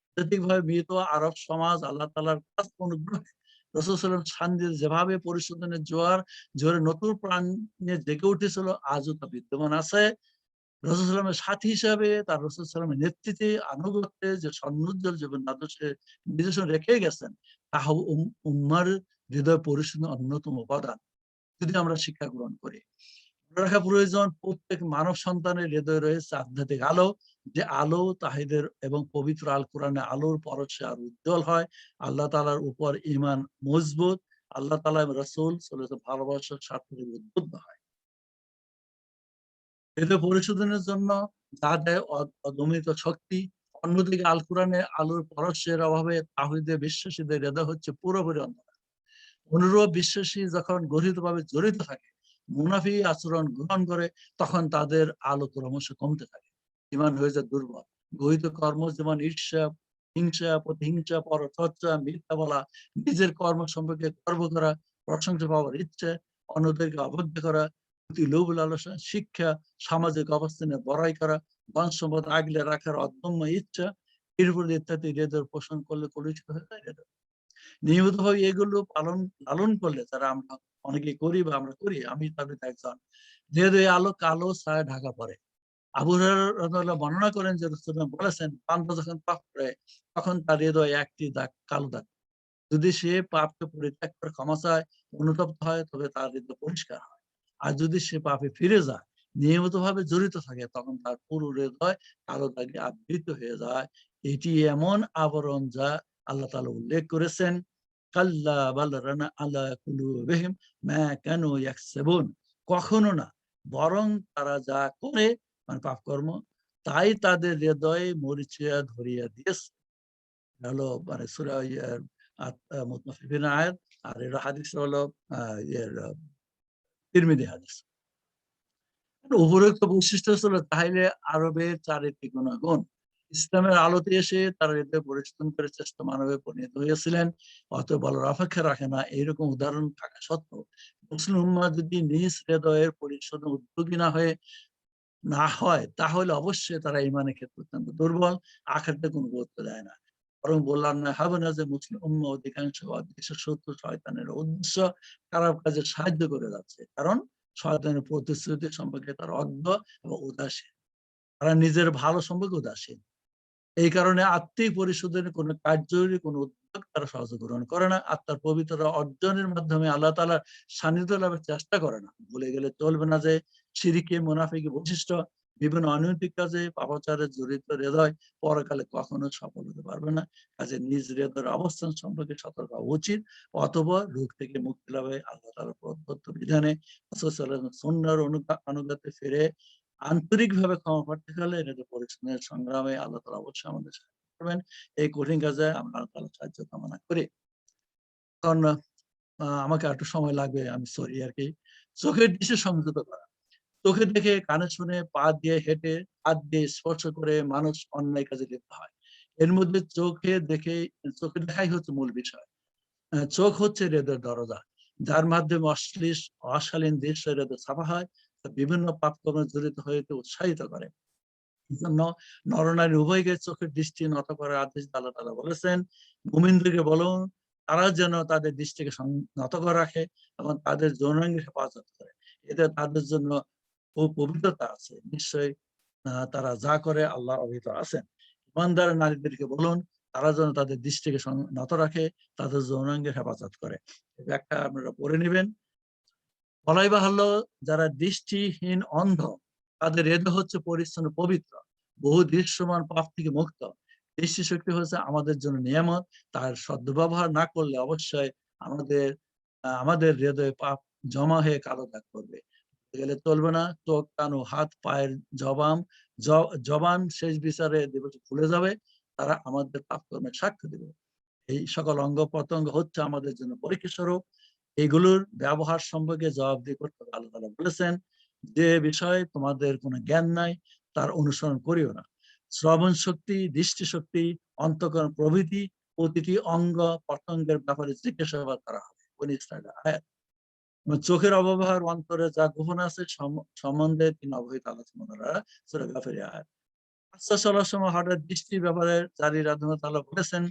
আধ্যাত্মিকভাবে বিহিত আরব সমাজ আল্লাহ তাআলার খাস অনুগ্রহে রাসূল সাল্লাল্লাহু আলাইহি ওয়াসাল্লাম শান্তির যেভাবে পরিশোধনের জোয়ারে নতুন প্রাণ নিয়ে জেগে উঠেছিল, আজও তা বিদ্যমান আছে। রাসূল সাল্লাল্লাহু আলাইহি ওয়াসাল্লামের সাথী হিসাবে তার রাসূল সাল্লাল্লাহু আলাইহি ওয়াসাল্লামের নেতৃত্বে, আনুগত্যে যে স্বর্ণোজ্জ্বল জীবন আদর্শে নিদর্শন রেখে গেছেন, তাহা উম্মার হৃদয় পরিশোধনের অন্যতম উপাদান। যদি আমরা শিক্ষা গ্রহণ করি, মনে রাখা প্রয়োজন, প্রত্যেক মানব সন্তানের হৃদয়ে রয়েছে আধ্যাত্মিক আলো, যে আলো তাহিদের এবং পবিত্র আল কোরআনে আলোর পরশে আর উজ্জ্বল হয়। আল্লাহ তাআলার উপর ঈমান মজবুত, আল্লাহ তাআলা এবং রাসূল সাল্লাল্লাহু আলাইহি ওয়াসাল্লাম ভালোবাসার স্বার্থে উদ্বুদ্ধ হয়। হৃদয় পরিশোধনের জন্য যা দেয় অদমিত শক্তি। অন্যদিকে আল কোরআনের আলোর পরশের অভাবে তাওহীদে বিশ্বাসীদের হৃদয় হচ্ছে পুরোপুরি অন্ধকার। অনুরূপ বিশ্বাসী যখন গঠিতভাবে জড়িত থাকে, মুনাফি আচরণ গ্রহণ করে, তখন তাদের আলো ক্রমশ কমতে থাকে, ঈমান হয়ে যায় দুর্বল। গহিত কর্ম যেমন ঈর্ষা, হিংসা, প্রতিহিংসা, পরচর্চা, মিথ্যা বলা, নিজের কর্ম সম্পর্কে গর্ব করা, প্রশংসা পাওয়ার ইচ্ছে, অন্যদেরকে অবজ্ঞা করা, অতি লোভ লালসা, শিক্ষা, সামাজিক অবস্থানে বড়াই করা, ধন সম্পদ আগলে রাখার অদম্য ইচ্ছা, এরপর ইত্যাদি হৃদয় পোষণ করলে কলুষিত হয়ে যায় হৃদয়। নিয়মিতভাবে এগুলো লালন করলে, যারা আমরা অনেকে করি বা আমরা করি, আমি তাদের একজন, হৃদয়ে আলো কালো ছায়া ঢাকা পড়ে। আবু হুরায়রা রাদিয়াল্লাহু আনহু বর্ণনা করেন যে রাসূলুল্লাহ বলেছেন, বান্দা যখন পাপ করে তখন তার হৃদয়ে একটি দাগ, কালো দাগ। যদি সে পাপকে পরিত্যাগ করে ক্ষমা চায়, অনুতপ্ত হয়, তবে তার হৃদয় পরিষ্কার হয়। আর যদি সে পাপে ফিরে যায়, নিয়মিতভাবে জড়িত থাকে, তখন তার পুরো হৃদয় কালো দাগে আবৃত হয়ে যায়। এটি এমন আবরণ যা আল্লাহ তাআলা উল্লেখ করেছেন, কাল্লা বাল রানা আলা কুলুবিহিম মা কানু ইয়াকসিবুন। কখনো না, বরং তারা যা করে মানে পাপকর্ম, তাই তাদের হৃদয়ে মরিচিয়া ধরিয়া দিয়েছে। হলো মানে সূরা মুতাফিফিন আয়াত, আর এর হাদিস হলো তিরমিজি হাদিস। উপরোক্ত বৈশিষ্ট্য ছিল তাহলে আরবের চারিত্রিক গুণাগুণ ইসলামের আলোতে এসে তারা হৃদয় পরিবর্তন করে চেষ্টা মানবে পরিণত হয়েছিলেন। অত বলার অপেক্ষা রাখে না। এইরকম উদাহরণ থাকা সত্ত্বেও মুসলিম উম্মাহ যদি নিজ হৃদয়ের পরিশোধন উদ্যোগী না হয়, তাহলে অবশ্যই তারা ইমানের ক্ষেত্রে অত্যন্ত দুর্বল, আখিরাতে কোনো গুরুত্ব দেয় না। বরং বললাম না হবে না যে মুসলিম উম্মাহ অধিকাংশ অদৃশ্য শত্রু শয়তানের উদ্দেশ্য খারাপ কাজে সাহায্য করে যাচ্ছে, কারণ শয়তানের প্রতিশ্রুতি সম্পর্কে তারা অজ্ঞ এবং উদাসীন। তারা নিজের ভালো সম্পর্কে উদাসীন। এই কারণে আত্মিক পরিশোধনের কোনো কার্যকরী কোনো উদ্যোগ তারা সহজে গ্রহণ করে না। আত্মার পবিত্রতা অর্জনের মাধ্যমে আল্লাহ তাআলার সান্নিধ্য লাভের চেষ্টা করে না। ভুলে গেলে চলবে না যে শিরকে মুনাফিকি বৈশিষ্ট্য, বিভিন্ন অনৈতিক কাজে পাপাচারে জড়িত হৃদয় পরকালে কখনো সফল হতে পারবে না। কাজে নিজ হৃদয়ের অবস্থান সম্পর্কে সতর্ক হওয়া উচিত। অথবা রোগ থেকে মুক্তি লাভে আল্লাহ তাআলার প্রদত্ত বিধানে রাসূল সাল্লাল্লাহু আলাইহি ওয়াসাল্লামের সুন্নাহর অনুগাতে ফিরে আন্তরিকভাবে ক্ষমা প্রার্থী হলে হৃদয় পরিচ্ছন্নের সংগ্রামে আল্লাহ তাআলা অবশ্যই আমাদের সাহায্য করবেন। এই কঠিন কাজে আমরা আল্লাহ তাআলার সাহায্য কামনা করি। কারণ আমাকে একটু সময় লাগবে, আমি সরি আরকি। চোখের দৃষ্টি সংযত করা। চোখে দেখে, কানে শুনে, পা দিয়ে হেঁটে, হাত দিয়ে স্পর্শ করে মানুষ অন্যায় কাজে লিপ্ত হয়। এর মধ্যে চোখে দেখাই হচ্ছে মূল বিষয়। চোখ হচ্ছে হৃদয়ের দরজা, যার মাধ্যমে অশালীন দৃশ্য হৃদয়ে ছাপা হয়, তা বিভিন্ন পাপকর্মে জড়িত হইতে উৎসাহিত করে। এজন্য নরনারী উভয়কে চোখের দৃষ্টি নত করার আদেশ আল্লাহ তাআলা বলেছেন। মুমিনদেরকে বলুন, তারা যেন তাদের দৃষ্টিকে নত করে রাখে এবং তাদের যৌনাঙ্গের হেফাজত করে। এতে তাদের জন্য পবিত্রতা আছে। নিশ্চয়ই তারা যা করে আল্লাহ অবহিত আছেন। ইমানদার নারীদেরকে বলুন, তারা যেন তাদের দৃষ্টিকে নত রাখে, তাদের যৌনাঙ্গের হেফাজত করে। এই ব্যাখ্যা আপনারা পড়ে নিবেন। বলাই বাহুল্য, যারা দৃষ্টিহীন অন্ধ, তাদের হৃদয় হচ্ছে পরিচ্ছন্ন পবিত্র, বহু দৃশ্যমান পাপ থেকে মুক্ত। দৃষ্টিশক্তি হচ্ছে আমাদের জন্য নিয়ামত। তার সদ্ব্যবহার না করলে অবশ্যই আমাদের হৃদয়ে পাপ জমা হয়ে কালো দাগ করবে। গেলে চলবে না। চোখ, কান ও হাত, পায়ের জবান শেষ বিচারে দিবস খুলে যাবে। তারা আমাদের পাপকর্মের সাক্ষ্য দেবে। এই সকল অঙ্গ প্রত্যঙ্গ হচ্ছে আমাদের জন্য পরীক্ষা স্বরূপ। এগুলোর ব্যবহার সম্পর্কে জবাবদিহি করতে হবে। আল্লাহ তাআলা বলেছেন, যে বিষয়ে তোমাদের কোনো জ্ঞান নাই তার অনুসরণ করিও না। শ্রবণ শক্তি, দৃষ্টিশক্তি, অন্তঃকরণ প্রভৃতি প্রতিটি অঙ্গ প্রত্যঙ্গের ব্যাপারে জিজ্ঞাসাবাদ করা হবে। বনী ইসরাঈলের আয়াত। চোখের অব্যবহার, অন্তরে যা গোপন আছে সম্বন্ধে তিনি অবহিত আলোচনা করা সূরা গাফিরের আয়াত। আচ্ছা, চলার সময় হঠাৎ দৃষ্টির ব্যাপারে জারি রাদিয়াল্লাহু তাআলা বলেছেন,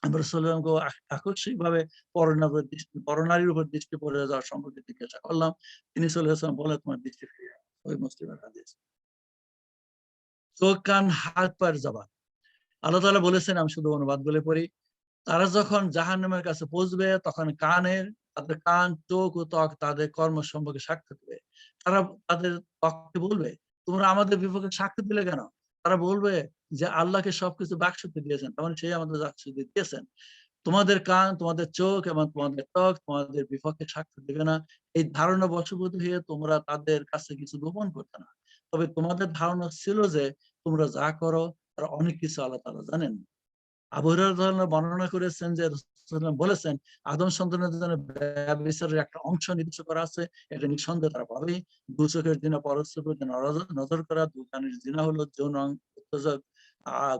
আমরা রাসূলুল্লাহকে আকস্মিকভাবে পরনারীর উপর দৃষ্টি পড়ে যাওয়ার সম্পর্কে জিজ্ঞাসা করলাম। তিনি সাল্লাল্লাহু আলাইহি ওয়াসাল্লাম বলেন, তোমার দৃষ্টি ফিরিয়ে আনো। সহিহ মুসলিমের হাদিস। চোখ, কান, হাত, পায়ের জবান। আল্লাহ তাআলা বলেছেন, আমি শুধু অনুবাদ বলে পড়ি, তারা যখন জাহান্নামের কাছে পৌঁছবে, তখন তাদের কান, চোখ ও ত্বক তাদের কর্ম সম্পর্কে সাক্ষ্য দেবে। তারা তাদের ত্বককে বলবে, তোমরা আমাদের বিপক্ষে সাক্ষ্য দিলে কেন? তারা বলবে যে আল্লাহকে সবকিছু বাকশক্তি দিয়েছেন, তার মানে সেই আমাদের বাকশক্তি দিয়েছেন। তোমাদের কান, তোমাদের চোখ এবং তোমাদের ত্বক তোমাদের বিপক্ষে সাক্ষ্য দেবে না। এই ধারণা বশবর্তী হয়ে তোমরা তাদের কাছে কিছু গোপন করতে না। তবে তোমাদের ধারণা ছিল যে তোমরা যা করো তার অনেক কিছু আল্লাহ তাআলা জানেন। আবু হুরায়রা রাদিয়াল্লাহু আনহু বর্ণনা করেছেন যে রাসূলুল্লাহ বলেছেন, আদম সন্তানের জন্য ব্যভিচারের একটা অংশ নির্দিষ্ট করা আছে। এটা নিঃসন্দেহে তারা পাবে। দু চোখের জিনা পরস্পরের প্রতি নজর করা, দু কানের জিনা হলো যৌন উত্তেজক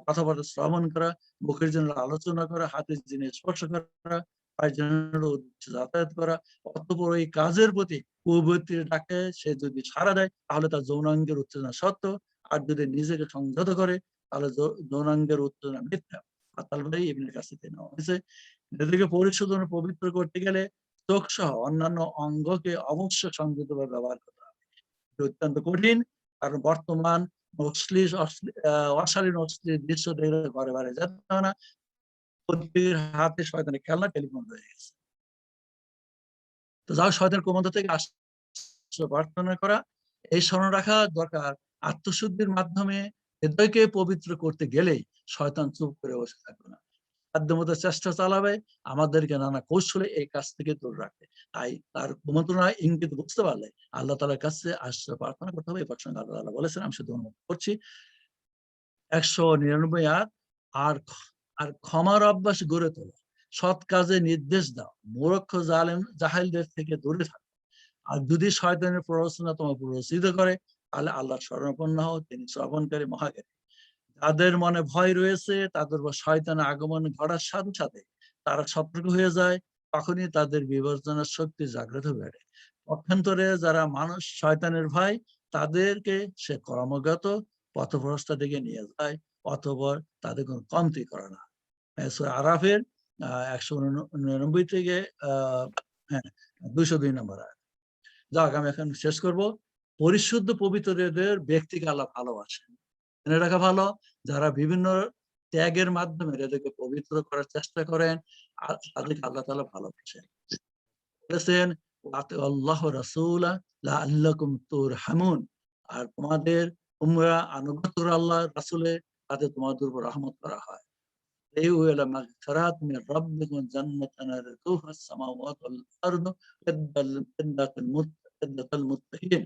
কথাবার্তা শ্রবণ করা, মুখের জন্য আলোচনা করা, হাতের জিনিস স্পর্শ করা, উপার্জনের উদ্দেশ্যে যাতায়াত করা, অতঃপর এই কাজের প্রতি প্রবৃত্তির ডাকে সে যদি সাড়া দেয় তাহলে তার যৌনাঙ্গের উত্তেজনা সত্য, আর যদি নিজেকে সংযত করে তাহলে যৌনাঙ্গের উত্তেজনা মিথ্যা। আতাল ভাই ইবনে কাছে নেওয়া হয়েছে। নিজেকে পরিশোধন পবিত্র করতে গেলে চোখ সহ অন্যান্য অঙ্গকে অবশ্য সংযতভাবে ব্যবহার করতে হবে। এটা অত্যন্ত কঠিন, কারণ বর্তমান অশালীন অশ্লীল দৃশ্য দেখলে ঘরে বাইরে যেতে হয় না, প্রত্যেকের হাতে শয়তানের খেলনা টেলিফোন রয়ে গেছে। তো যাও শয়তানের কুমন্ত্র থেকে আশ্রয় প্রার্থনা করা, এই স্মরণ রাখা দরকার, আত্মশুদ্ধির মাধ্যমে হৃদয়কে পবিত্র করতে গেলেই শয়তান চুপ করে বসে থাকবে না, সাধ্যমতো চেষ্টা চালাবে আমাদেরকে নানা কৌশলে এই কাজ থেকে দূর রাখবে। তাই তার কুমন্ত্রণা ইঙ্গিত বুঝতে পারলে আল্লাহ তাআলার কাছে আশ্রয় প্রার্থনা করতে হবে। এই প্রসঙ্গে আল্লাহ তাআলা বলেছেন, আমি শুধু অনুভব করছি 199 আয়াত, আর আর ক্ষমার অভ্যাস গড়ে তোলো, সৎ কাজে নির্দেশ দাও, মূর্খ জালেম জাহেলদের থেকে দূরে থাকো। আর যদি শয়তানের প্ররোচনা তোমাকে প্ররোচিত করে তাহলে আল্লাহর শরণাপন্ন হও, তিনি শ্রবণকারী মহাজ্ঞানী। যাদের মনে ভয় রয়েছে তাদের উপর শয়তানের আগমন ঘটার সাথে সাথে তারা সতর্ক হয়ে যায়, তখনই তাদের বিবেচনার শক্তি জাগ্রত বেড়ে। পক্ষান্তরে যারা মানুষ শয়তানের ভয়, তাদেরকে সে ক্রমাগত পথভ্রষ্টা দিকে নিয়ে যায়, অতঃপর তাদের কোনো কমতি করে না। সূরা আরাফের 199 থেকে হ্যাঁ 202 নম্বর আয়াত। যাক, আমি এখন শেষ করব। পরিশুদ্ধ পবিত্রদের ব্যক্তিকে আল্লাহ ভালোবাসেন। জেনে রাখা ভালো, যারা বিভিন্ন ত্যাগের মাধ্যমে হৃদয়কে পবিত্র করার চেষ্টা করেন আর তাদেরকে আল্লাহ তাআলা ভালোবাসেন। বলেছেন আল্লাহ রাসূলা লাআল্লাকুম তুরহামুন, আর তোমরা আনুগত্য করো আল্লাহ রাসূলের, তাতে তোমাদের উপর রহমত করা হয়। এই ইলা মাগফিরাত মির রাব্বিকুম জান্নাতুন আরদুহা আস-সামাওয়াতু ওয়াল আরদু ইদ্দাতুল মুত্তাকিন।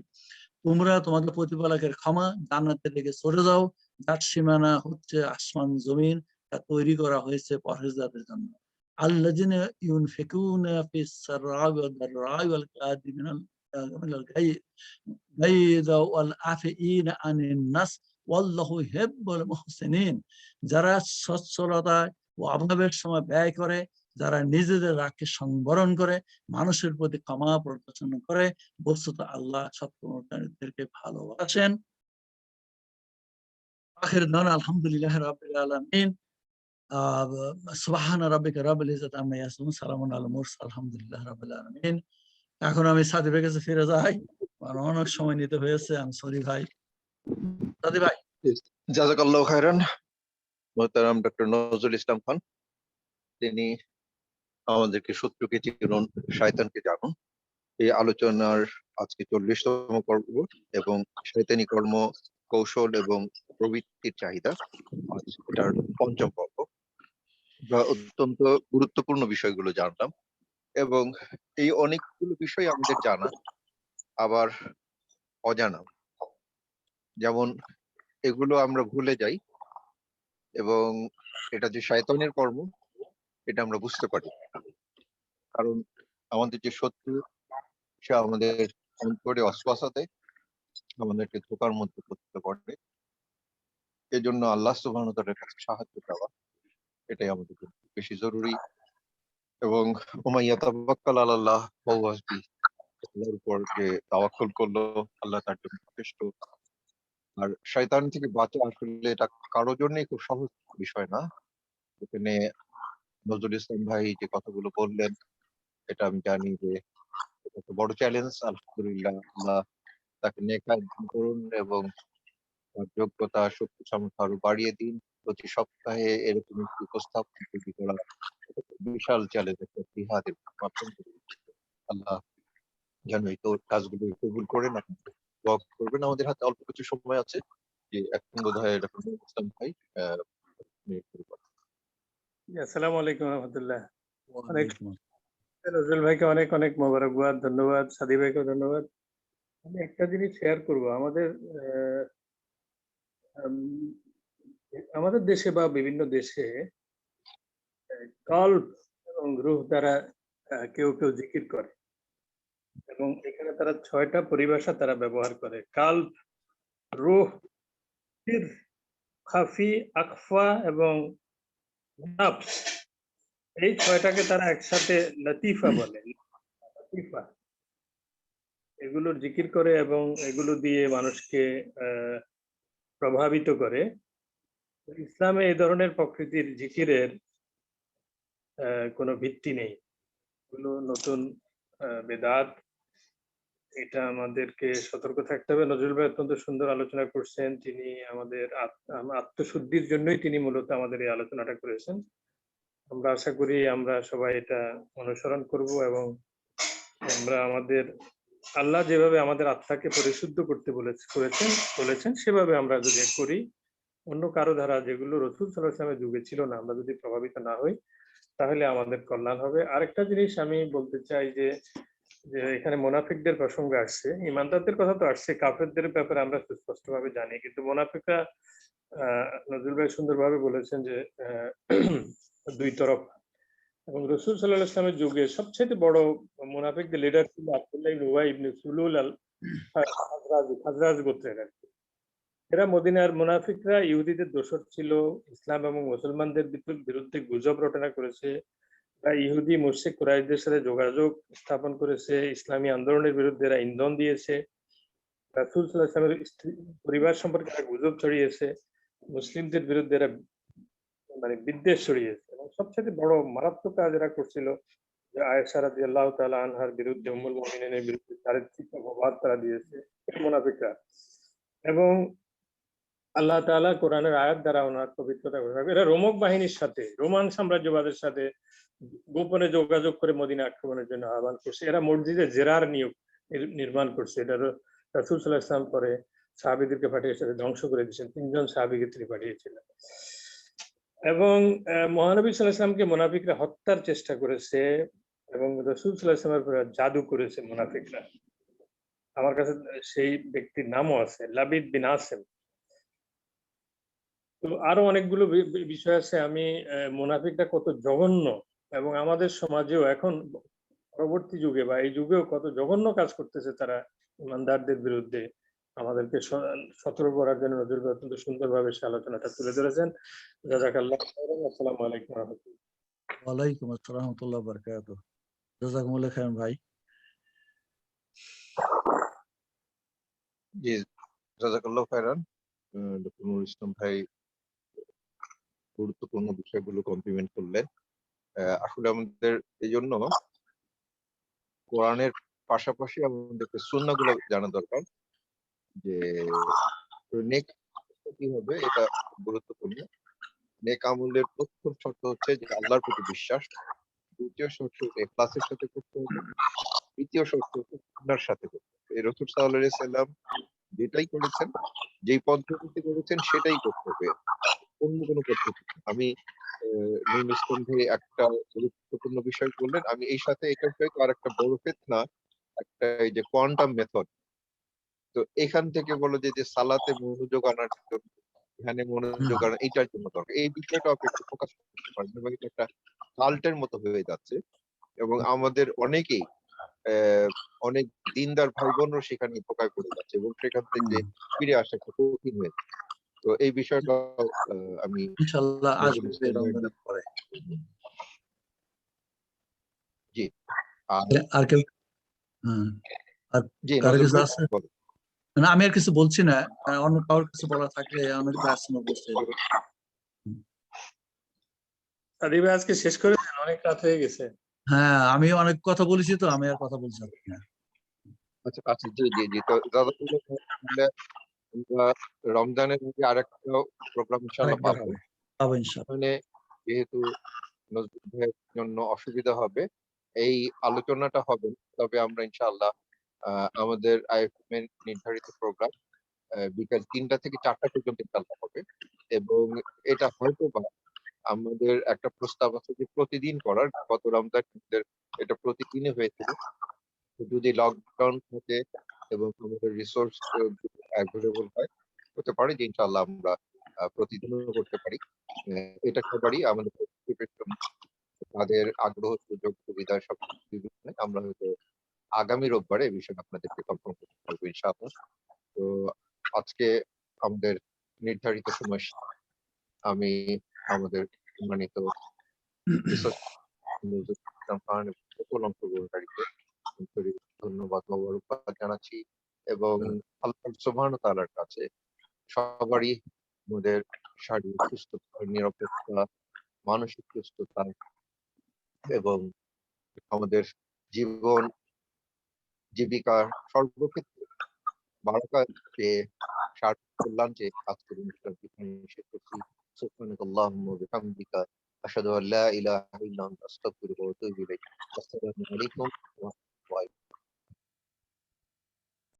তোমরা তোমাদের প্রতিপালকের ক্ষমা, জান্নাতের দিকে চলে যাও, যার সীমানা হচ্ছে আসমান জমিন, তা তৈরি করা হয়েছে পরহেজগারদের জন্য। আল্লাযিনা ইউনফিকুনা ফিস সাররা'i ওয়াদ দাররা'i ওয়াল কাযিমিনাল গায়যা ওয়াল আফিইনা আনিন নাস ওয়াল্লাহু ইউহিব্বুল মুহসিনিন। যারা সচ্ছলতায় ও অভাবের সময় ব্যয় করে, যারা নিজেদের রাগকে সংবরণ করে, মানুষের প্রতি ক্ষমা প্রদর্শন করে, বস্তুত আল্লাহ সৎকর্মকারীদেরকে ভালোবাসেন। আখির দাওয়ানা আলহামদুলিল্লাহি রাব্বিল আলামিন। সুবহান রাব্বিকা রাব্বিল ইজ্জাতি আম্মা ইয়াসিফুন, সালামুন আলাল মুরসালিন, আলহামদুলিল্লাহি রাব্বিল আলামিন। এখন আমি সাদি ভাইয়ের কাছে ফিরে যাই, কারণ অনেক সময় নিতে হয়েছে। আমি সরি ভাই। সাদি ভাই। জাযাকাল্লাহু খাইরান। মোহতারাম ডক্টর নজরুল ইসলাম খান, তিনি আমাদেরকে শত্রুকে চিনুন, শয়তানকে জানুন, এই আলোচনার আজকে 40তম পর্ব এবং শয়তানি কর্ম, কৌশল এবং প্রবৃত্তির চাহিদা আজ এটার 5ম পর্ব। আমরা অত্যন্ত গুরুত্বপূর্ণ বিষয়গুলো জানলাম এবং এই অনেকগুলো বিষয় আমাদের জানা আবার অজানা, যেমন এগুলো আমরা ভুলে যাই এবং এটা যে শয়তানের কর্ম এটা আমরা বুঝতে পারি, কারণ আমাদের যে শত্রু সে আমাদের অন্তরে অশ্বাসা দেয়, আমাদেরকে ধোঁকার মধ্যে পতিত করে। এজন্য আল্লাহ সুবহানাহু ওয়া তাআলার কাছে সাহায্য চাওয়া এটাই আমাদের জন্য বেশি জরুরি। এবং উমাইয়া তাওয়াক্কাল আলাল্লাহ ফাহুয়া হাসবি, আল্লাহর উপর যে তাওয়াক্কুল করলো আল্লাহ তার জন্য যথেষ্ট। আর শয়তান থেকে বাঁচা আসলে এটা কারোর জন্যই খুব সহজ বিষয় না। এখানে নজরুল ইসলাম ভাই যে কথাগুলো বললেন এটা আমি জানি যে এটা একটা বড় চ্যালেঞ্জ। আলহামদুলিল্লাহ, আল্লাহ তাকে নেক দান করুন এবং তার যোগ্যতা, শক্তি, সামর্থ্য আরো বাড়িয়ে দিন। প্রতি সপ্তাহে এরকম একটি উপস্থাপনা তৈরি করা এটা একটা বিশাল চ্যালেঞ্জ, একটা জিহাদের মাধ্যম। আল্লাহ যেন এই কাজগুলো কবুল করেন। আপনারা দোয়া করবেন। আমাদের হাতে অল্প কিছু সময় আছে, যে এখন বোধহয় ডক্টর নজরুল ইসলাম ভাই আসসালামু আলাইকুম রহমতুল্লাহ। অনেক ওয়ালাইকুম নজরুল ভাইকে অনেক অনেক মোবারকবাদ, ধন্যবাদ। সাদি ভাইকেও ধন্যবাদ। আমি একটা জিনিস শেয়ার করব। আমাদের দেশে বা বিভিন্ন দেশে কল্ব এবং রূহ দ্বারা কেউ কেউ জিকির করে এবং এখানে তারা 6টা পরিভাষা তারা ব্যবহার করে। কাল্ব, রূহ, সির, খাফি, আখফা এবং নাফস। এই ছয়টাকে তারা একসাথে লতিফা বলে। লতিফা এগুলোর জিকির করে এবং এগুলো দিয়ে মানুষকে প্রভাবিত করে। ইসলামে এই ধরনের প্রকৃতির জিকিরের কোনো ভিত্তি নেই। এগুলো নতুন বেদাত। এটা আমাদেরকে সতর্ক থাকতে হবে। নজরুল ভাই অত্যন্ত সুন্দর আলোচনা করছেন। তিনি আমাদের আত্মশুদ্ধির জন্যই তিনি মূলত আমাদের এই আলোচনাটা করেছেন। আমরা আশা করি আমরা সবাই এটা অনুসরণ করব এবং আমরা আমাদের আল্লাহ যেভাবে আমাদের আত্মাকে পরিশুদ্ধ করতে বলেছেন সেভাবে আমরা যদি করি, অন্য কারো দ্বারা যেগুলো রাসূল সাল্লাল্লাহু আলাইহি ওয়াসাল্লামের যুগে ছিল না, আমরা যদি প্রভাবিত না হই তাহলে আমাদের কল্যাণ হবে। আরেকটা জিনিস আমি বলতে চাই যে এখানে মুনাফিকদের প্রসঙ্গ আসছে। ঈমানদারদের কথা তো আসছে, কাফেরদের ব্যাপারে আমরা সুস্পষ্টভাবে জানি। কিন্তু মুনাফিকরা নজরুল ভাই সুন্দরভাবে বলেছেন যে দুই তরফ। এবং রাসূল সাল্লাল্লাহু আলাইহি ওয়াসাল্লামের যুগে সবচেয়ে বড় মুনাফিকদের লিডার ছিল আব্দুল্লাহ ইবনে উবাই ইবনে সুলুল আল খাজরাজ গোত্রের আর কি। এরা মদিনার মুনাফিকরা ইহুদিদের দোসর ছিল, ইসলাম এবং মুসলমানদের বিরুদ্ধে গুজব রটনা করেছে, বা ইহুদি মুশরিক কুরাইশদের সাথে যোগাযোগ স্থাপন করেছে, ইসলামী আন্দোলনের বিরুদ্ধে এরা ইন্ধন দিয়েছে, রাসূল সাল্লাল্লাহু আলাইহি ওয়াসাল্লামের পরিবার সম্পর্কে এরা গুজব ছড়িয়েছে, মুসলিমদের বিরুদ্ধে এরা মানে বিদ্বেষ ছড়িয়েছে। এবং সবচেয়ে বড় মারাত্মক কাজ এরা করছিল যে আয়েশা রাদিয়াল্লাহু তাআলা আনহার বিরুদ্ধে, উম্মুল মুমিনিনের বিরুদ্ধে চারিত্রিক অপবাদ তারা দিয়েছে মুনাফিকরা। এবং আল্লাহ তাআলা কোরআনের আয়াত দ্বারা ওনার পবিত্রতা ঘোষণা করে। এরা রোমক বাহিনীর সাথে, রোমান সাম্রাজ্যবাদের সাথে গোপনে যোগাযোগ করে মদিনা আক্রমণের জন্য আহ্বান করছে। এরা মসজিদে জেরার নির্মাণ করছে। এটা রাসূল সাল্লাল্লাহু আলাইহি ওয়াসাল্লাম পরে সাহাবীদেরকে পাঠিয়ে সাথে ধ্বংস করে দিয়েছেন। 3 জন সাহাবীকে তিনি পাঠিয়েছিলেন। এবং মহানবী সাল্লাল্লাহু আলাইহি ওয়াসাল্লামকে মুনাফিকরা হত্যার চেষ্টা করেছে এবং রাসূল সাল্লাল্লাহু আলাইহি ওয়াসাল্লামের উপর জাদু করেছে মুনাফিকরা। আমার কাছে সেই ব্যক্তির নামও আছে, লাবিদ বিন আসিম। তো আরো অনেকগুলো বিষয় আছে। আমি মুনাফিকরা কত জঘন্য এবং আমাদের সমাজেও এখন পরবর্তী যুগে বা এই যুগেও কত জঘন্য কাজ করতেছে তারা ইমানদারদের বিরুদ্ধে, আমাদেরকে সতর্ক করার জন্য নজরুল ভাই অত্যন্ত সুন্দরভাবে সে আলোচনাটা তুলে ধরেছেন। জাযাকাল্লাহ খাইরান। আসসালামু আলাইকুম ওয়া রাহমাতুল্লাহ। ওয়ালাইকুম আসসালাম ওয়া রাহমাতুল্লাহি ওয়া বারাকাতুহু। জাযাকুমুল্লাহ খাইরান ভাই। জি, জাযাকাল্লাহু খাইরান। ডক্টর নুরুল ইসলাম ভাই গুরুত্বপূর্ণ বিষয়গুলো কমপ্লিমেন্ট করলেন। আসলে আমাদের এই জন্য কোরআনের পাশাপাশি আমাদেরকে সুন্নাহগুলো জানা দরকার যে নেক কি হবে, এটা গুরুত্বপূর্ণ। নেক আমলের প্রথম শর্ত হচ্ছে যে আল্লাহর প্রতি বিশ্বাস। দ্বিতীয় শর্ত ইখলাসের সাথে করতে হবে। তৃতীয় শর্ত হচ্ছে সুন্নাহর সাথে করতে হবে। এই রাসূল সাল্লাল্লাহু আলাইহি সাল্লাম যেটাই করেছেন, যেই পদ্ধতিতে করেছেন সেটাই করতে হবে। অন্য কোনো পদ্ধতি না। আমি নুরুল ইসলাম ভাই একটা গুরুত্বপূর্ণ বিষয় বললেন। আমি এই সাথে এটার সহিত আরেকটা বড় ফিতনা, একটা এই যে কোয়ান্টাম মেথড। তো এখান থেকে বলো যে সালাতে মনোযোগ আনার জন্য, ধ্যানে মনোযোগ আনা এটার জন্য দরকার। এই বিষয়টা আপনি একটু ফোকাস করতে পারেন এবং এটা একটা কাল্টের মতো হয়ে যাচ্ছে এবং আমাদের অনেকেই অনেক দিনদার ভাই বোনও সেখানে ধোঁকায় পড়ে যাচ্ছে এবং সেখান থেকে ফিরে আসা একটা কঠিন হয়ে যাচ্ছে। তো এই বিষয়টা আমি ইনশাআল্লাহ নজরুল আসবে ইসলাম ভাইয়ের রমজানের পরে। জি। আর আর কেউ হ্যাঁ, আর জি, কারো নজরুল কিছু ভাই আছে? বলেন। না, আমি আর কিছু বলছি না। অন্য কারোর কিছু বলা থাকলে অনেক আছেন উপস্থিত। সাদি ভাই আজকে শেষ করে দেন, অনেক রাত হয়ে গেছে। হ্যাঁ, আমি অনেক কথা বলেছি তো আমি আর কথা বলছি না। আচ্ছা আচ্ছা, জি জি জি। তো জাযাকাল্লাহ খাইরান। আমরা রমজানের মধ্যে আরেকটা প্রোগ্রাম ইনশাআল্লাহ আরেকবার পাবো। হবে, পাবো ইনশাআল্লাহ। মানে যেহেতু নজরুল ভাইয়ের জন্য অসুবিধা হবে, এই আলোচনাটা হবে না। তবে আমরা ইনশাআল্লাহ আমাদের আইএফএম এর নির্ধারিত প্রোগ্রাম বিকাল ৩টা থেকে ৪টা পর্যন্ত ইনশাআল্লাহ হবে এবং এটা হয়তোবা আমাদের একটা প্রস্তাব আছে যে প্রতিদিন করার। গত রমজান আমাদের এটা প্রতিদিনই হয়েছিল। যদি লকডাউন থাকে এবং আমাদের রিসোর্স অ্যাভেলেবল হয়, হতে পারে যে ইনশাআল্লাহ আমরা প্রতিদিনও করতে পারি। এটা সবারই আমাদের participation, তাদের আগ্রহ, সুযোগ, সুবিধা সবকিছু বিবেচনায় আমরা হয়তো আগামী রোববারে এই বিষয়ে আপনাদেরকে কনফার্ম করতে পারবো ইনশাআল্লাহ। তো আজকে আমাদের নির্ধারিত সময় শেষ। আমি আমাদের সম্মানিত রিসোর্স নজরুল ইসলাম খান এবং সকল অংশগ্রহণকারীকে আন্তরিক ধন্যবাদ ও মোবারকবাদ জানাচ্ছি এবং আল্লাহ সুবহানাহু ওয়া তাআলার কাছে সবারই আমাদের শারীরিক সুস্থতা, নিরাপত্তা, মানসিক সুস্থতা এবং আমাদের জীবন জীবিকার সর্বক্ষেত্রে বারাকা পেয়ে সার্বিক কল্যাণ চেয়ে আজকের অনুষ্ঠানটি এখানে শেষ করছি। সুবহানাকাল্লাহুম্মা ওয়া বিহামদিকা আশহাদু আল্লা ইলাহা ইল্লা আনতা আস্তাগফিরুকা ওয়া আতুবু ইলাইক। আসসালামু আলাইকুম ওয়া